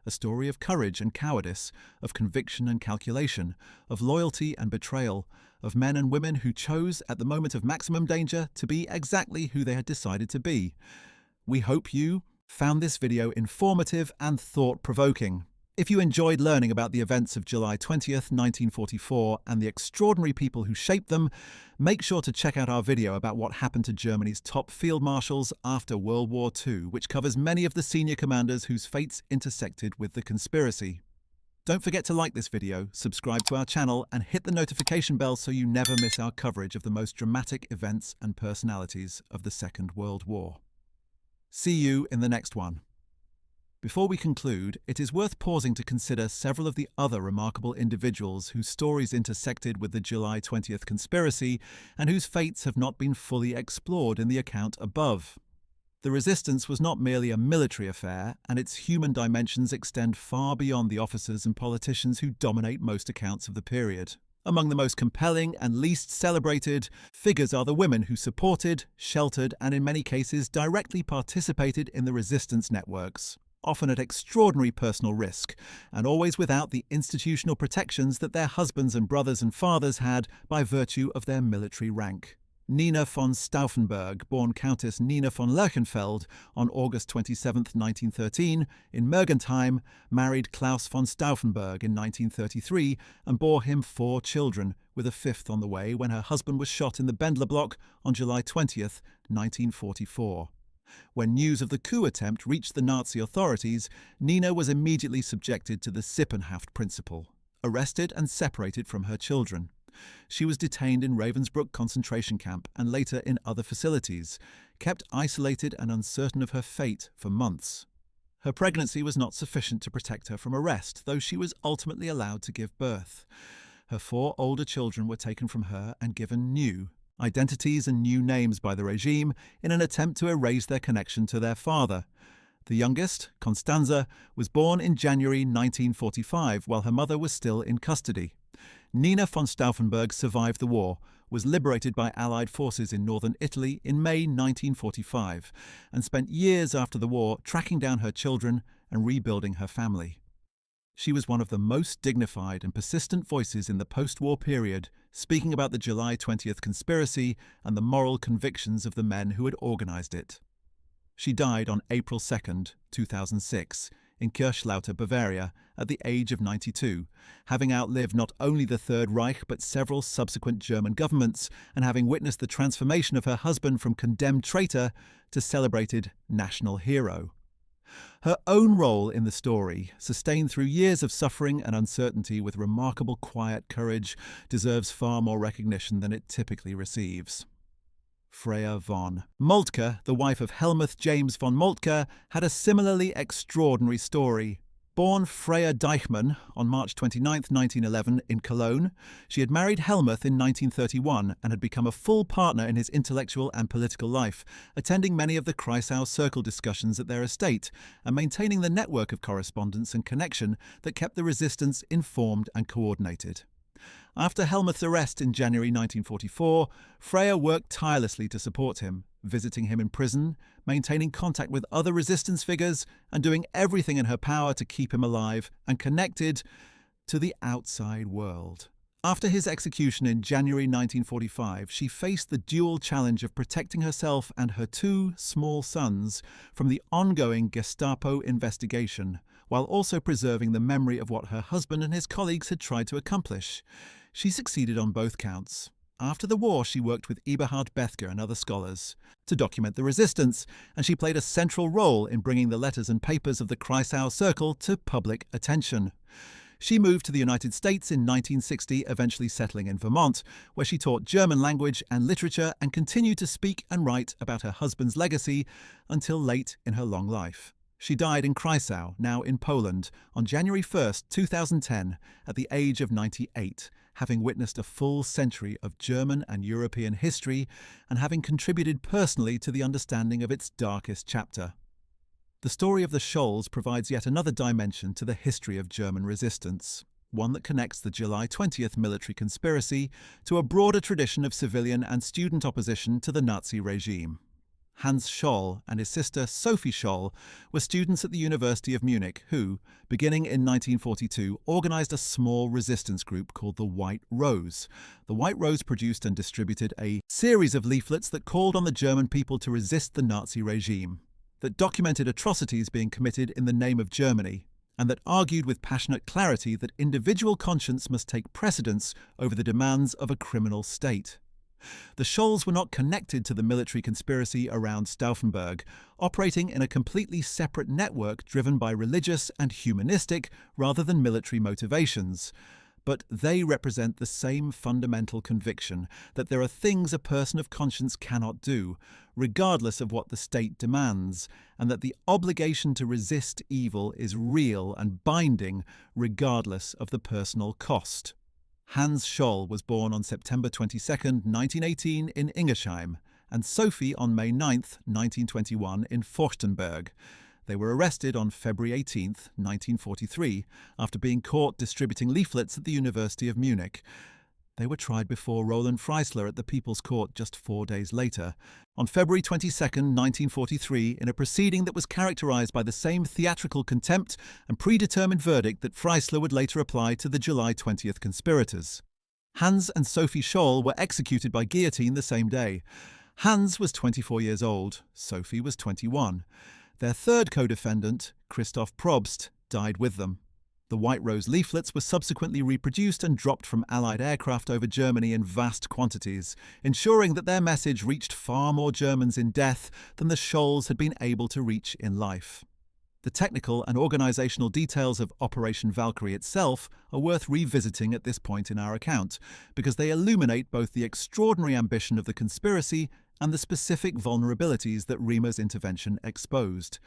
A story of courage and cowardice, of conviction and calculation, of loyalty and betrayal, of men and women who chose, at the moment of maximum danger, to be exactly who they had decided to be. We hope you found this video informative and thought-provoking. If you enjoyed learning about the events of July 20th, 1944 and the extraordinary people who shaped them, make sure to check out our video about what happened to Germany's top field marshals after World War II, which covers many of the senior commanders whose fates intersected with the conspiracy. Don't forget to like this video, subscribe to our channel, and hit the notification bell so you never miss our coverage of the most dramatic events and personalities of the Second World War. See you in the next one. Before we conclude, it is worth pausing to consider several of the other remarkable individuals whose stories intersected with the July 20th conspiracy and whose fates have not been fully explored in the account above. The resistance was not merely a military affair, and its human dimensions extend far beyond the officers and politicians who dominate most accounts of the period. Among the most compelling and least celebrated figures are the women who supported, sheltered, and in many cases directly participated in the resistance networks, often at extraordinary personal risk, and always without the institutional protections that their husbands and brothers and fathers had by virtue of their military rank. Nina von Stauffenberg, born Countess Nina von Lerchenfeld on August 27, 1913, in Mergentheim, married Klaus von Stauffenberg in 1933 and bore him 4 children, with a 5th on the way when her husband was shot in the Bendler Block on July 20, 1944. When news of the coup attempt reached the Nazi authorities, Nina was immediately subjected to the Sippenhaft principle, arrested and separated from her children. She was detained in Ravensbrück concentration camp and later in other facilities, kept isolated and uncertain of her fate for months. Her pregnancy was not sufficient to protect her from arrest, though she was ultimately allowed to give birth. Her 4 older children were taken from her and given new identities and new names by the regime in an attempt to erase their connection to their father. The youngest, Constanze, was born in January 1945 while her mother was still in custody. Nina von Stauffenberg survived the war, was liberated by Allied forces in northern Italy in May 1945, and spent years after the war tracking down her children and rebuilding her family. She was one of the most dignified and persistent voices in the post-war period, speaking about the July 20th conspiracy and the moral convictions of the men who had organized it. She died on April 2, 2006, in Kirchlauter, Bavaria, at the age of 92, having outlived not only the Third Reich but several subsequent German governments, and having witnessed the transformation of her husband from condemned traitor to celebrated national hero. Her own role in the story, sustained through years of suffering and uncertainty with remarkable quiet courage, deserves far more recognition than it typically receives. Freya von Moltke, the wife of Helmuth James von Moltke, had a similarly extraordinary story. Born Freya Deichmann on March 29, 1911, in Cologne, she had married Helmuth in 1931 and had become a full partner in his intellectual and political life, attending many of the Kreisau Circle discussions at their estate and maintaining the network of correspondence and connection that kept the resistance informed and coordinated. After Helmuth's arrest in January 1944, Freya worked tirelessly to support him, visiting him in prison, maintaining contact with other resistance figures, and doing everything in her power to keep him alive and connected to the outside world. After his execution in January 1945, she faced the dual challenge of protecting herself and her 2 small sons from the ongoing Gestapo investigation, while also preserving the memory of what her husband and his colleagues had tried to accomplish. She succeeded on both counts. After the war, she worked with Eberhard Bethger and other scholars to document the resistance, and she played a central role in bringing the letters and papers of the Kreisau Circle to public attention. She moved to the United States in 1960, eventually settling in Vermont, where she taught German language and literature and continued to speak and write about her husband's legacy until late in her long life. She died in Kreisau, now in Poland, on January 1, 2010, at the age of 98, having witnessed a full century of German and European history and having contributed personally to the understanding of its darkest chapter. The story of the Scholls provides yet another dimension to the history of German resistance, one that connects the July 20th military conspiracy to a broader tradition of civilian and student opposition to the Nazi regime. Hans Scholl and his sister Sophie Scholl were students at the University of Munich who, beginning in 1942, organized a small resistance group called the White Rose. The White Rose produced and distributed a series of leaflets that called on the German people to resist the Nazi regime, that documented atrocities being committed in the name of Germany, and that argued with passionate clarity that individual conscience must take precedence over the demands of a criminal state. The Scholls were not connected to the military conspiracy around Stauffenberg, operating in a completely separate network driven by religious and humanistic rather than military motivations. But they represent the same fundamental conviction that there are things a person of conscience cannot do, regardless of what the state demands, and that the obligation to resist evil is real and binding, regardless of the personal cost. Hans Scholl was born on September 22, 1918 in Ingersheim, and Sophie on May 9, 1921 in Forchtenberg. They were arrested on February 18, 1943, after being caught distributing leaflets at the University of Munich. They were tried before Roland Freisler at the People's Court just 4 days later, on February 22, 1943, in a proceeding that was characterized by the same theatrical contempt and predetermined verdict that Freisler would later apply to the July 20th conspirators. Hans and Sophie Scholl were executed by guillotine the same day. Hans was 24 years old, Sophie was 21. Their third co-defendant, Christoph Probst, died with them. The White Rose leaflets were subsequently reproduced and dropped from Allied aircraft over Germany in vast quantities, ensuring that their message reached far more Germans in death than the Scholls had been able to reach in life. The technical and organizational details of Operation Valkyrie itself are worth revisiting at this point in our account, because they illuminate both the extraordinary ambition of the conspiracy and the specific vulnerabilities that Remer's intervention exposed.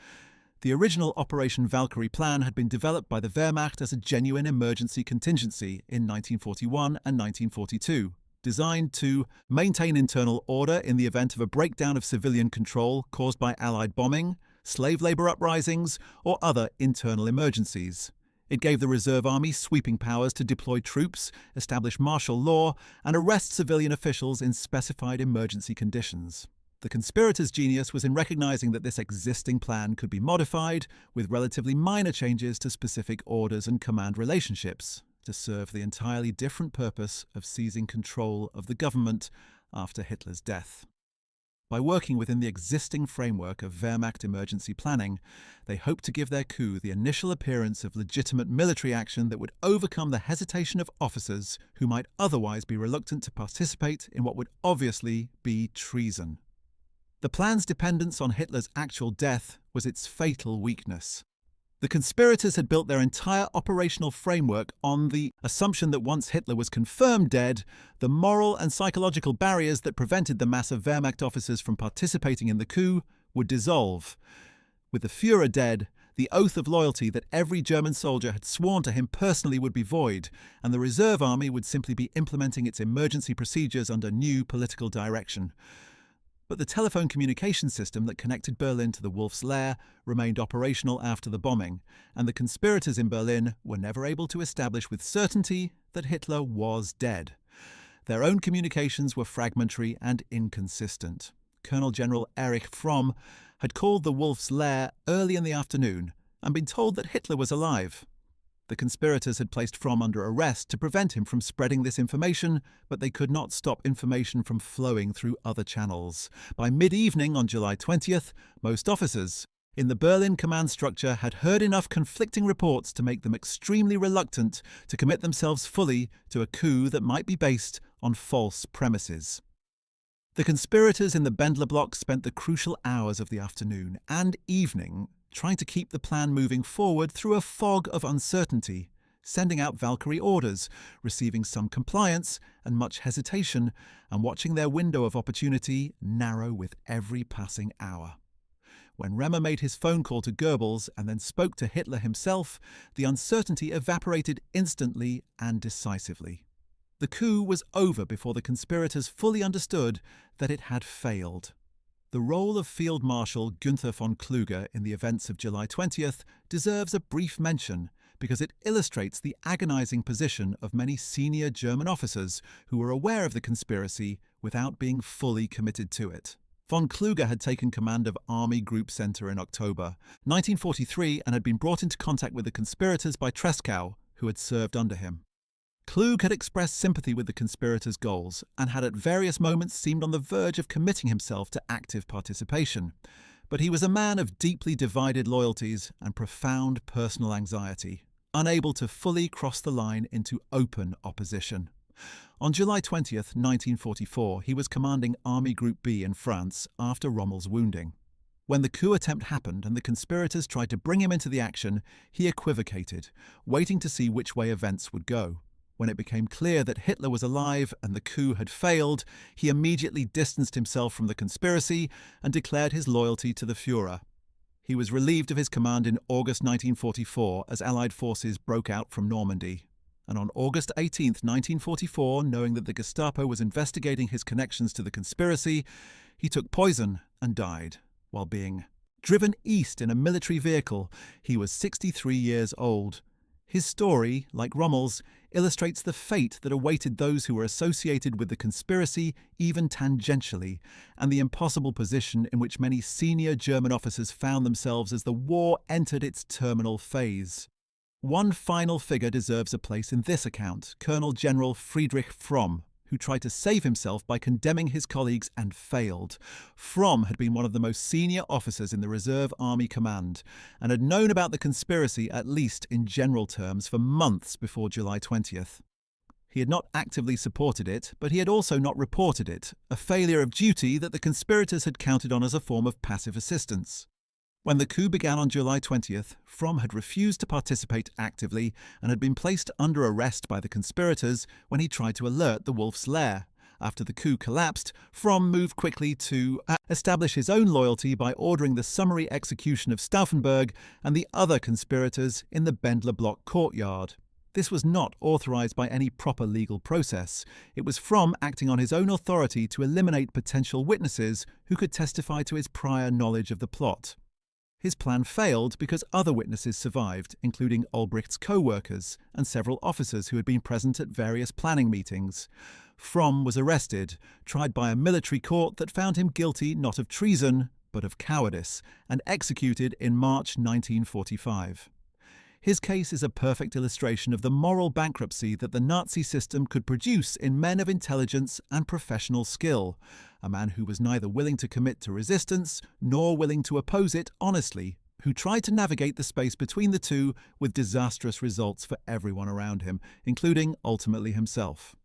The original Operation Valkyrie plan had been developed by the Wehrmacht as a genuine emergency contingency in 1941 and 1942, designed to maintain internal order in the event of a breakdown of civilian control caused by Allied bombing, slave labor uprisings, or other internal emergencies. It gave the Reserve Army sweeping powers to deploy troops, establish martial law, and arrest civilian officials in specified emergency conditions. The conspirators' genius was in recognizing that this existing plan could be modified with relatively minor changes to specific orders and command relationships to serve the entirely different purpose of seizing control of the government after Hitler's death. By working within the existing framework of Wehrmacht emergency planning, they hoped to give their coup the initial appearance of legitimate military action that would overcome the hesitation of officers who might otherwise be reluctant to participate in what would obviously be treason. The plan's dependence on Hitler's actual death was its fatal weakness. The conspirators had built their entire operational framework on the assumption that once Hitler was confirmed dead, the moral and psychological barriers that prevented the mass of Wehrmacht officers from participating in the coup would dissolve. With the Führer dead, the oath of loyalty that every German soldier had sworn to him personally would be void, and the Reserve Army would simply be implementing its emergency procedures under new political direction. But the telephone communication system that connected Berlin to the Wolf's Lair remained operational after the bombing, and the conspirators in Berlin were never able to establish with certainty that Hitler was dead. Their own communications were fragmentary and inconsistent. Colonel General Erich Fromm had called the Wolf's Lair early in the afternoon and been told that Hitler was alive. The conspirators had placed Fromm under arrest to prevent him from spreading this information, but they could not stop information from flowing through other channels. By mid-evening on July 20th, most officers in the Berlin command structure had heard enough conflicting reports to make them extremely reluctant to commit themselves fully to a coup that might be based on false premises. The conspirators in the Bendler block spent the crucial hours of the afternoon and evening trying to keep the plan moving forward through a fog of uncertainty, sending out Valkyrie orders, receiving some compliance and much hesitation, and watching their window of opportunity narrow with every passing hour. When Remer made his phone call to Goebbels and then spoke to Hitler himself, the uncertainty evaporated instantly and decisively. The coup was over before the conspirators fully understood that it had failed. The role of Field Marshal Günther von Kluge in the events of July 20th deserves a brief mention because it illustrates the agonizing position of many senior German officers who were aware of the conspiracy without being fully committed to it. Von Kluge had taken command of Army Group Center in October 1943 and had been brought into contact with the conspirators by Tresckow, who had served under him. Kluge had expressed sympathy with the conspirators' goals and had at various moments seemed on the verge of committing himself to active participation. But he was a man of deeply divided loyalties and profound personal anxiety, unable to fully cross the line into open opposition. On July 20th, 1944, he was commanding Army Group B in France after Rommel's wounding. When the coup attempt happened and the conspirators tried to bring him into the action, he equivocated, waiting to see which way events would go. When it became clear that Hitler was alive and the coup had failed, he immediately distanced himself from the conspiracy and declared his loyalty to the Führer. He was relieved of his command in August 1944 as Allied forces broke out from Normandy. And on August 18, 1944, knowing that the Gestapo was investigating his connections to the conspiracy, he took poison and died while being driven east in a military vehicle. He was 63 years old. His story, like Rommel's, illustrates the fate that awaited those who were associated with the conspiracy even tangentially, and the impossible position in which many senior German officers found themselves as the war entered its terminal phase. One final figure deserves a place in this account, Colonel General Friedrich Fromm, who tried to save himself by condemning his colleagues and failed. Fromm had been one of the most senior officers in the Reserve Army Command and had known about the conspiracy, at least in general terms, for months before July 20th. He had not actively supported it, but he had also not reported it, a failure of duty that the conspirators had counted on as a form of passive assistance. When the coup began on July 20th, Fromm had refused to participate actively and had been placed under arrest by the conspirators when he tried to alert the Wolf's Lair. After the coup collapsed, Fromm moved quickly to establish his own loyalty by ordering the summary execution of Stauffenberg and the other conspirators in the Bendler Block courtyard. This was not authorized by any proper legal process. It was Fromm acting on his own authority to eliminate potential witnesses who could testify to his prior knowledge of the plot. His plan failed because other witnesses survived, including Olbricht's co-workers and several officers who had been present at various planning meetings. Fromm was arrested, tried by a military court that found him guilty not of treason, but of cowardice, and executed in March 1945. His case is a perfect illustration of the moral bankruptcy that the Nazi system could produce in men of intelligence and professional skill, a man who was neither willing to commit to resistance nor willing to oppose it honestly, who tried to navigate the space between the two with disastrous results for everyone around him, including ultimately himself.